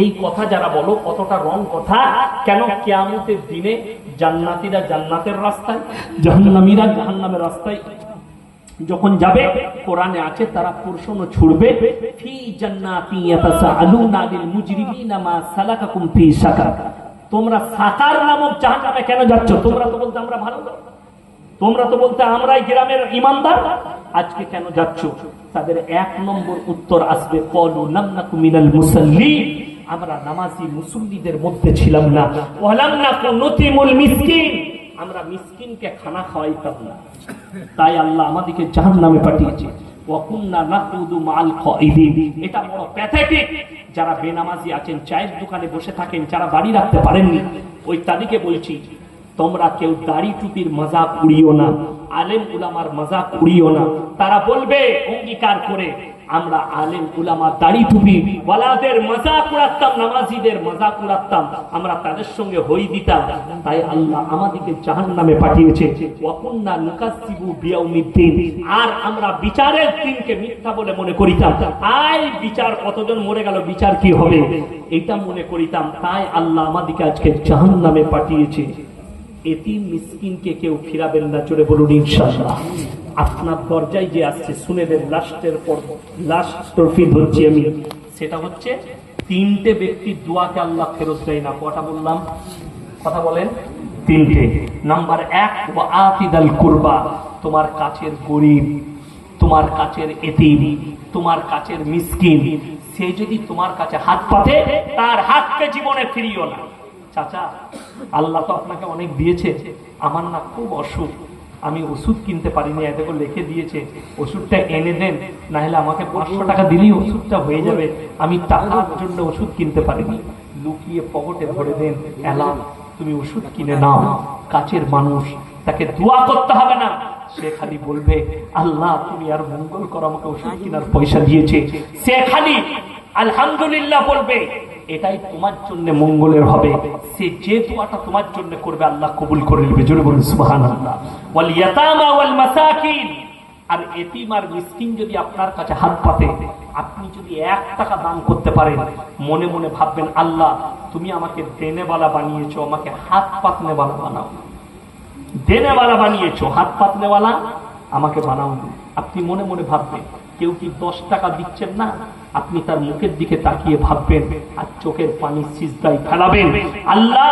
এই কথা যারা বলো কতটা রং কথা। কেন? কিয়ামতের দিনে জান্নাতীরা জান্নাতের রাস্তায়, জাহান্নামীরা জাহান্নামের রাস্তায় যখন যাবে, কোরআনে আছে তারা প্রশ্ন ছুড়বে, ফি জান্নাতি ইয়াতাসাআলুনা লিল মুজরিমিনা মা সালাকাকুম ফি সাকার। তোমরা সাকার নামক জাহান্নামে কেন যাচ্ছ? তোমরা তো বলতে আমরা ভালো লোক, তোমরা তো বলতে আমরাই গ্রামের ইমানদার, আজকে কেন যাচ্ছ? তাদের 1 নম্বর উত্তর আসবে, ক্বালু লাম নাকু মিনাল মুসাল্লিন, আমরা নামাজি মুসল্লিদের মধ্যে ছিলাম না। ওয়া লাম নাকু নুতিমুল মিসকিন, আমরা মিসকিনকে খানা খাওয়াইতাম না, তাই আল্লাহ আমাদেরকে জাহান্নামে পাঠিয়েছে। ওয়া কুননা নাকুদু মাআল কাঈদিন। এটা বড় প্যাথেটিক। যারা বেনামাজি আছেন, চায়ের দোকানে বসে থাকেন, যারা দাড়ি রাখতে পারেননি, ওই তাদেরকে বলছি, তোমরা কেউ দাড়ি টুপির মজাক উড়িও না। আলেম উলামার মজাক উড়িও না। তারা বলবে অঙ্গীকার করে, আমরা আলেম উলামা দাড়ি টুপি ওয়ালাদের মজাক উড়াতাম, নামাজিদের মজাক উড়াতাম, আমরা তাদের সঙ্গে হই দিতাম। তাই আল্লাহ আমাদেরকে জাহান্নামে পাঠিয়েছে। ওয়াকুন্না নুকাজ্জিবু বিয়াউমিদ্দিন, আর আমরা বিচারের দিনকে মিথ্যা বলে মনে করিতাম। তাই বিচার, কতজন মরে গেল, বিচার কি হবে, এটা মনে করিতাম। তাই আল্লাহ আমাদেরকে আজকে জাহান্নামে পাঠিয়েছে। এতিম মিসকিনকে কেউ ফিরাবেন না, জোরে বলুন ইনশাআল্লাহ। আপনার দরজায় যে আসছে, শুনে দেন, লাস্টের পর লাস্ট তরফি ধরছি আমি, সেটা হচ্ছে তিনটে ব্যক্তির দোয়াকে আল্লাহ ফেরত দেয় না। কটা বললাম, কথা বলেন? তিনটে। নাম্বার 1, ওয়া আতিদাল কুরবা, তোমার কাছের গরিব, তোমার কাছের এতিম, তোমার কাছের মিসকিন, সে যদি তোমার কাছে হাত পাতে, তার হাতকে জীবনে ফিরিও না। চাচা, আল্লাহ তো আপনাকে অনেক দিয়েছে, আমার না খুব অসুখ, আমি ওষুধ কিনতে পারিনি, এত করে লিখে দিয়েছে, ওষুধটা এনে দেন, না হলে আমাকে 500 টাকা দিলেই ওষুধটা হয়ে যাবে, আমি টাকার জন্য ওষুধ কিনতে পারিনি। লুকিয়ে পকেটে ভরে দেন, এলা তুমি ওষুধ কিনে নাও। কাছের মানুষ, তাকে দোয়া করতে হবে না, সে খালি বলবে আল্লাহ তুমি আর মঙ্গল করো, আমাকে ওষুধ কেনার পয়সা দিয়েছে, সে খালি আলহামদুলিল্লাহ বলবে, এটাই তোমার জন্য মঙ্গলের হবে। সে যে দোয়াটা তোমার জন্য করবে আল্লাহ কবুল করে নেবে, জোরে বলুন সুবহানাল্লাহ। ওয়াল ইয়াতামা ওয়াল মাসাকিন, আর এতিম আর মিসকিন যদি আপনার কাছে হাত পাতে, আপনি যদি 1 টাকা দান করতে পারেন, মনে মনে ভাববেন আল্লাহ তুমি আমাকে দেনেওয়ালা বানিয়েছো, আমাকে হাত পাতনেওয়ালা বানাও। দেনেওয়ালা বানিয়েছো, হাত পাতনেওয়ালা আমাকে বানাও। আপনি মনে মনে ভাববেন। কেউ কি 10 টাকা দিচ্ছেন না, আপনি তার মুখের দিকে তাকিয়ে ভাববেন আর চোখের পানি সিজদায় ফেলাবেন, আল্লাহ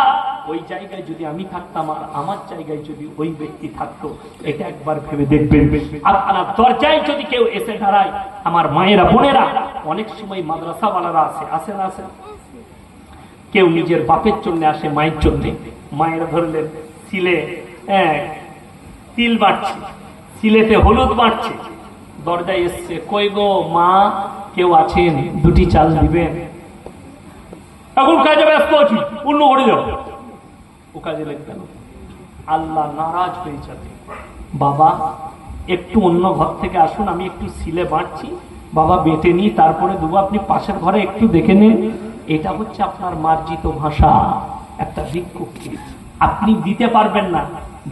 ওই জায়গায় যদি আমি থাকতাম, আর আমার জায়গায় যদি ওই ব্যক্তি থাকতো, এটা একবার ভেবে দেখবেন। আপনার দরজায় যদি কেউ এসে দাঁড়ায়, আমার মায়েরা বোনেরা, অনেক সময় মাদ্রাসাওয়ালারা আসে না, আসে, কেউ নিজের বাপের জন্য আসে, মায়ের জন্য, মায়েরা ধরলেন সিলে তিল বাড়ছে, সিলেতে হলুদ বাড়ছে, দরজায় এসছে, কই গো মা, কেউ আছেন, 2টি চাল দিবেন? এখন কাজে ব্যস্ত আছি, অন্য ঘরে যাও। ও কাজে লেগে আল্লাহ নারাজ হয়ে যাবে। বাবা একটু অন্য ঘর থেকে আসুন, আমি একটু সিলে বাঁটছি, বাবা বেটে নিই, তারপরে দেবো, আপনি পাশের ঘরে একটু দেখে নেন। এটা হচ্ছে আপনার মার্জিত ভাষা, একটা ভিক্ষুককে আপনি দিতে পারবেন না।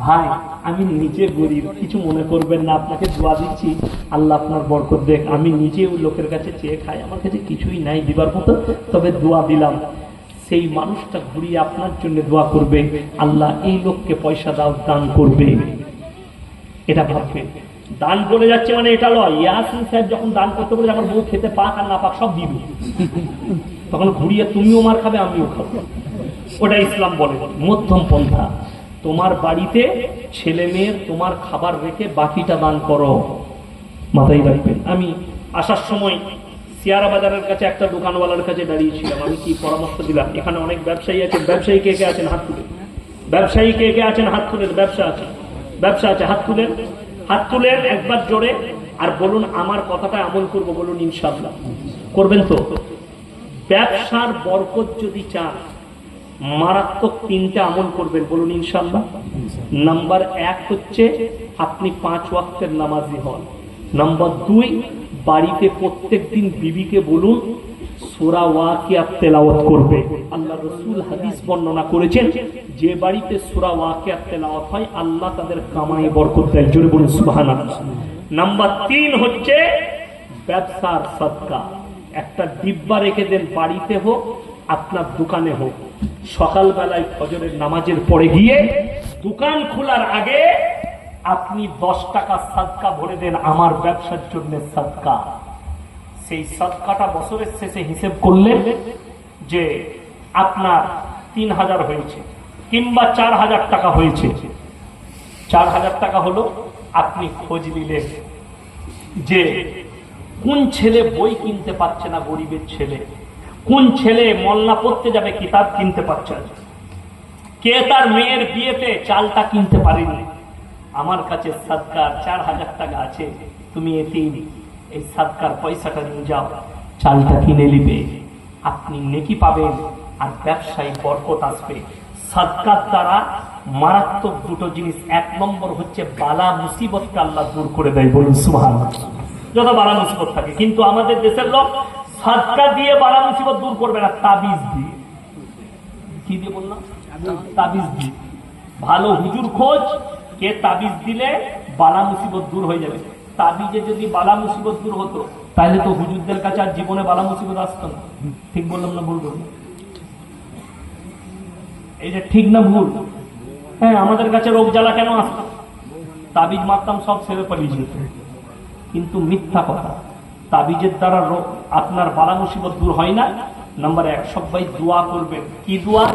ভাই আমি নিজে গরিব, কিছু মনে করবেন না, আপনাকে দোয়া দিচ্ছি, আল্লাহ আপনার বরকত দেখ। আমি নিজেও লোকের কাছে চেয়ে খাই, আমার কাছে কিছুই নাই দিবার মতো, তবে দোয়া দিলাম। সেই মানুষটা ঘুরিয়ে আপনার জন্য দোয়া করবে, আল্লাহ এই লোককে পয়সা দাও, দান করবে। এটা ভাববেন। দান করে যাচ্ছে মানে এটা লয়, ইয়াসিন সাহেব যখন দান করতে বলে আমার বউ খেতে পাক আর না পাক সব দিবে, তখন ঘুরিয়ে তুমিও মার খাবে, আমিও খাবো। ওটা ইসলাম বলে মধ্যম পন্থা। তোমার বাড়িতে ছেলে মেয়ের তোমার খাবার রেখে বাকিটা দান করো, মাথায় রাখবেন। আমি আসার সময় সিয়ারা বাজারের কাছে একটা দোকানওয়ালার কাছে দাঁড়িয়েছিলাম, আমি কি পরামর্শ দিলাম, এখানে অনেক ব্যবসায়ী আছেন, ব্যবসায়ী কে কে আছেন হাত তুলেন, ব্যবসায়ী কে কে আছেন হাত তুলেন, ব্যবসা আছে, ব্যবসা আছে, হাত তুলেন, হাত তুলেন একবার জোরে, আর বলুন আমার কথাটা আমল করবো, বলুন ইনশাআল্লাহ করবেন তো। ব্যবসার বরকত যদি চান, মারাত্মক 3টে আমল করবেন, বলুন ইনশাআল্লাহ। নাম্বার 1 হচ্ছে আপনি 5 ওয়াক্তের নামাজি হন। নাম্বার 2, বাড়িতে প্রত্যেকদিন বিবিকে বলুন সূরা ওয়াকিয়া তেলাওয়াত করবে। আল্লাহ রাসূল হাদিস বর্ণনা করেছেন, যে বাড়িতে সূরা ওয়াকিয়া তেলাওয়াত হয় আল্লাহ তাদের কামায়ে বরকত দেয়, জোরে বলুন সুবহানাল্লাহ। নাম্বার 3 হচ্ছে ব্যবসার সদকা। একটা ডিব্বা রেখে দেন, বাড়িতে হোক আপনার দোকানে হোক, সকালবেলায় ফজরের নামাজের পরে গিয়ে দোকান খোলার আগে আপনি 10 টাকা সাদকা ভরে দেন, আমার ব্যবসার জন্য সাদকা। সেই সাদকাটা বছরের শেষে হিসেব করলেন যে আপনার 3000 হয়েছে কিংবা 4000 টাকা হয়েছে। 4000 টাকা হলো, আপনি খোঁজ নিলেন যে কোন ছেলে বই কিনতে পারছে না, গরিবের ছেলে, কোন ছেলে মোল্লা পড়তে যাবে কিতাব কিনতে পারছে না, কে তার মেয়ের বিয়েতে চালটা কিনতে পারেনি, আমার কাছে সাদকার 4000 টাকা আছে, তুমি এতিম, এই সাদকার পয়সাটা নিয়ে যাও, চালটা কিনে নিবে, আপনি নেকি পাবেন আর ব্যবসায় বরকত আসবে। সাদকার দ্বারা মারাত্মক দুটো জিনিস। এক নম্বর হচ্ছে বালা মুসিবতকে আল্লাহ দূর করে দেয়, বলুন সুবহানাল্লাহ। যত বালা মুসিবত থাকে, কিন্তু আমাদের দেশের লোক সাদকা দিয়ে বালা মুসিবত দূর করবে না, তাবিজ দিয়ে। কি দিয়ে বললাম? তাবিজ দিয়ে। ভালো হুজুর খোঁজ, কে তাবিজ দিলে বালা মুসিবত দূর হয়ে যাবে। তাবিজে যদি বালা মুসিবত দূর হতো, তাহলে তো হুজুরদের কাছে আর জীবনে বালা মুসিবত আসতো না। ঠিক বললাম না ভুল বললাম? এই যে ঠিক না ভুল? হ্যাঁ, আমাদের কাছে রোগ জ্বালা কেন আসতো? তাবিজ মারতাম, সব সেরে পালিয়ে যেত। কিন্তু মিথ্যা কথা। তাবিজের দ্বারা আপনার বালা মুসিবত দূর হয় না। নাম্বার এক, সবাই দোয়া করবেন। কি দোয়া?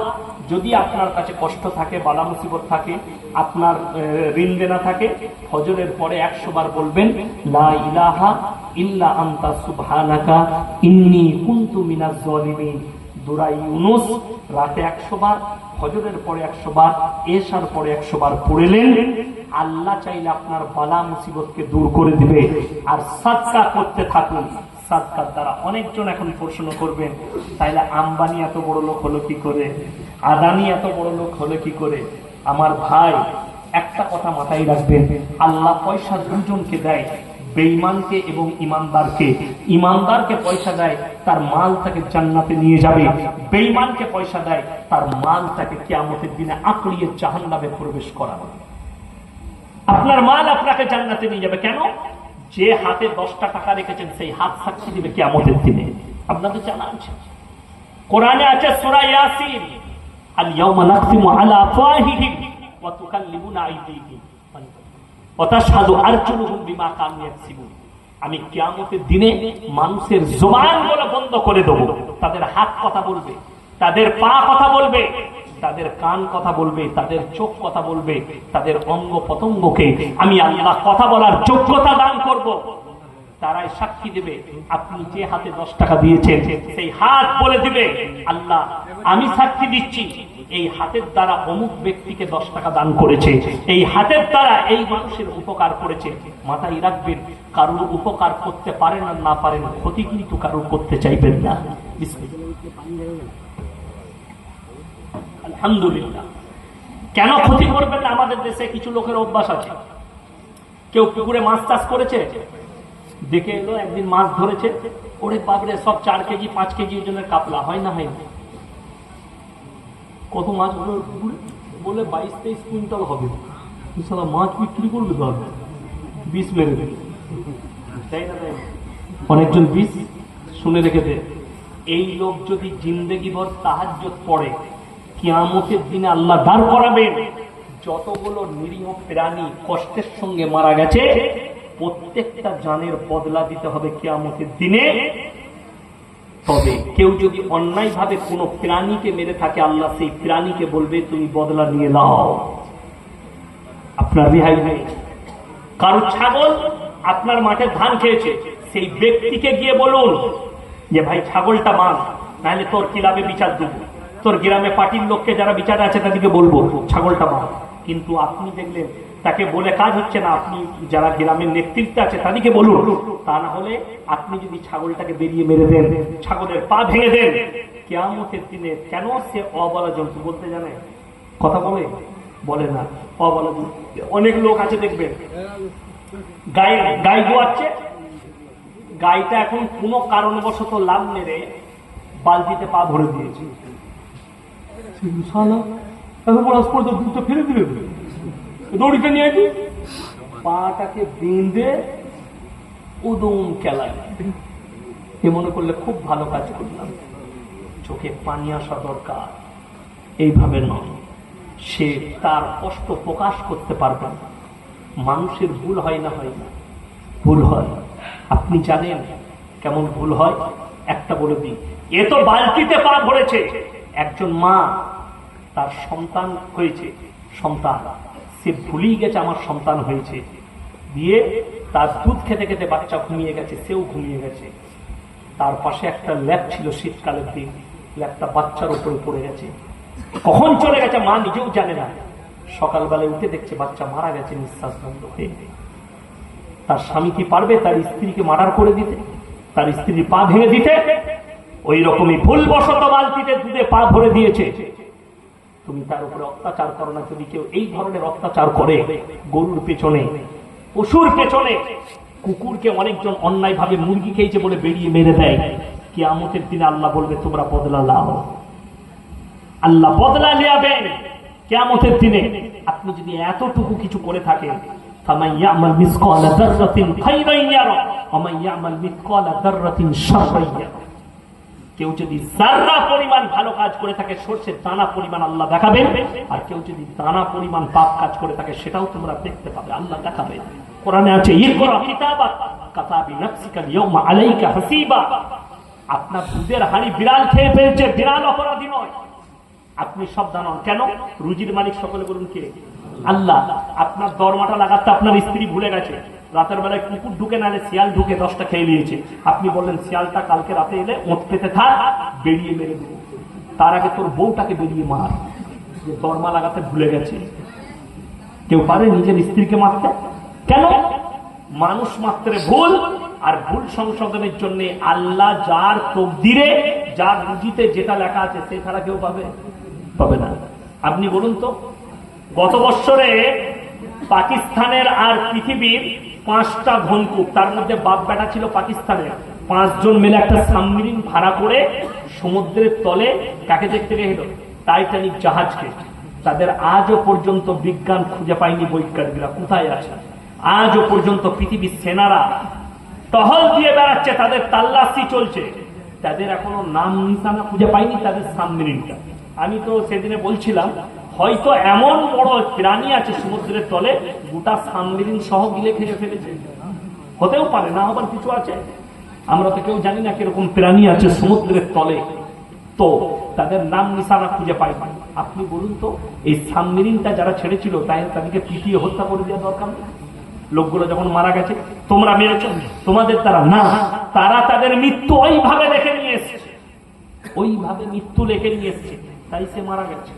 যদি আপনার কাছে কষ্ট থাকে, বালা মুসিবত থাকে, আপনার ঋণ দেনা থাকে, ফজরের পরে 100 বার বলবেন লা ইলাহা ইল্লা আনতা সুবহানাকা ইন্নী কুনতু মিনাজ জালিমিন। সূরা ইউনূস রাতে 100 বার, ফজরের পরে 100 বার, এশার পরে 100 বার পড়লেন। আল্লাহ চাইলে আপনার বালা মুসিবতকে দূর করে দিবে। আর সাদকা করতে থাকুন। সাদকার দ্বারা অনেকজন এখন প্রশ্ন করবেন, তাইলে আম্বানি এত বড় লোক হলো কি করে, আদানি এত বড় লোক হলো কি করে? আমার ভাই, একটা কথা মাথায় রাখবেন, আল্লাহ পয়সা দুজনকে দেয়, বেঈমানকে এবং ইমানদারকে। ইমানদারকে পয়সা দেয়, তার মাল তাকে জান্নাতে নিয়ে যাবে। বেঈমানকে পয়সা দেয়, তার মাল তাকে কিয়ামতের দিনে আঁকড়িয়ে জাহান্নামে প্রবেশ করাবে। আপনার মাল আপনাকে জান্নাতে নিয়ে যাবে কেন? যে হাতে 10টা টাকা রেখেছেন, সেই হাত সাক্ষী দিবে কিয়ামতের দিনে। আপনাদের জানা আছে, কোরআনে আছে সূরা ইয়াসিন, আল ইয়াউমা নাখতিমু আলা আফওয়াহিহিম ওয়া তুকাল্লিমুনা আইদিহিম ওয়া তাশহাদু আরজুলুহুম বিমা কানু ইয়াকসিবুন। আমি কিয়ামতের দিনে মানুষের জবানগুলো বন্ধ করে দেব। তাদের হাত কথা বলবে, তাদের পা কথা বলবে, তাদের কান কথা বলবে, তাদের চোখ কথা বলবে, তাদের অঙ্গ প্রত্যঙ্গকে আমি আল্লাহ কথা বলার যোগ্যতা দান করব। তারাই সাক্ষী দেবে। আপনি যে হাতে 10 টাকা দিয়েছেন, সেই হাত বলে দিবে, আল্লাহ আমি সাক্ষী দিচ্ছি, এই হাতের দ্বারা অমুক ব্যক্তিকে 10 টাকা দান করেছে, এই হাতের দ্বারা এই মানুষের উপকার করেছে। মাথায় রাখবেন, কারোর উপকার করতে পারেন আর না পারেন, ক্ষতি কিন্তু কারোর করতে চাইবেন না। আলহামদুলিল্লাহ। কেন ক্ষতি করবেন না? আমাদের দেশে কিছু লোকের অভ্যাস আছে, কেউ পুকুরে মাছ চাষ করেছে, দেখে এলো একদিন মাছ ধরেছে, ওরে বাবরে সব 4 কেজি 5 কেজি ওজনের কাপলা, হয় না হয় না? কত মাছ বলে 22-23 কুইন্টাল হবে। মাছ বিক্রি করবে তো বিষ মেরে দেবে, তাই না? অনেকজন বিষ শুনে রেখে দেয়। এই লোক যদি জিন্দেগি ভর তাহাজ্জুদ পড়ে, কিয়ামতের দিনে আল্লাহ দাঁড় করাবেন। যতগুলো নিরীহ প্রাণী কষ্টের সঙ্গে মারা গেছে, প্রত্যেকটা জানের বদলা দিতে হবে কিয়ামতের দিনে। তবে কেউ যদি অন্যায় ভাবে কোনো প্রাণীকে মেরে থাকে, আল্লাহ সেই প্রাণীকে বলবে তুমি বদলা নিয়ে নাও, আপনার রেহাই নেই। কারো ছাগল আপনার মাঠে ধান খেয়েছে, সেই ব্যক্তিকে গিয়ে বলুন যে ভাই ছাগলটা মান, নাহলে তোর ক্লাবে বিচার দেব, তোর গ্রামে পার্টির লোককে যারা বিচারে আছে তাদেরকে বলবো ছাগলটা মান। কিন্তু আপনি দেখলেন তাকে বলে কাজ হচ্ছে না, আপনি যারা গ্রামের নেতৃত্বে আছে তাদেরকে বলুন। তা না হলে আপনি যদি ছাগলটাকে বেরিয়ে মেরে দেন, ছাগলের পা ভেঙে দেন, কিয়ামতের দিনে কেন সে অবলা জন্তু বলতে জানে? কথা বলে না, অবলা জন্তু। অনেক লোক আছে দেখবেন, গাই দোয়াচ্ছে, গাইটা এখন কোনো কারণবশত লাভ মেরে বালতিতে পা ভরে দিয়েছে, দুধটা ফেলে দিলে দড়িটা নিয়ে আসি, পাটাকে বেঁধে উদম খেলায়। এ মনে করলে খুব ভালো কাজ করলাম, চোখে পানি আসা দরকার। এইভাবে নয়, সে তার কষ্ট প্রকাশ করতে পারবে না। মানুষের ভুল হয় না? হয় না? ভুল হয়। আপনি জানেন কেমন ভুল হয়? একটা বলে দিই, এ তো বালতিতে পা ভরেছে। একজন মা, তার সন্তান হয়েছে, সন্তান সে ভুলেই গেছে আমার সন্তান হয়েছে, দিয়ে তার দুধ খেতে খেতে বাচ্চা ঘুমিয়ে গেছে, সেও ঘুমিয়ে গেছে। তার পাশে একটা ল্যাপ ছিল, শীতকালের দিন, ল্যাপটা বাচ্চার উপরে পড়ে গেছে। কখন চলে গেছে মা নিজেও জানে না। সকালবেলায় উঠে দেখছে বাচ্চা মারা গেছে, নিঃশ্বাস বন্ধ হয়ে। তার স্বামী কি পারবে তার স্ত্রীকে মার্ডার করে দিতে, তার স্ত্রীর পা ভেঙে দিতে? ওই রকমই ভুলবশত বালতিতে দুধে পা ভরে দিয়েছে। তুমি তার উপরে অত্যাচার করো না। যদি কেউ এই ধরনের অত্যাচার করে, গরুর পেছনে, পশুর পেছনে, কুকুরকে অনেকজন অন্যায় ভাবে মুরগি খেয়েছে বলে বেরিয়ে মেরে দেয়, কিয়ামতের দিনে আল্লাহ বলবে তোমরা বদলা লাও। আল্লাহ বদলা নেবেন কিয়ামতের দিনে। আপনি যদি এতটুকু কিছু করে থাকেন, ফামান ইয়ামাল মিসকালা যাররাতিন খায়রান ইয়ারা ওয়া মান ইয়ামাল মিসকালা যাররাতিন শাররান ইয়ারা। কেউ যদি যাররা পরিমাণ ভালো কাজ করে থাকে, সরষের দানা পরিমাণ আল্লাহ দেখাবেন, আর কেউ যদি দানা পরিমাণ পাপ কাজ করে থাকে সেটাও তোমরা দেখতে পাবে, আল্লাহ দেখাবেন। কোরআনে আছে ইকরা কিতাবাক কাফা বিনাফসিকা আল-ইয়াওমা আলাইকা হাসিবা। আপনার দুধের হাঁড়ি বিড়াল খেয়ে ফেলছে, বিড়াল অপরাধী নয়, আপনি সাবধান হন। কেন? রুজির মালিক সকলে বলুন কে? আল্লাহ। আপনার দরমাটা লাগাতে আপনার স্ত্রী ভুলে গেছে, রাতের বেলায় কুকুর ঢুকে, নালে শিয়াল ঢুকে 10টা খেয়ে নিয়েছে। আপনি বললেন শিয়ালটা কালকে রাতে এলে ওঁত পেতে থাক, বেরিয়ে মেরে দেবো। তার আগে তোর বউটাকে বেরিয়ে মার, যে দরমা লাগাতে ভুলে গেছে। কেউ পারে নিজের স্ত্রীকে মারতে? কেন? মানুষ মাত্রে ভুল, আর ভুল সংশোধনের জন্য আল্লাহ যার তকদিরে, যার রুজিতে যেটা লেখা আছে সে ছাড়া কেউ পাবে না। আপনি বলুন তো, গত বছরে পাকিস্তানের আর পৃথিবীর 5টা ঘনকূপ, তার মধ্যে বাপ বেটা ছিল পাকিস্তানের, 5 জন মিলে একটা সাবমেরিন ভাড়া করে সমুদ্রের তলে কাকে দেখতে গেল? টাইটানিক জাহাজকে। তাদের আজও পর্যন্ত বিজ্ঞান খুঁজে পায়নি, বৈজ্ঞানিকরা কোথায় আছে আজও পর্যন্ত। পৃথিবীর সেনারা টহল দিয়ে বেড়াচ্ছে, তাদের তাল্লাশি চলছে, তাদের এখনো নাম নিশানা খুঁজে পায়নি তাদের সাবমেরিনটা। আমি তো সেদিনে বলছিলাম, হয়তো এমন বড় প্রাণী আছে সমুদ্রের তলে, গোটা সাবমেরিন সহ গিলে খেয়ে ফেলেছে। হতেও পারে, না হবার কিছু আছে, আমরা তো কেউ জানি না কিরকম প্রাণী আছে সমুদ্রের তলে, তো তাদের নাম নিশানা খুঁজে পাই। আপনি বলুন তো, এই সাবমেরিনটা যারা ছেড়েছিল তাই তাদেরকে পিটিয়ে হত্যা করে দেওয়া দরকার নেই? লোকগুলো যখন মারা গেছে, তোমরা মেরেছ, তোমাদের তারা না, তারা তাদের মৃত্যু ওইভাবে লেখে নিয়ে এসছে, ওইভাবে মৃত্যু লেখে নিয়ে এসছে, তাই সে মারা গেছে।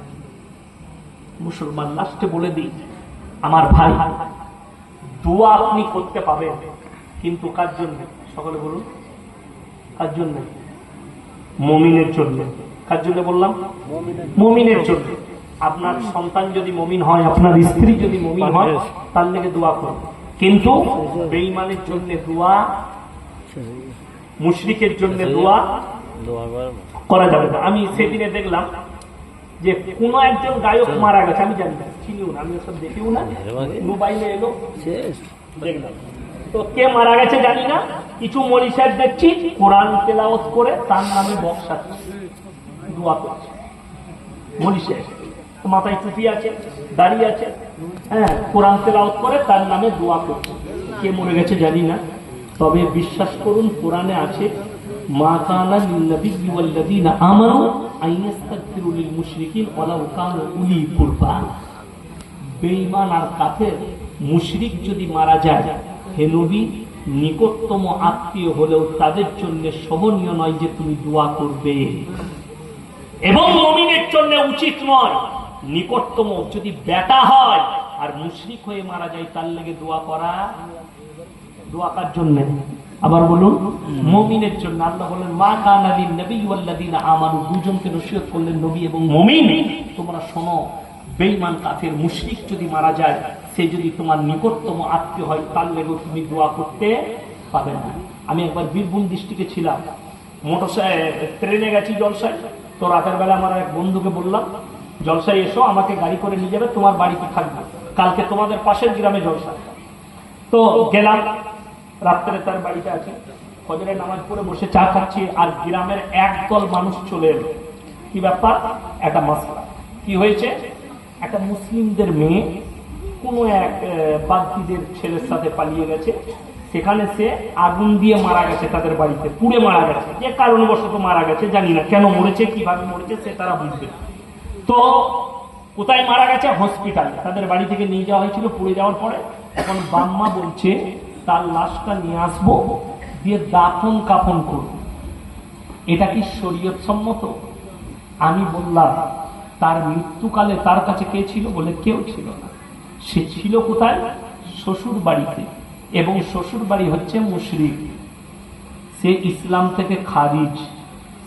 মুসলমান লাস্টে বলে দিই, আমার ভাই, দোয়া আপনি করতে পাবেন, কিন্তু কার জন্য? সকলে বলুন, কার জন্য? মুমিনের জন্য। কার জন্য বললাম? মুমিনের জন্য। আপনার সন্তান যদি মুমিন হয়, আপনার স্ত্রী যদি মুমিন হয়, তার লেগে দোয়া করুন। কিন্তু বেঈমানের জন্য দোয়া, মুশরিকের জন্য দোয়া করা যাবে না। আমি সেদিনে দেখলাম যে কোন একজন গায়ক মারা গেছে, আমি জানি না, চিনিও না, আমি ওসব দেখিও না, মোবাইলে এলো দেখলাম, তো কে মারা গেছে জানি না, কিছু মৌলভী সাহেব দেখছি কোরআন তেলাওয়াত করে তার নামে বক্সাচ্ছে, দোয়া করছে। মৌলভী সাহেব মাথায় টুপি আছে, দাড়ি আছে, হ্যাঁ, কোরআন তেলাওয়াত করে তার নামে দোয়া করছে। কে মরে গেছে জানি না, তবে বিশ্বাস করুন কোরআনে আছে, মা কানা লিন-নাবিয়্যি ওয়াল-লাযীনা আমানু আন ইস্তাগফিরু লিল-মুশরিকিন ওয়ালাউ কানু উলি কুরবা। বেঈমান আর কাফের মুশরিক যদি মারা যায়, হে নবী, নিকটতম আত্মীয় হলেও তাদের জন্য শোভনীয় নয় যে তুমি দোয়া করবে, এবং মুমিনের জন্য উচিত নয়। নিকটতম যদি বেটা হয় আর মুশরিক হয়ে মারা যায়, তার লেগে দোয়া করা। দোয়া কার জন্য? আবার বলুন, মুমিনের জন্য। আল্লাহ বলেন মা কানা লিন-নাবিয়্যি ওয়াল-লাযীনা আমানু, দুজনকে নসিহত করলেন, নবী এবং মুমিন, তোমরা শোনো, বেঈমান কাফের মুশরিক যদি মারা যায়, সে যদি তোমার নিকটতম আত্মীয় হয়, তার লেগে তুমি দোয়া করতে পাবে না। আমি একবার বীরভূম ডিস্ট্রিক্টে ছিলাম, ট্রেনে গেছি জলসায়, তো রাতের বেলা আমার এক বন্ধুকে বললাম, জলসায় এসো, আমাকে গাড়ি করে নিয়ে যাবে, তোমার বাড়িতে থাকবে, কালকে তোমাদের পাশের গ্রামে জলসা। তো গেলাম, রাত্রে তার বাড়িতে আছে, ফজরের নামাজ পড়ে বসে চা খাচ্ছি, আর গ্রামের একদল মানুষ চলে এলো। কি ব্যাপার? একটা মাসলা। কি হয়েছে? একটা মুসলিমদের মেয়ে কোনো এক বাগদিদের ছেলের সাথে পালিয়ে গেছে, সেখানে সে আগুন দিয়ে মারা গেছে, তাদের বাড়িতে পুড়ে মারা গেছে। যে কারণবশত মারা গেছে, জানি না কেন মরেছে, কিভাবে মরেছে সে তারা বুঝবে। তো কোথায় মারা গেছে? হসপিটালে। তাদের বাড়ি থেকে নিয়ে যাওয়া হয়েছিল পুড়ে যাওয়ার পরে। এখন বাম্মা বলছে তার লাশটা নিয়ে আসবো, দিয়ে দাফন কাফন করবো। এটা কি শরীয়ত সম্মত? আমি বললাম, তার মৃত্যুকালে তার কাছে কে ছিল? বলে কেউ ছিল না। সে ছিল কোথায়? শ্বশুর বাড়িতে, এবং শ্বশুর বাড়ি হচ্ছে মুশরিক, সে ইসলাম থেকে খারিজ,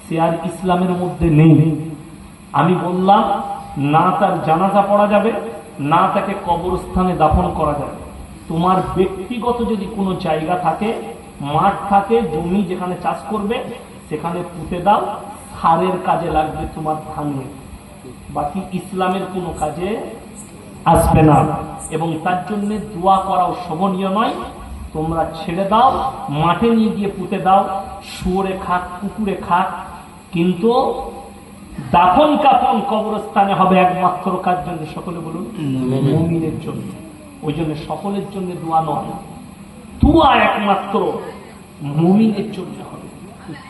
সে আর ইসলামের মধ্যে নেই। আমি বললাম না তার জানাজা পড়া যাবে, না তাকে কবরস্থানে দাফন করা যাবে। তোমার ব্যক্তিগত যদি কোনো জায়গা থাকে, মাঠ থাকে, জমি যেখানে চাষ করবে, সেখানে পুঁতে দাও, সারের কাজে লাগবে তোমার ধানে, বাকি ইসলামের কোনো কাজে আসবে না। এবং তার জন্য দোয়া করাও শোভনীয় নয়। তোমরা ছেড়ে দাও, মাঠে নিয়ে গিয়ে পুঁতে দাও, শুয়োরে খাক, কুকুরে খাক, কিন্তু দাফন কাফন কবরস্থানে হবে একমাত্র কাজ জন্য। সকলে বলুন মুমিনের জন্য। ওই জন্য সকলের জন্য দোয়া নয়, দোয়া একমাত্র মুমিনের জন্য হবে।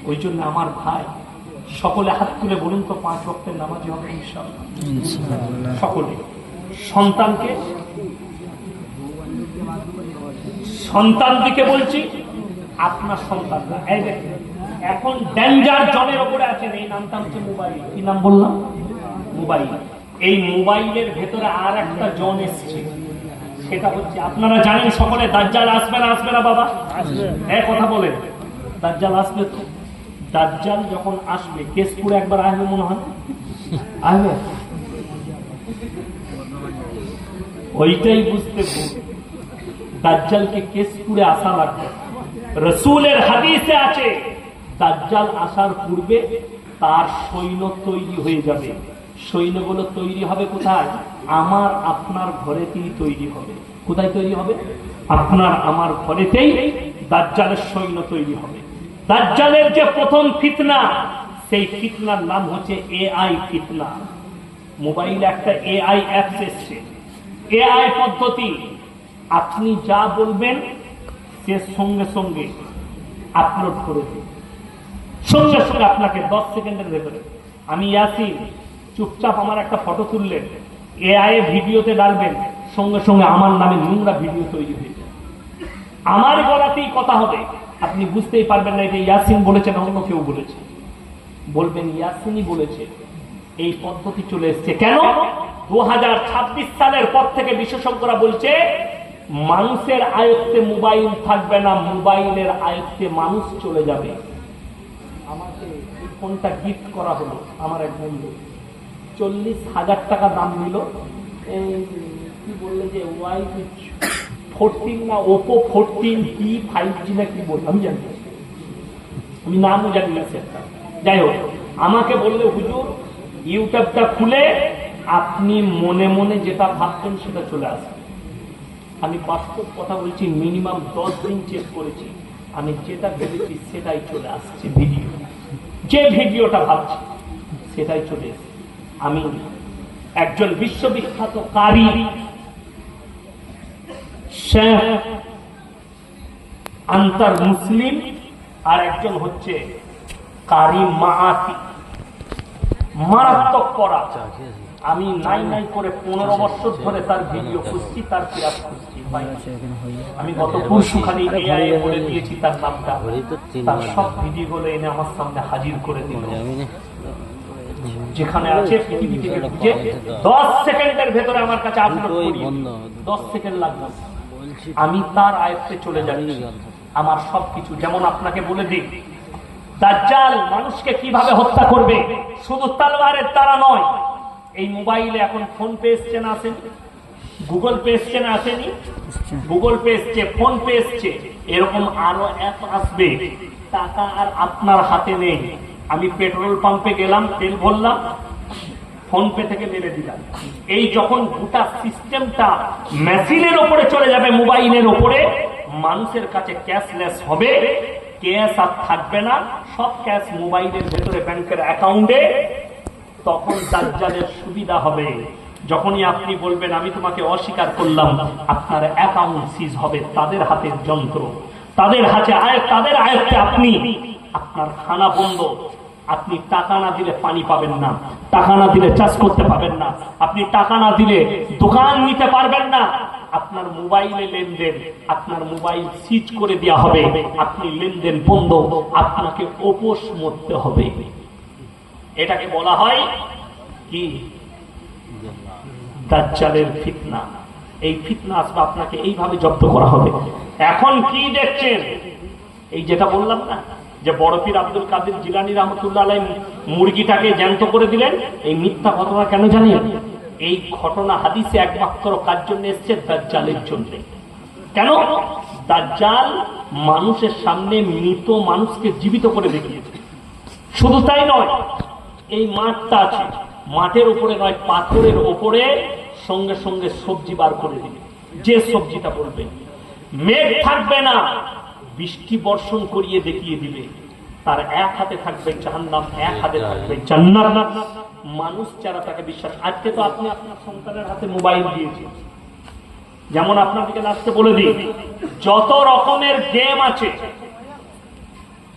ওই জন্য আমার ভাই সকলে হাত তুলে বলুন তো 5 ওয়াক্তের নামাজি হবে ইনশাআল্লাহ। সকলে সন্তান দিকে বলছি, আপনার সন্তানরা এই দেখেন এখন ডেঞ্জার জনের উপরে আছেন। এই নামটা হচ্ছে মোবাইল। কি নাম বললাম? মোবাইল। এই মোবাইলের ভেতরে আর একটা জন এসছে, সেটা হচ্ছে আপনারা জানেন সকলে দাজ্জাল আসবে না? আসবে না বাবা? এক কথা বলেন, দাজ্জাল আসবে তো। দাজ্জাল যখন আসবে, কেশপুরে একবার আসবে মনে হয়, আসবে? ওইটাই বুঝতে ভুল। দাজ্জালকে কেশপুরে আসা লাগবে। রাসূলের হাদিসে আছে দাজ্জাল আসার পূর্বে তার সৈন্য তৈরি হয়ে যাবে। সৈন্যগুলো তৈরি হবে কোথায়? আমার আপনার ঘরেতেই তৈরি হবে। কোথায় তৈরি হবে? আপনার আমার ঘরেতেই দাজ্জালের সৈন্য তৈরি হবে। দাজ্জালের যে প্রথম ফিতনা, সেই ফিতনার নাম হচ্ছে এআই ফিতনা। মোবাইলে একটা এআই অ্যাপস এসছে, এআই পদ্ধতি। আপনি যা বলবেন সে সঙ্গে সঙ্গে আপলোড করে দেবে, সঙ্গে সঙ্গে আপনাকে 10 সেকেন্ডের ভেতরে। আমি ইয়াসিন, চুপচাপ আমার একটা ফটো তুললেন, এআই ভিডিওতে ডালবেন, সঙ্গে সঙ্গে আমার নামে নোংরা ভিডিও তৈরি হয়ে যাবে। আমার গলাতেই কথা হবে, আপনি বুঝতেই পারবেন না এটা ইয়াসিন বলেছে না অন্য কেউ বলেছে। বলবেন ইয়াসিনই বলেছে। এই পদ্ধতি চলে এসছে কেন? 2026 সালের পর থেকে বিশেষজ্ঞরা বলছে মানুষের আয়ত্তে মোবাইল থাকবে না, মোবাইলের আয়ত্তে মানুষ চলে যাবে। আমাকে এই ফোনটা গিফট করা হলো, আমার এক বন্ধু 40,000 টাকা দাম নিল। কি বললে যে Y14 না ওপো 14 কি 5G না কি বলল, আমি জানি, আমি নামও জানি না সেটা। যাই হোক, আমাকে বললে হুজুর ইউটিউবটা খুলে আপনি মনে মনে যেটা ভাবতেন সেটা চলে আসবে। আমি বাস্তব কথা বলছি, মিনিমাম 10 দিন চেক করেছি, আমি যেটা ভেবেছি সেটাই চলে আসছে। ভিডিও, যে ভিডিওটা ভাবছি সেটাই চলে এসছে। আমি একজন বিশ্ববিখ্যাত কারি শেখ আনসার মুসলিম, আর একজন হচ্ছে কারি মাআতি, মারাত্মক করা। আমি নাই করে 15 বছর ধরে তার ভিডিও খুঁজছি, তার ক্লাস খুঁজছি। আমি গত পরশুখানি এআই বলে দিয়েছি তার নামটা, তার সব ভিডিওগুলো এনে আমার সামনে হাজির করে দিল। যেখানে আছে পৃথিবী থেকে খুঁজে 10 সেকেন্ডের ভেতরে আমার কাছে আপলোড করি, 10 সেকেন্ড লাগবে। আমি তার আয়ত্তে চলে যাচ্ছি। আমার সবকিছু যেমন আপনাকে বলে দিই, দাজ্জাল মানুষকে কিভাবে হত্যা করবে, শুধু তলোয়ারের দ্বারা নয়। এই মোবাইলে এখন ফোন পে এসছে না, আসেনি? গুগল পে এসছে না, আসেনি? গুগল পে এসছে, ফোন পে এসছে, এরকম আরো অ্যাপ আসবে। টাকা আর আপনার হাতে নেই। আমি পেট্রোল পাম্পে গেলাম, তেল ভরলাম, ফোন পে থেকে মেরে দিলাম। এই যখন গোটা সিস্টেমটা মেশিনের উপরে চলে যাবে, মোবাইলের উপরে, মানুষের কাছে ক্যাশলেস হবে, ক্যাশ আর থাকবে না, সব ক্যাশ মোবাইলের ভেতরে ব্যাংকের অ্যাকাউন্টে। তখন দাজ্জালের সুবিধা হবে। যখনই আপনি বলবেন আমি তোমাকে অস্বীকার করলাম, আপনার অ্যাকাউন্ট সিজ হবে। তাদের হাতের যন্ত্র, তাদের আয়ত্তে আপনি, আপনার খানা বন্ধ। আপনি টাকা না দিলে পানি পাবেন না, টাকা না দিলে চাষ করতে পাবেন না, আপনি টাকা না দিলে দোকান নিতে পারবেন না। আপনার মোবাইলে লেনদেন, আপনার মোবাইল সিজ করে দেওয়া হবে, আপনি লেনদেন বন্ধ, আপনাকে উপোস মরতে হবে। এটাকে বলা হয় কি? দাজ্জালের ফিতনা। এই ফিতনা আসবে, আপনাকে এইভাবে জব্দ করা হবে। এখন কি দেখছেন? এই যেটা বললাম না, যে বড় পীর আব্দুল কাদের জিলানী রহমতুল্লাহ আলাইহি মুরগিটাকে জ্যান্ত করে দিলেন, এই মিথ্যা ঘটনা কেন জানেন? এই ঘটনা হাদিসে একমাত্র কার জন্য এসছে? দাজ্জালের জন্য। কেন? দাজ্জাল মানুষের সামনে মৃত মানুষকে জীবিত করে দেখিয়েছে। শুধু তাই নয়, এই মাঠটা আছে, মাঠের উপরে নয় পাথরের উপরে সঙ্গে সঙ্গে সবজি বার করে দিবে, যে সবজিটা বলবে। মেঘ থাকবে না, বৃষ্টি বর্ষণ করিয়ে দেখিয়ে দিবে। তার এক হাতে থাকবে জাহান্নাম, এক হাতে থাকবে জান্নাত। মানুষ যারা তাকে বিশ্বাস। আজকে তো আপনি আপনার সন্তানের হাতে মোবাইল দিয়েছেন, যেমন আপনাদেরকে লাস্টে বলে দিই, যত রকমের গেম আছে,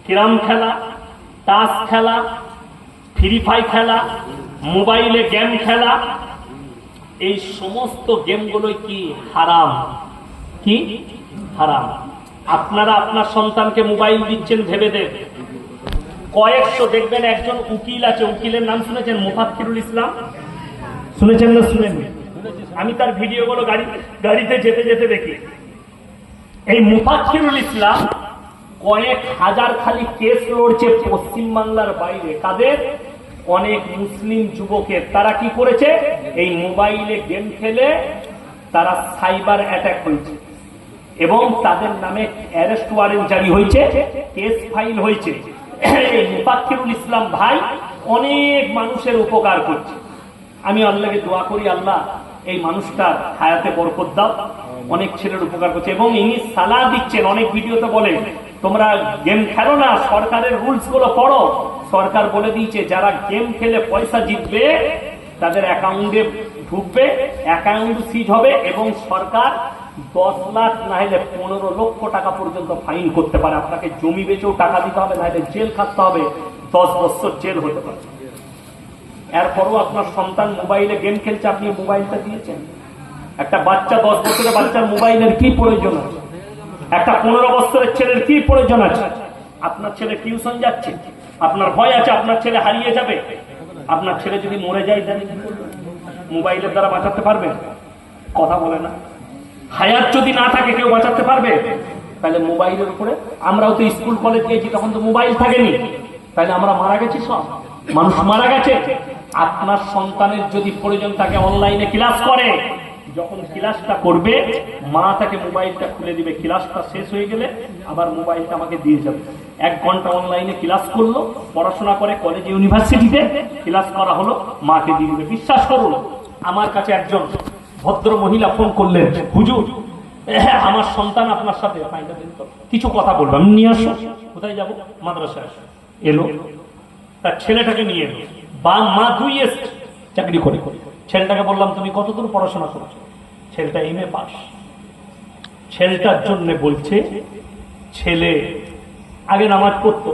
ক্যারাম খেলা, তাস খেলা, ফ্রি ফায়ার খেলা, মোবাইলে গেম খেলা, এই সমস্ত গেমগুলোই কি হারাম? কি হারাম? আপনারা আপনার সন্তানকে মোবাইল দিচ্ছেন ভেবে দেন, কয়েকশো দেখবেন একজন উকিল আছে, উকিলের নাম শুনেছেন? মুফাক্কিরুল ইসলাম, শুনেছেন না শুনেননি? আমি তার ভিডিওগুলো গাড়িতে যেতে যেতে দেখি। এই মুফাক্কিরুল ইসলাম কয়েক হাজার খালি কেস লড়ছে পশ্চিম বাংলার বাইরে। কাদের? অনেক মুসলিম যুবকের। তারা কি করেছে? এই মোবাইলে গেম খেলে তারা সাইবার অ্যাটাক হয়েছে এবং তাদের নামে অ্যারেস্ট ওয়ারেন্ট জারি হয়েছে, কেস ফাইল হয়েছে। এই মুফাক্কিরুল ইসলাম ভাই অনেক মানুষের উপকার করছে। আমি আল্লাহকে দোয়া করি, আল্লাহ এই মানুষটার হায়াতে বরকত দাও। অনেক ছেলের উপকার করছে এবং ইনি সালাহ দিচ্ছেন। অনেক ভিডিওতে বলে তোমরা গেম খেলো না, সরকারের রুলস গুলো পড়ো। সরকার বলে দিয়েছে যারা গেম খেলে পয়সা জিতবে তাদের অ্যাকাউন্টে ঢুকবে, অ্যাকাউন্ট সিজ হবে এবং সরকার 10 লাখ না হলে 15 লক্ষ টাকা পর্যন্ত ফাইন করতে পারে। আপনাকে জমি বেচেও টাকা দিতে হবে, না হলে জেল খাটতে হবে, 10 বছর জেল হতে পারে। এরপরও আপনার সন্তান মোবাইলে গেম খেলছে, আপনি মোবাইলটা দিয়েছেন। একটা বাচ্চা 10 বছরের বাচ্চার মোবাইলের কি প্রয়োজন আছে? একটা 15 বছরের ছেলের কি প্রয়োজন আছে? আপনার ছেলে টিউশন যাচ্ছে, আপনার ভয় আছে আপনার ছেলে হারিয়ে যাবে। আপনার ছেলে যদি মরে যায় তাহলে কি করবেন? মোবাইলের দ্বারা বাঁচাতে পারবেন? কথা বলে না। হায়াত যদি না থাকে কেউ বাঁচাতে পারবে? তাহলে মোবাইলের উপরে। আমরাও তো স্কুল কলেজ গিয়েছি, তখন তো মোবাইল থাকেনি, তাহলে আমরা মারা গেছি, সব মানুষ মারা গেছে। আপনার সন্তানের যদি প্রয়োজন থাকে অনলাইনে ক্লাস করে, যখন ক্লাসটা করবে মা তাকে মোবাইলটা খুলে দিবে, ক্লাসটা শেষ হয়ে গেলে আবার মোবাইলটা আমাকে দিয়ে যাবে। 1 ঘন্টা অনলাইনে ক্লাস করলো, পড়াশোনা করে কলেজে ইউনিভার্সিটিতে ক্লাস করা হলো, মাকে দিয়ে দিবে। বিশ্বাস করুন, আমার কাছে একজন ভদ্র মহিলা ফোন করলেন, হুজুর আমার সন্তান আপনার সাথে কিছু কথা বলবো, আমি নিয়ে আসো। কোথায় যাবো? মাদ্রাসায়। এলো, তার ছেলেটাকে নিয়ে এলো। মা 2 years চাকরি করে। ছেলেটাকে বললাম তুমি কতদূর পড়াশোনা করেছো? ছেলেটা MA পাস। ছেলেটার জন্য বলছে, ছেলে আগে নামাজ পড়তো,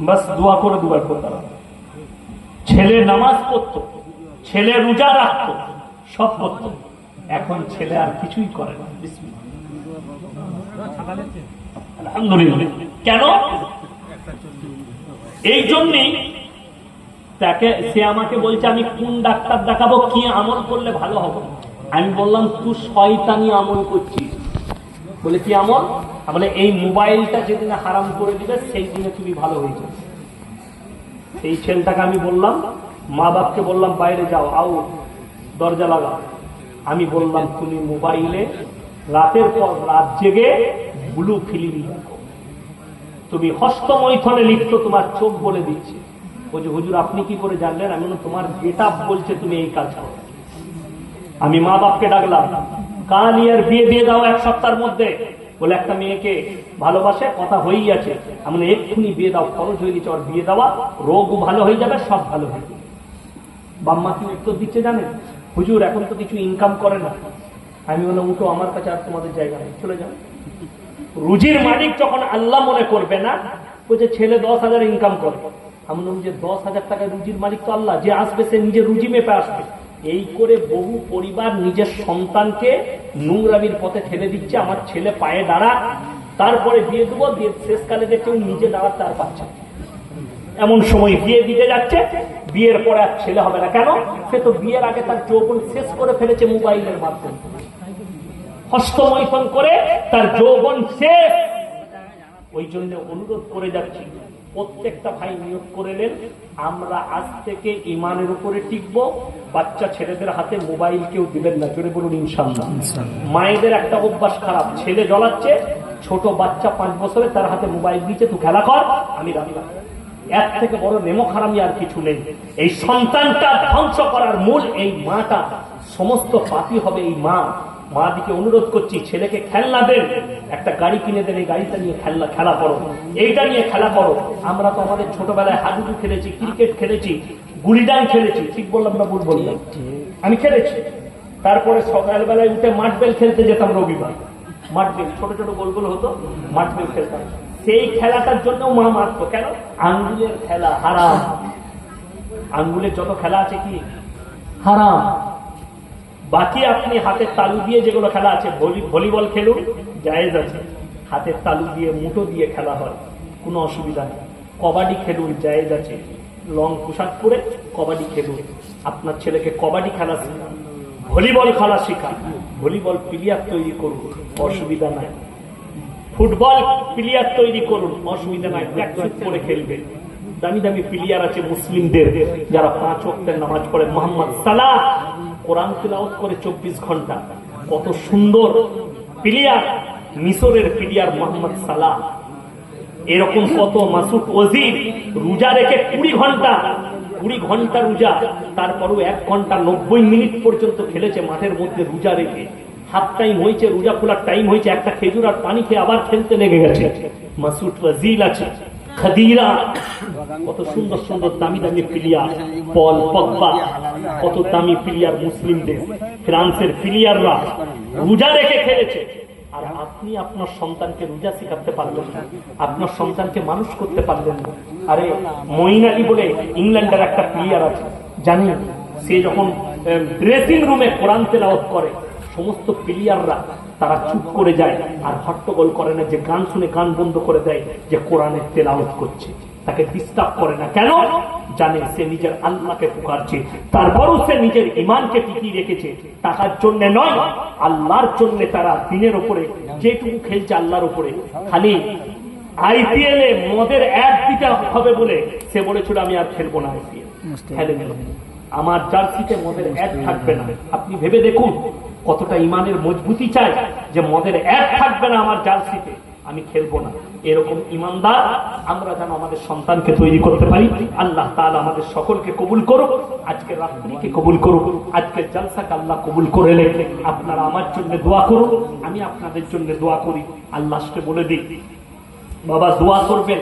বাস দোয়া করে দুবার করতাম। ছেলে নামাজ পড়তো, ছেলে রোজা রাখতো, সব করতো। এখন ছেলে আর কিছুই করে না। আলহামদুলিল্লাহ। কেন? এই জন্যই তাকে, সে আমাকে বলছে আমি কোন ডাক্তার দেখাবো, কি আমল করলে ভালো হবে। আমি বললাম তুই শয়তানি আমল করছিস। বলে কি আমল? বলে এই মোবাইলটা যেদিনে হারাম করে দিবে সেই দিনে তুমি ভালো হয়ে যাবে। সেই ছেলেটাকে আমি বললাম, মা বাপকে বললাম বাইরে যাও, আও দরজা লাগাও। আমি বললাম তুমি মোবাইলে রাতের পর রাত জেগে ব্লু ফিল্ম দেখো, তুমি হস্তমৈথনে লিখতো, তোমার চোখ বলে দিচ্ছে। বলছে হুজুর আপনি কি করে জানলেন? আমি বললাম তোমার গেটআপ বলছে তুমি এই কাজ করো। আমি মা বাপকে ডাকলাম, কাল ইয়ার বিয়ে দিয়ে দাও 1 সপ্তাহের মধ্যে। বলে একটা মেয়েকে ভালোবাসে, কথা হয়েই আছে। আমি এক্ষুনি বিয়ে দাও, খরচ হয়ে গেছে, ওর বিয়ে দেওয়া, রোগও ভালো হয়ে যাবে, সব ভালো হয়ে যাবে। বাম্মা কি উত্তর দিচ্ছে জানেন? হুজুর এখন তো কিছু ইনকাম করে না। আমি বললাম উঠো, আমার কাছে আর তোমাদের জায়গা নেই, চলে যাও। রুজির মালিক যখন আল্লাহ মনে করবে না, বলছে ছেলে 10,000 ইনকাম করে। আমি বললাম যে 10,000 টাকা রুজির মালিক তো আল্লাহ, যে আসবে সে নিজের রুজি মেপে আসবে। এই করে বহু পরিবার নিজের সন্তানকে নোংরামির পথে ঠেলে দিচ্ছে। আমার ছেলে পায়ে দাঁড়া, তারপরে বিয়ে দেবো, দিয়ে শেষকালে দেখছে নিজে দাঁড়াতে আর পারছে। এমন সময় বিয়ে দিতে যাচ্ছে, বিয়ের পরে আর ছেলে হবে না। কেন? সে তো বিয়ের আগে তার যৌবন শেষ করে ফেলেছে মোবাইলের মাধ্যমে, হস্তমৈথন করে তার যৌবন শেষ। ওই জন্য অনুরোধ করে যাচ্ছি, প্রত্যেকটা ভাই নিয়োগ করে নেন, আমরা আজ থেকে ইমানের উপরে টিকবো। বাচ্চা ছেলেদের হাতে মোবাইল কেউ দিবেন না, জোরে বলুন ইনশাআল্লাহ। মায়েদের একটা অভ্যাস খারাপ, ছেলে জ্বলাচ্ছে, ছোট বাচ্চা 5 বছরে তার হাতে মোবাইল দিচ্ছে, তুই খেলা কর আমি রাখলাম। এর থেকে বড় নেমো খারামি আর কিছু নেই। এই সন্তানটা ধ্বংস করার মূল এই মাটা, সমস্ত পাপী হবে এই মা। মা দিকে অনুরোধ করছি, ছেলেকে খেলনা দেন, একটা গাড়ি কিনে দেন, এই গাড়িটা নিয়ে খেলা করো, এইটা নিয়ে খেলা করো। আমরা তো আমাদের ছোটবেলায় হাডুডু খেলেছি, ক্রিকেট খেলেছি, গুলিডাং খেলেছি, ঠিক বললাম না ভুল বললাম? আমি খেলেছি। তারপরে সকালবেলায় উঠে মাঠবেল খেলতে যেতাম রবিবার, মাঠবেল ছোট ছোট গোল হতো, মাঠবেল খেলতাম। সেই খেলাটার জন্য মা মারতো, কেন? আঙ্গুলের খেলা হারাম। আঙ্গুলের যত খেলা আছে কি হারাম। বাকি আপনি হাতের তালু দিয়ে যেগুলো খেলা আছে, ভলিবল খেলুন, জায়েজ আছে। হাতের তালু দিয়ে মুঠো দিয়ে খেলা হয়, কোনো অসুবিধা নেই। কবাডি খেলুন, জায়েজ আছে। লং পোশাক পরে কবাডি খেলুন। আপনার ছেলেকে কবাডি খেলা শেখান, ভলিবল খেলা শেখান, ভলিবল প্লেয়ার তৈরি করুন, অসুবিধা নাই। ফুটবল প্লেয়ার তৈরি করুন, অসুবিধা নাই, প্র্যাকটিস করে খেলবেন। দামি দামি প্লেয়ার আছে মুসলিমদের, যারা 5 ওয়াক্তের নামাজ পড়ে। মোহাম্মদ সালাহ কোরআন তিলাওয়াত করে 24 ঘন্টা, কত সুন্দর প্লেয়ার। মিশরের প্লেয়ার মোহাম্মদ সালাহ। এরকম কত মাসুদ ওজির রোজা রেখে 20 ঘন্টা রোজা, তারপরও 1 ঘন্টা 90 মিনিট পর্যন্ত খেলেছে মাঠের মধ্যে রোজা রেখে। হাফ টাইম হয়েছে, রোজা খোলার টাইম হয়েছে, একটা খেজুর আর পানি খেয়ে আবার খেলতে লেগে গেছে। মাসুদ ওজিল আছে, খাদিরা, কত সুন্দর সুন্দর দামি দামি প্লেয়ার। পল পগবা, কত দামি প্লেয়ার মুসলিমদের। ফ্রান্সের প্লেয়াররা রোজা রেখে খেলেছে। আর আপনি আপনার সন্তানকে রোজা শেখাতে পারলেন না, আপনার সন্তানকে মানুষ করতে পারলেন না। আরে মঈন আলী বলে ইংল্যান্ডের একটা প্লেয়ার আছে, জানি, সে যখন ড্রেসিং রুমে কোরআন তেলাওয়াত করে, সমস্ত প্লেয়াররা তারা চুপ করে যায় আর হট্টগোল করে না, যে গান শুনে গান বন্ধ করে দেয়, যে কোরআনের তেলাওয়াত করছে, তাকে ডিস্টার্ব করে না। কেন? জানে সে নিজের আল্লাহকে পুকারছে। তারপরও সে নিজের ইমানকে টিকিয়ে রেখেছে, টাকার জন্য নয়, আল্লাহর জন্য। তারা দিনের উপরে যেটুকু খেলছে আল্লাহর উপরে। খালি আইপিএল এ মদের অ্যাড দিতে হবে বলে সে বলেছিল আমি আর খেলবো না আইপিএল, খেলে নিল। আমার জার্সিতে মদের অ্যাড থাকবে না। আপনি ভেবে দেখুন কতটা ইমানের মজবুতি চাই, যে মদের অ্যাড থাকবে না আমার জার্সিতে, আমি খেলবো না। এরকম ইমানদার আমরা যেন আমাদের সন্তানকে তৈরি করতে পারি। আল্লাহ তাআলা আমাদের সকলকে কবুল করুক, আজকের রাত্রিকে কবুল করুক, আজকের জলসাকে আল্লাহ কবুল করে নেন। আপনারা আমার জন্য দোয়া করুন, আমি আপনাদের জন্য দোয়া করি। আল্লাহকে বলে দিই, বাবা দোয়া করবেন